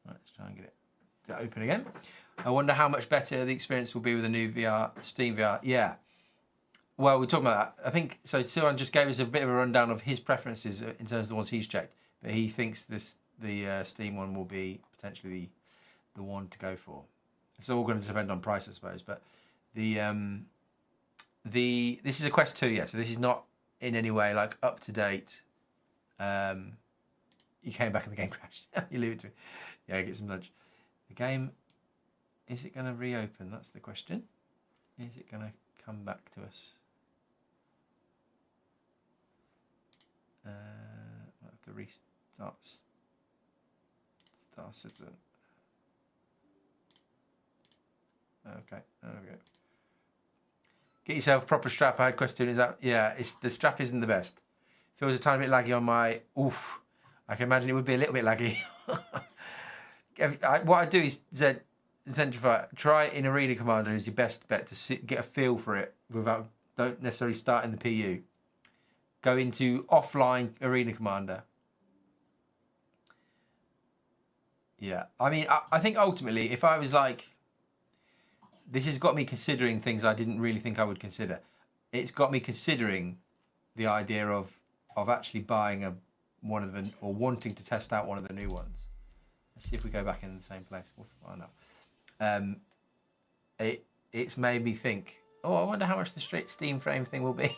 Let's try and get it to open again. I wonder how much better the experience will be with the new VR, Steam VR. Yeah. Well, we're talking about that. I think, so Siwan just gave us a bit of a rundown of his preferences in terms of the ones he's checked. But he thinks the Steam one will be potentially the one to go for. It's all going to depend on price, I suppose. But this is a Quest 2, yeah. So this is not in any way like up to date. You came back and the game crashed. You leave it to me. Yeah, get some lunch. The game, is it going to reopen? That's the question. Is it going to come back to us? I'll have to restart Star Citizen. Okay, there we go. Get yourself a proper strap. I had Quest 2. Is that? Yeah, the strap isn't the best. Feels a tiny bit laggy on my. Oof. I can imagine it would be a little bit laggy. What I do is Zentrify. Try it in Arena Commander is your best bet to get a feel for it without. Don't necessarily start in the PU. Go into offline Arena Commander. Yeah, I mean, I think ultimately, if I was like, this has got me considering things I didn't really think I would consider. It's got me considering the idea of actually buying one of the, or wanting to test out one of the new ones. Let's see if we go back in the same place. We'll find out. It's made me think, oh, I wonder how much the Steam Frame thing will be.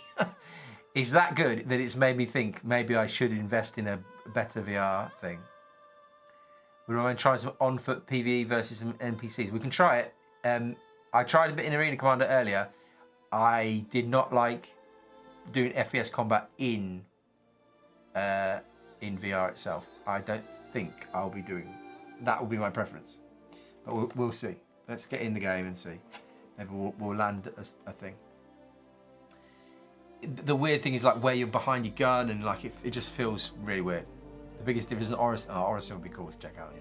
It's that good that it's made me think maybe I should invest in a better VR thing. We're going to try some on-foot PvE versus some NPCs. We can try it. I tried a bit in Arena Commander earlier. I did not like doing FPS combat in VR itself. I don't think I'll be doing. That will be my preference. But we'll see. Let's get in the game and see. Maybe we'll land a thing. The weird thing is like where you're behind your gun and like it just feels really weird. The biggest difference in Orison. Oh, Orison would be cool to check out.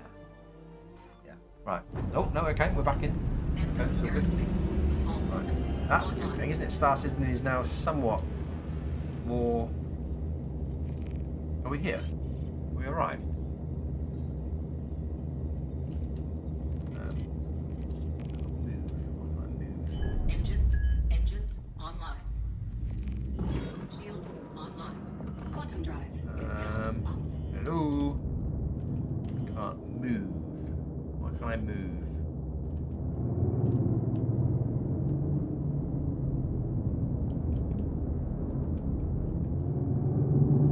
Yeah. Right. Oh no. Okay, we're back in. Okay, so good. Right. That's a good thing, isn't it? Star Citizen is now somewhat more. Are we here? We arrived. Quantum drive is now off. Hello. Can't move. Why can't I move?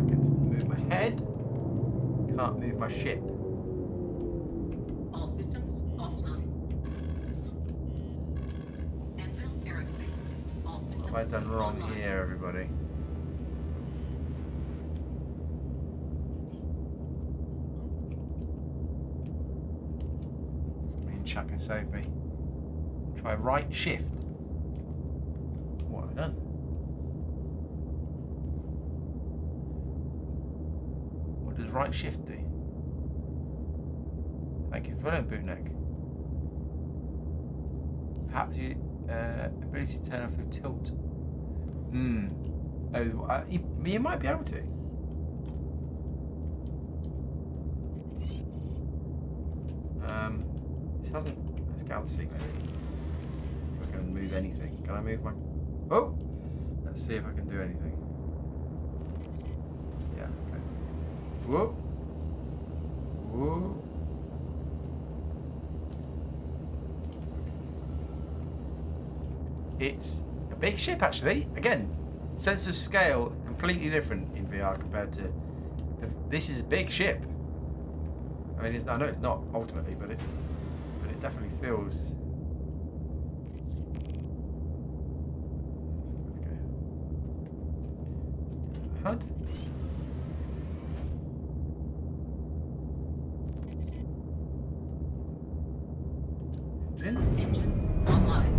I can move my head. Can't move my ship. All systems offline. Anvil Aerospace. All systems What have I done wrong online. here, everybody? Somebody in chat can save me. Try right shift. What have I done? What does right shift do? Thank you for following, Bootneck. Perhaps you ability to turn off your tilt. Oh, you might be able to. This hasn't. Let's get out the seat, maybe. See if I can move anything. Can I move my? Oh, let's see if I can do anything. Yeah. Okay. Whoa. Whoa. It's a big ship, actually. Again, sense of scale completely different in VR compared to. This is a big ship. I mean, I know it's not ultimately, but it definitely feels. HUD. Engines online.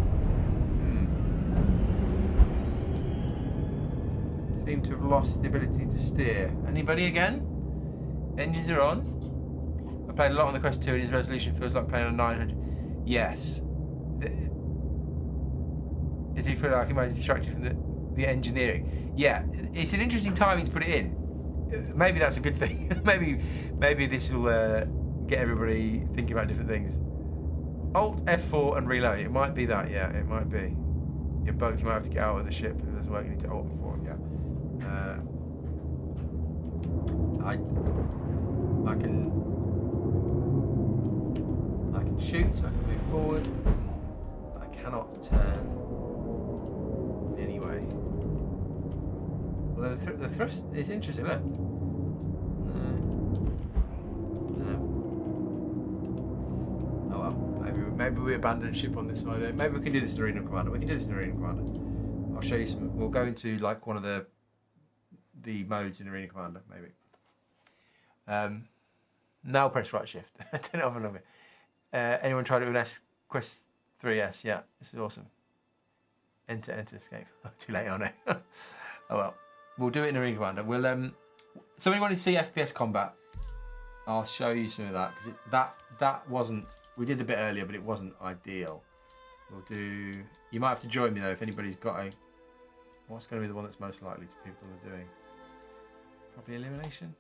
Seem to have lost the ability to steer. Anybody again? Engines are on. I played a lot on the Quest 2 and its resolution feels like playing on 900. Yes. It do feel like it might distract you from the engineering. Yeah, it's an interesting timing to put it in. Maybe that's a good thing. maybe this will get everybody thinking about different things. Alt F4 and reload. It might be that. Yeah, it might be. You're bugged. You might have to get out of the ship. If it doesn't work, you need to Alt F4. Yeah. I can shoot. I can move forward. I cannot turn anyway. Although the thrust is interesting. Look. Oh well. Maybe we abandon ship on this side. Maybe we can do this in Arena Commander. We can do this in Arena Commander. I'll show you some. We'll go into like one of the modes in Arena Commander, maybe. Now press right shift. Turn it off a little bit. Anyone tried it with Quest 3S? Yeah, this is awesome. Enter, escape. Too late, I know. Oh well, we'll do it in Arena Commander. We'll somebody wanted to see FPS combat. I'll show you some of that because that wasn't. We did a bit earlier, but it wasn't ideal. We'll do. You might have to join me though if anybody's got a. What's going to be the one that's most likely to people are doing? Probably elimination.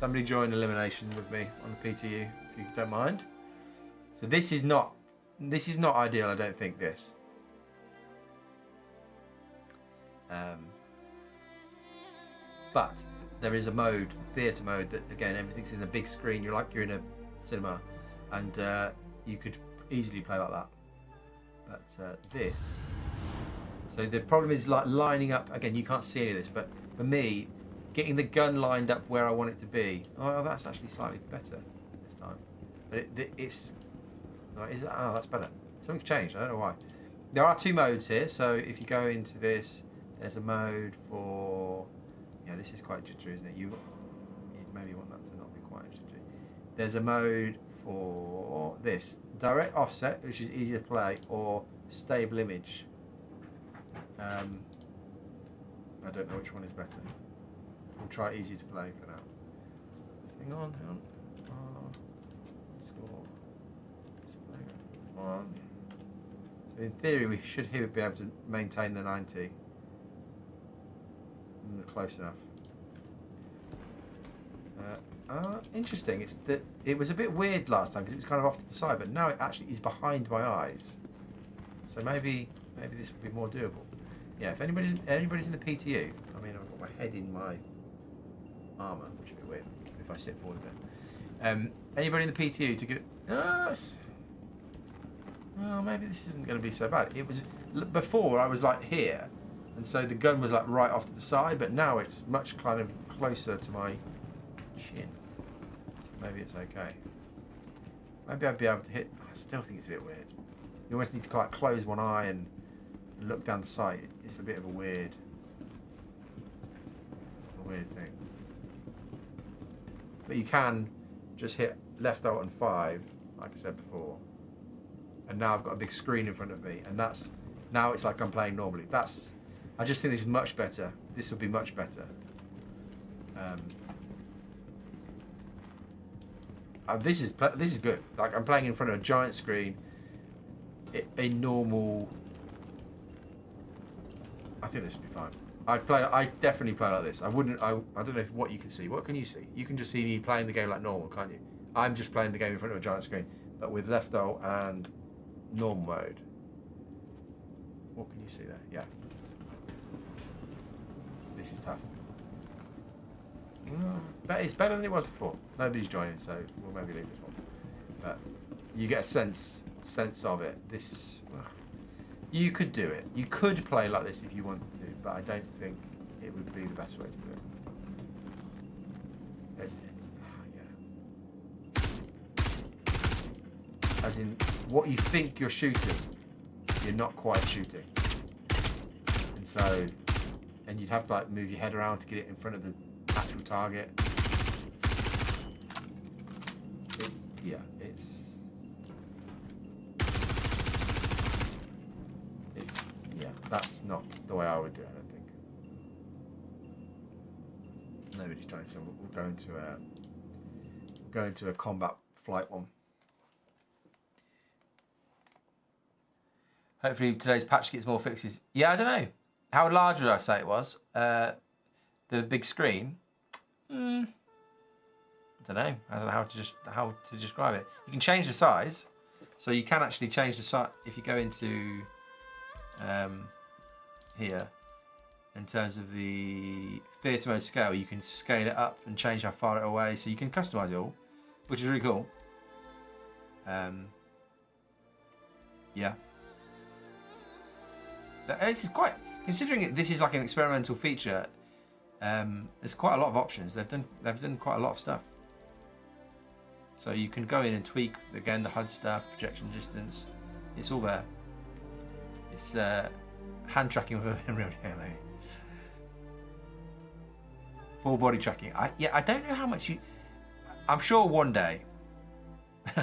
Somebody join elimination with me on the PTU if you don't mind. So this is not ideal. I don't think this. But there is a mode, theatre mode, that again everything's in a big screen. You're in a cinema, and you could easily play like that. But this. So the problem is like lining up. Again, you can't see any of this, but for me, getting the gun lined up where I want it to be. Oh, that's actually slightly better this time. But it's. Oh, that's better. Something's changed. I don't know why. There are two modes here. So if you go into this, there's a mode for. Yeah, this is quite jittery, isn't it? You maybe want that to not be quite jittery. There's a mode for this direct offset, which is easy to play, or stable image. I don't know which one is better. We'll try easy to play for now. Hang on. Score. Come on. So in theory, we should here be able to maintain the 90. Close enough. Interesting. It's that it was a bit weird last time because it was kind of off to the side, but now it actually is behind my eyes. So maybe this would be more doable. Yeah. If anybody's in the PTU, I mean, I've got my head in my armour, which would be weird if I sit forward a bit. Anybody in the PTU to get... Oh, maybe this isn't going to be so bad. It was... Before, I was like here, and so the gun was like right off to the side, but now it's much kind of closer to my chin. So maybe it's okay. Maybe I'd be able to hit... I still think it's a bit weird. You almost need to like close one eye and look down the sight. It's a bit of a weird thing. But you can just hit left alt and 5, like I said before. And now I've got a big screen in front of me, and that's now it's like I'm playing normally. I just think this is much better. This will be much better. This is good. Like I'm playing in front of a giant screen. A normal. I think this would be fine. I definitely play like this. I wouldn't. I don't know what you can see. What can you see? You can just see me playing the game like normal, can't you? I'm just playing the game in front of a giant screen, but with left alt and normal mode. What can you see there? Yeah. This is tough. But it's better than it was before. Nobody's joining, so we'll maybe leave this one. But you get a sense of it. This, you could do it. You could play like this if you wanted to, but I don't think it would be the best way to do it. As in, what you think you're shooting, you're not quite shooting. And so, and you'd have to like move your head around to get it in front of the actual target. That's not the way I would do it, I don't think. Nobody's trying, so we'll go into a combat flight one. Hopefully today's patch gets more fixes. Yeah, I don't know. How large would I say it was? The big screen? I don't know. I don't know how to describe it. You can change the size. So you can actually change the size if you go into here in terms of the theatre mode scale. You can scale it up and change how far it away, so you can customize it all, which is really cool. Yeah, it's quite, considering this is like an experimental feature. There's quite a lot of options. They've done quite a lot of stuff. So you can go in and tweak again the HUD stuff, projection distance. It's all there. It's hand tracking with a real game. Full body tracking. I don't know how much you. I'm sure one day,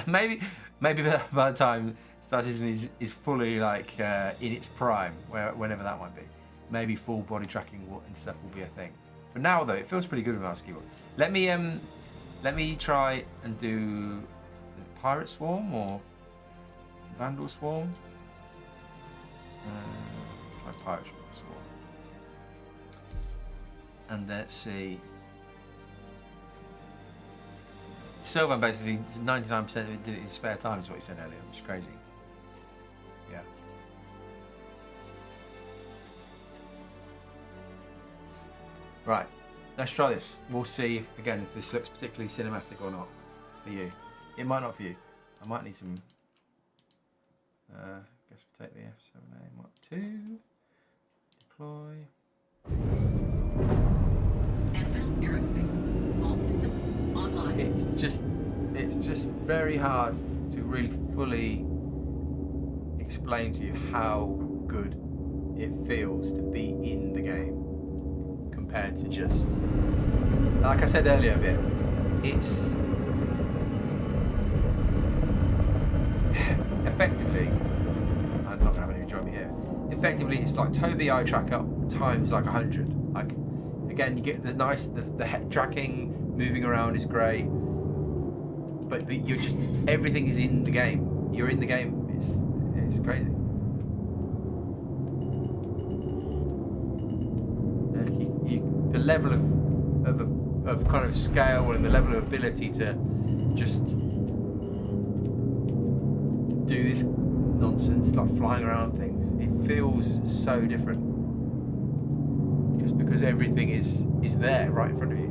maybe by the time Star Citizen is fully like in its prime, whenever that might be, maybe full body tracking and stuff will be a thing. For now though, it feels pretty good with mouse and keyboard. Let me try and do Pirate Swarm or Vandal Swarm. Try Pirate Swarm. And let's see. Sylvan basically 99% of it did it in spare time, is what he said earlier, which is crazy. Yeah. Right. Let's try this. We'll see if this looks particularly cinematic or not for you. It might not for you. I might need some. Guess we'll take the F7A Mark II. Deploy. Anvil Aerospace. All systems online. It's just very hard to really fully explain to you how good it feels to be in the game. Compared to just, like I said earlier a bit, it's effectively, I'm not having any join me here, effectively it's like Tobii eye tracker times like 100. Like, again, you get the head tracking, moving around is great, but you're just, everything is in the game. You're in the game. It's crazy. The level of kind of scale and the level of ability to just do this nonsense, like flying around things, it feels so different. just because everything is there right in front of you.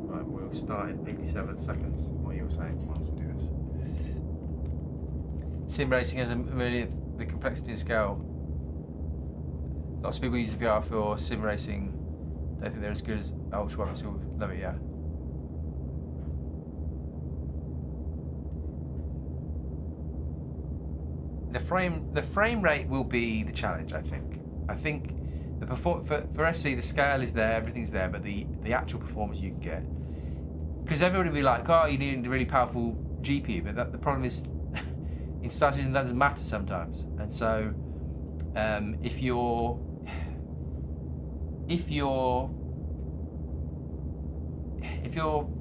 Right, we'll start in 87 seconds. What you were saying whilst we do this. Sim racing has really the complexity and scale. Lots of people use VR for sim racing. Don't think they're as good as Ultra One. Still love it, yeah. The frame rate will be the challenge, I think. I think the for SC the scale is there, everything's there, but the actual performance you can get. Because everybody will be like, oh, you need a really powerful GPU, but the problem is in Star Citizen that doesn't matter sometimes. And so if you're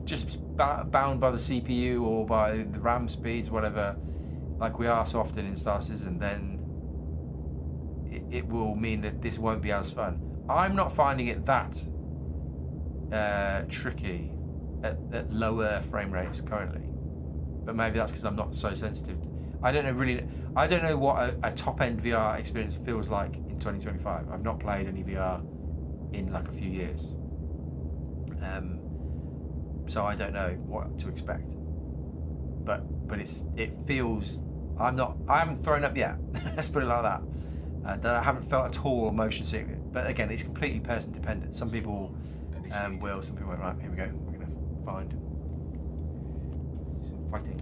just bound by the CPU or by the RAM speeds, whatever, like we are so often in Star Citizen, then it will mean that this won't be as fun. I'm not finding it that tricky at lower frame rates currently, but maybe that's because I'm not so sensitive. I don't know what a top-end VR experience feels like in 2025. I've not played any VR in like a few years, so I don't know what to expect. But it feels. I haven't thrown up yet. Let's put it like that. I haven't felt at all motion sickness. But again, it's completely person dependent. Some people will, some people won't. Right, here we go. We're gonna find some fighting.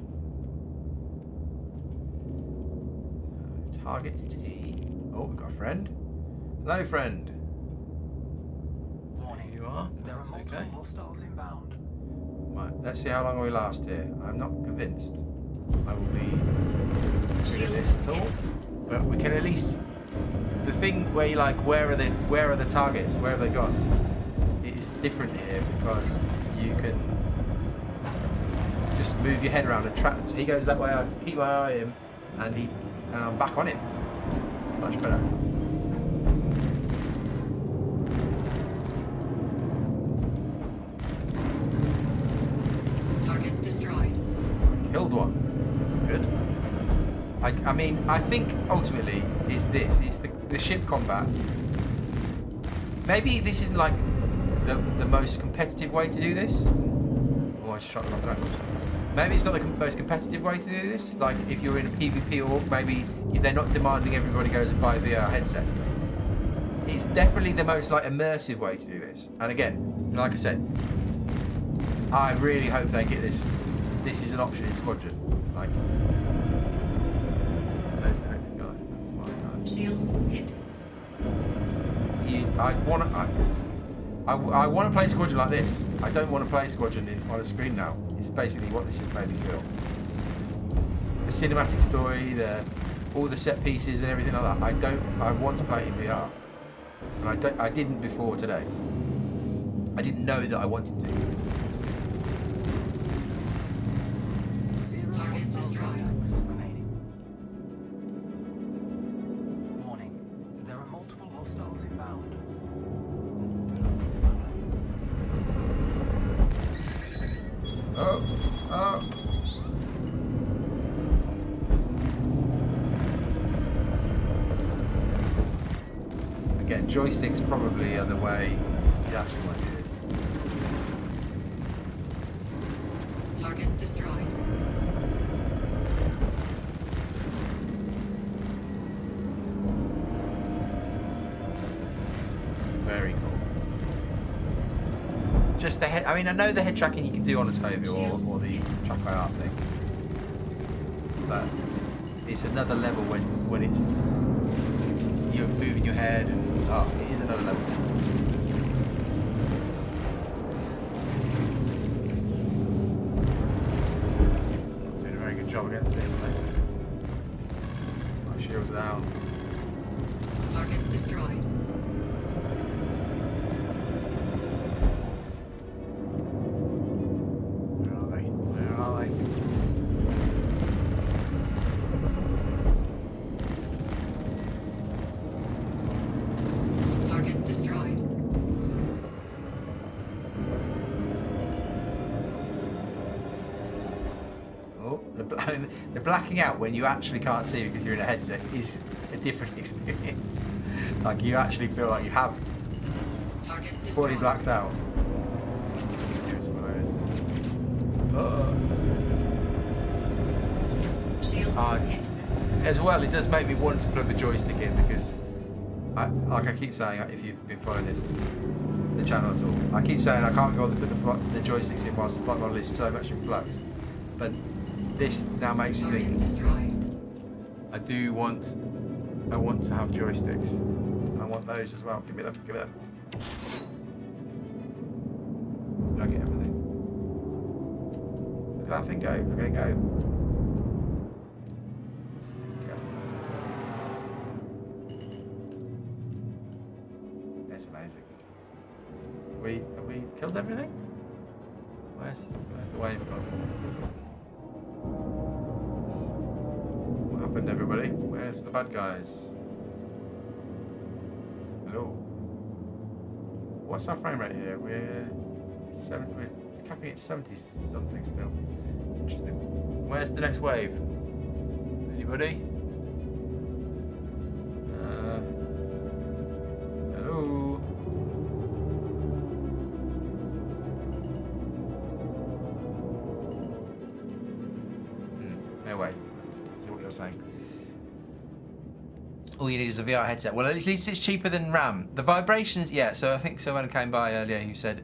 So, target T. Oh, we've got a friend. Hello, friend. Warning. Here you are. There are That's multiple okay. hostiles inbound. Right, let's see how long we last here. I'm not convinced I will be doing this at all, but we can at least. The thing where you're like, where are the targets? Where have they gone? It is different here because you can just move your head around and track. He goes that way. I keep my eye on him, and I'm back on him. It's much better. Target destroyed. Killed one. That's good. I mean, I think ultimately it's this. It's the ship combat. Maybe this isn't like the most competitive way to do this. Oh, I shot the wrong button. Maybe it's not the most competitive way to do this. Like if you're in a PvP org, maybe they're not demanding everybody goes and buy a VR headset. It's definitely the most like immersive way to do this. And again, like I said, I really hope they get this. This is an option in Squadron. Like, there's the next guy. That's my guy. Shields hit. I want to play Squadron like this. I don't want to play Squadron on a screen now. It's basically what this has made me feel. The cinematic story, all the set pieces and everything like that. I want to play it in VR, and I didn't before today. I didn't know that I wanted to. Target destroyed. Remaining. Warning. There are multiple hostiles inbound. Oh. Again, joysticks probably are the way you actually want to do this. Target destroyed. Very cool. Just the head. I mean, I know the head tracking you can do on a Toby or the Track IR thing, but it's another level when it's you're moving your head and it is another level. Doing a very good job against this thing. My shield's down. Target destroyed. Where are they? Where are they? Target destroyed. Oh, The blacking out when you actually can't see because you're in a headset is a different experience. Like you actually feel like you have Target fully destroyed. blacked out. Give some of those. Shields hit. As well, it does make me want to plug the joystick in because, like I keep saying, if you've been following the channel at all, I keep saying I can't go to put the joysticks in whilst the flight model is so much in flux. But this now makes you Target think. destroyed. I want to have joysticks. I want those as well. Give me them. Give me them. Did I get everything? Look at that thing go. Look at it go. It's amazing. Have we killed everything? Where's the wave gone? What happened, everybody? Where's the bad guys? Hello. What's our frame rate here? We're capping at 70 something still. Interesting. Where's the next wave? Anybody? Hello. No wave. See what you're saying. All you need is a VR headset. Well, at least it's cheaper than RAM. The vibrations, yeah. So I think someone came by earlier who said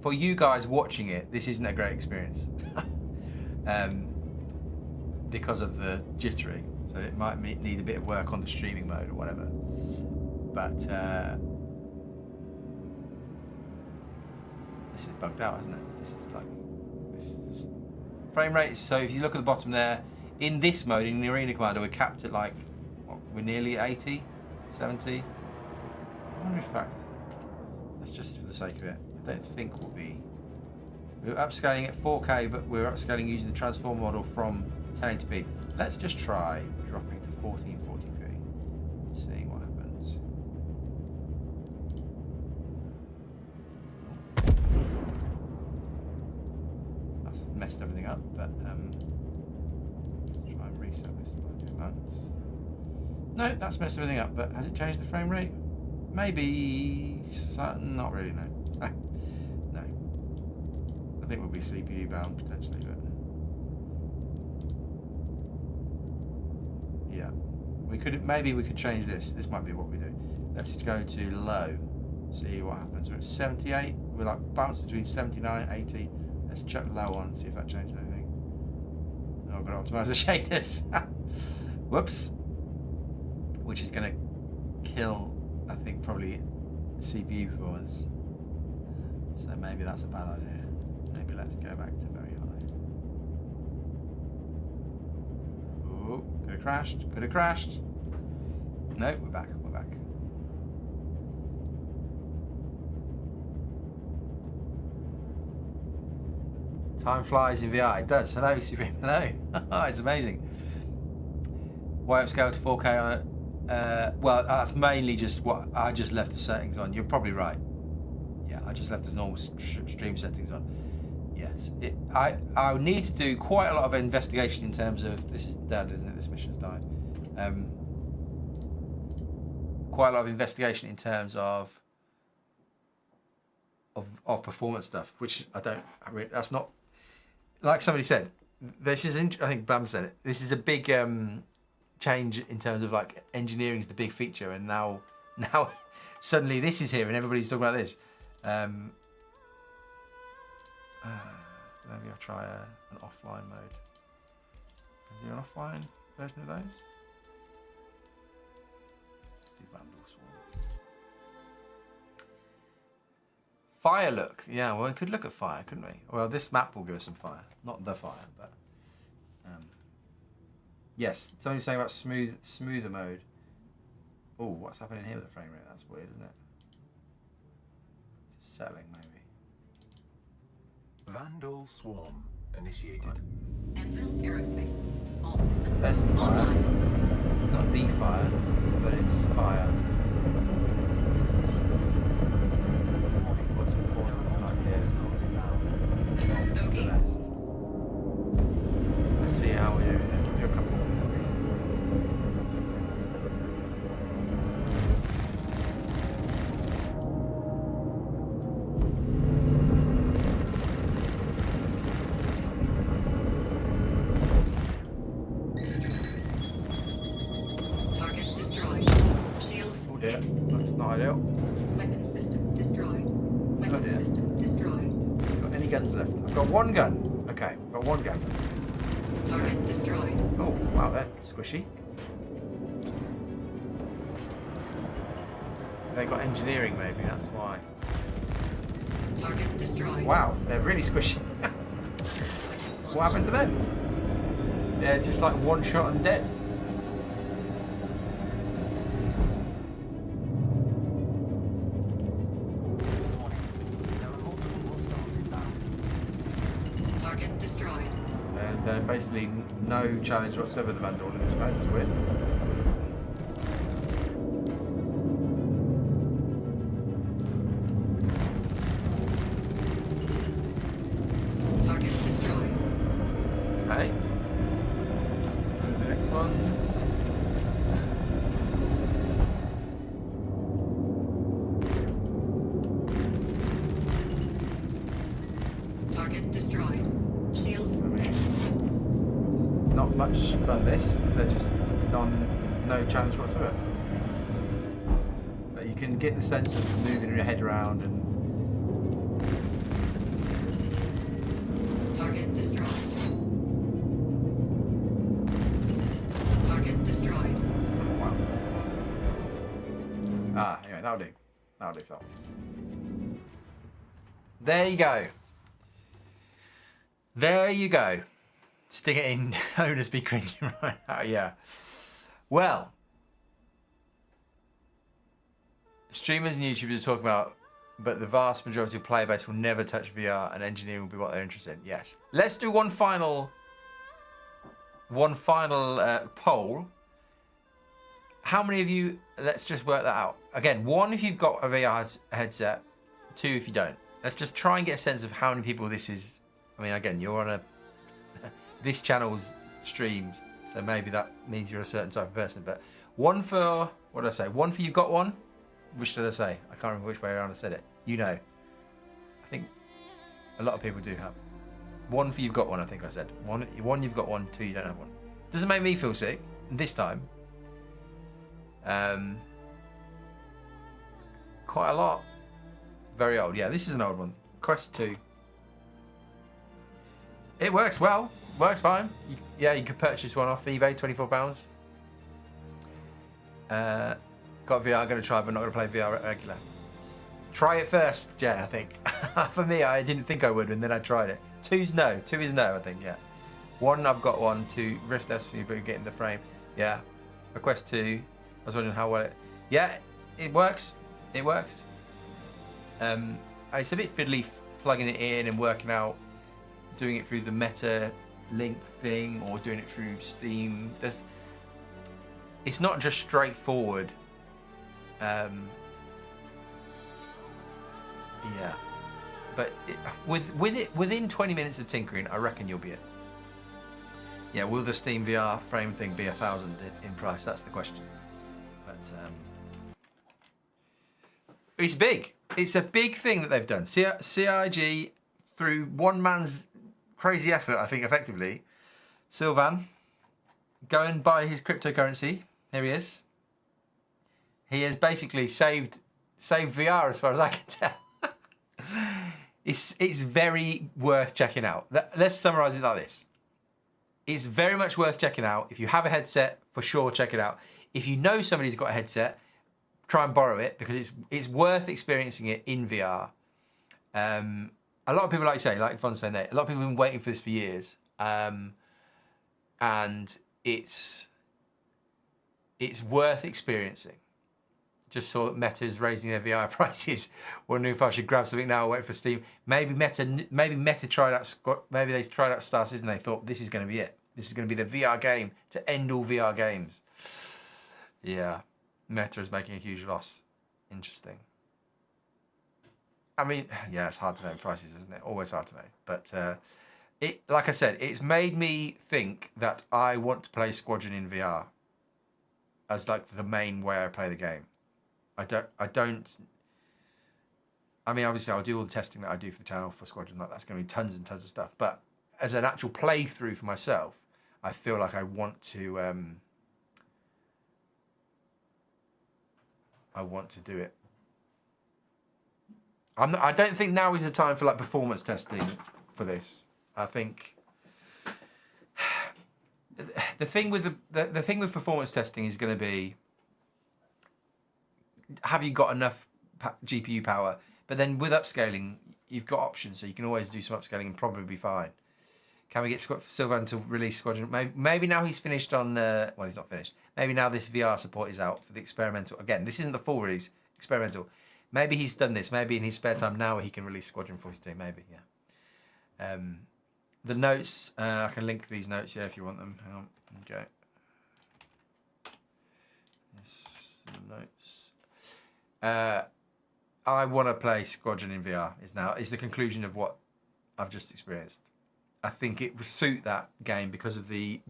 for you guys watching it, this isn't a great experience because of the jittering. So it might need a bit of work on the streaming mode or whatever. But this is bugged out, isn't it? This is frame rate. So if you look at the bottom there. In this mode, in the Arena Commander, we're capped at like, what, we're nearly 80, 70. I wonder if that's just for the sake of it. I don't think we'll be. We're upscaling at 4K, but we're upscaling using the transform model from 1080p. Let's just try dropping to 1440p and seeing what happens. That's messed everything up, but reset this by doing that. No, that's messed everything up, but has it changed the frame rate? Maybe, not really, no. No. I think we'll be CPU bound potentially, but yeah. Maybe we could change this. This might be what we do. Let's go to low, see what happens. We're at 78, we're like bouncing between 79 and 80. Let's check low on, see if that changes anything. Oh, I've got to optimize the shaders. Whoops. Which is going to kill, I think, probably CPU performance. So maybe that's a bad idea. Maybe let's go back to very high. Oh, could have crashed. Could have crashed. No, we're back. We're back. Time flies in VR. It does. Hello, Supreme. Hello. It's amazing. Why upscale to 4K on it? Well, that's mainly just what I just left the settings on. You're probably right. Yeah, I just left the normal stream settings on. Yes. I would need to do quite a lot of investigation in terms of. This is dead, isn't it? This mission's died. Quite a lot of investigation in terms of performance stuff, which that's not. Like somebody said, this is. I think Bam said it. This is a big change in terms of like engineering is the big feature, and now suddenly this is here, and everybody's talking about this. Maybe I'll try an offline mode. Can you do an offline version of those? Let's do Vandal Swarm. Fire look. Yeah, well, we could look at fire, couldn't we? Well, this map will give us some fire. Not the fire, but... yes, somebody was saying about smoother mode. Oh, what's happening here with the frame rate? That's weird, isn't it? Just settling, maybe. Vandal Swarm initiated. Anvil Aerospace. All systems There's some fire. online. It's not the fire, but it's fire. What's important? Like here. Bogey. The rest. Ideal. Weapon system destroyed. Weapon dear. system destroyed. Got any guns left? I've got one gun. Okay, got one gun. Target destroyed. Oh, wow, that's squishy. They got engineering, maybe, that's why. Target destroyed. Wow, they're really squishy. What happened to them? They're just like one shot and dead. Warning. There are multiple hostiles inbound. Target destroyed. And basically no challenge whatsoever, the Vandal in this mode. It's weird. Target destroyed. Okay. The next ones. Target destroyed. Shields hit. Not much fun this, because they're just no challenge whatsoever. But you can get the sense of moving your head around and Target destroyed. Target destroyed. wow. Anyway, that'll do. That'll do, Phil. There you go. There you go. Stick it in. Owners be cringing right now. Yeah. Well, streamers and YouTubers are talking about, but the vast majority of player base will never touch VR, and engineering will be what they're interested in. Yes. Let's do one final poll. How many of you? Let's just work that out. Again, 1 if you've got a VR headset, 2 if you don't. Let's just try and get a sense of how many people this is. I mean, again, you're on this channel's streams, so maybe that means you're a certain type of person. But 1 for, what did I say? 1 for you've got one? Which did I say? I can't remember which way around I said it. You know. I think a lot of people do have. 1 for you've got one, I think I said. 1 you've got one, 2 you don't have one. Doesn't make me feel sick this time. Quite a lot. Very old. Yeah, this is an old one. Quest 2. It works well. Works fine. You could purchase one off eBay, £24. Got VR, going to try, but not going to play VR regular. Try it first, Jay, I think. For me, I didn't think I would, and then I tried it. 2's no. 2 is no, I think, yeah. 1, I've got one. 2, Rift S, but getting the frame. Yeah. Quest 2. I was wondering how well it... Yeah, it works. It works. It's a bit fiddly plugging it in and working out, doing it through the Meta Link thing or doing it through Steam. It's not just straightforward. Yeah, but within 20 minutes of tinkering, I reckon you'll be it. Yeah, will the Steam VR frame thing be 1,000 in price? That's the question. But it's big. It's a big thing that they've done. CIG, through one man's crazy effort, I think, effectively, Sylvan, go and buy his cryptocurrency. Here he is. He has basically saved VR as far as I can tell. It's very worth checking out. Let's summarize it like this. It's very much worth checking out. If you have a headset, for sure, check it out. If you know somebody's got a headset, try and borrow it, because it's worth experiencing it in VR. A lot of people, like you say, like Von's saying there, a lot of people have been waiting for this for years. And it's worth experiencing. Just saw that Meta's raising their VR prices. Wondering if I should grab something now or wait for Steam. Maybe Meta tried out. Maybe they tried out Star Citizen and they thought this is going to be it. This is going to be the VR game to end all VR games. Yeah, Meta is making a huge loss. Interesting. I mean, yeah, it's hard to know prices, isn't it? Always hard to know. But like I said, it's made me think that I want to play Squadron in VR as like the main way I play the game. I mean, obviously I'll do all the testing that I do for the channel for Squadron. Like, that's going to be tons and tons of stuff. But as an actual playthrough for myself, I feel like I want to do it I don't think now is the time for like performance testing for this. I think the thing with the thing with performance testing is going to be, have you got enough GPU power? But then with upscaling, you've got options, so you can always do some upscaling and probably be fine. Can we get Sylvan to release Squadron? Maybe now he's finished on. Well, he's not finished. Maybe now this VR support is out for the experimental. Again, this isn't the full release. Experimental. Maybe he's done this. Maybe in his spare time now he can release Squadron 42. Maybe, yeah. The notes. I can link these notes, yeah, if you want them. Hang on. Okay. Yes, the notes. I want to play Squadron in VR. Is the conclusion of what I've just experienced. I think it would suit that game because of again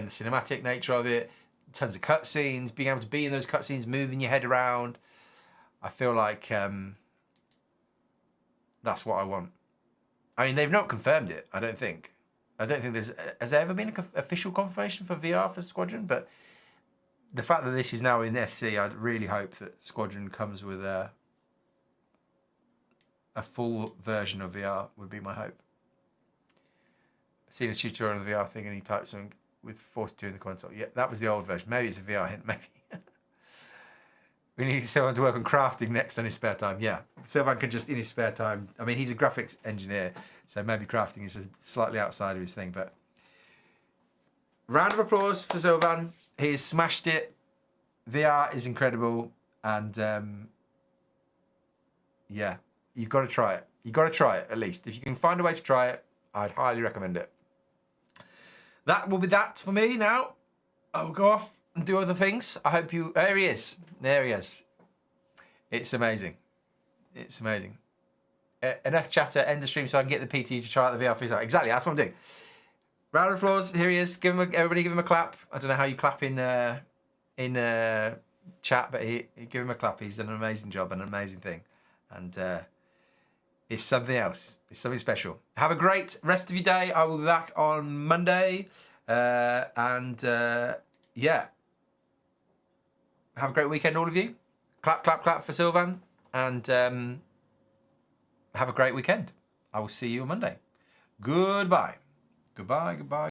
the cinematic nature of it, tons of cutscenes, being able to be in those cutscenes, moving your head around. I feel like that's what I want. I mean, they've not confirmed it. I don't think has there ever been an official confirmation for VR for Squadron, but the fact that this is now in SC, I'd really hope that Squadron comes with a full version of VR would be my hope. I've seen a tutorial on the VR thing and he typed something with 42 in the console. Yeah, that was the old version. Maybe it's a VR hint, maybe. We need someone to work on crafting next on his spare time. Yeah, Sylvan can just, in his spare time, I mean, he's a graphics engineer, so maybe crafting is slightly outside of his thing, but round of applause for Sylvan. He has smashed it. VR is incredible, and yeah, you've got to try it. You've got to try it, at least. If you can find a way to try it, I'd highly recommend it. That will be that for me now. I'll go off and do other things. I hope you... There he is. There he is. It's amazing. It's amazing. Enough chatter. End the stream so I can get the PT to try out the VR for yourself. Exactly, that's what I'm doing. Round of applause. Here he is. Everybody give him a clap. I don't know how you clap in chat, but give him a clap. He's done an amazing job, an amazing thing. And it's something else. It's something special. Have a great rest of your day. I will be back on Monday. Yeah. Have a great weekend, all of you. Clap, clap, clap for Sylvan. And have a great weekend. I will see you on Monday. Goodbye. Goodbye, goodbye.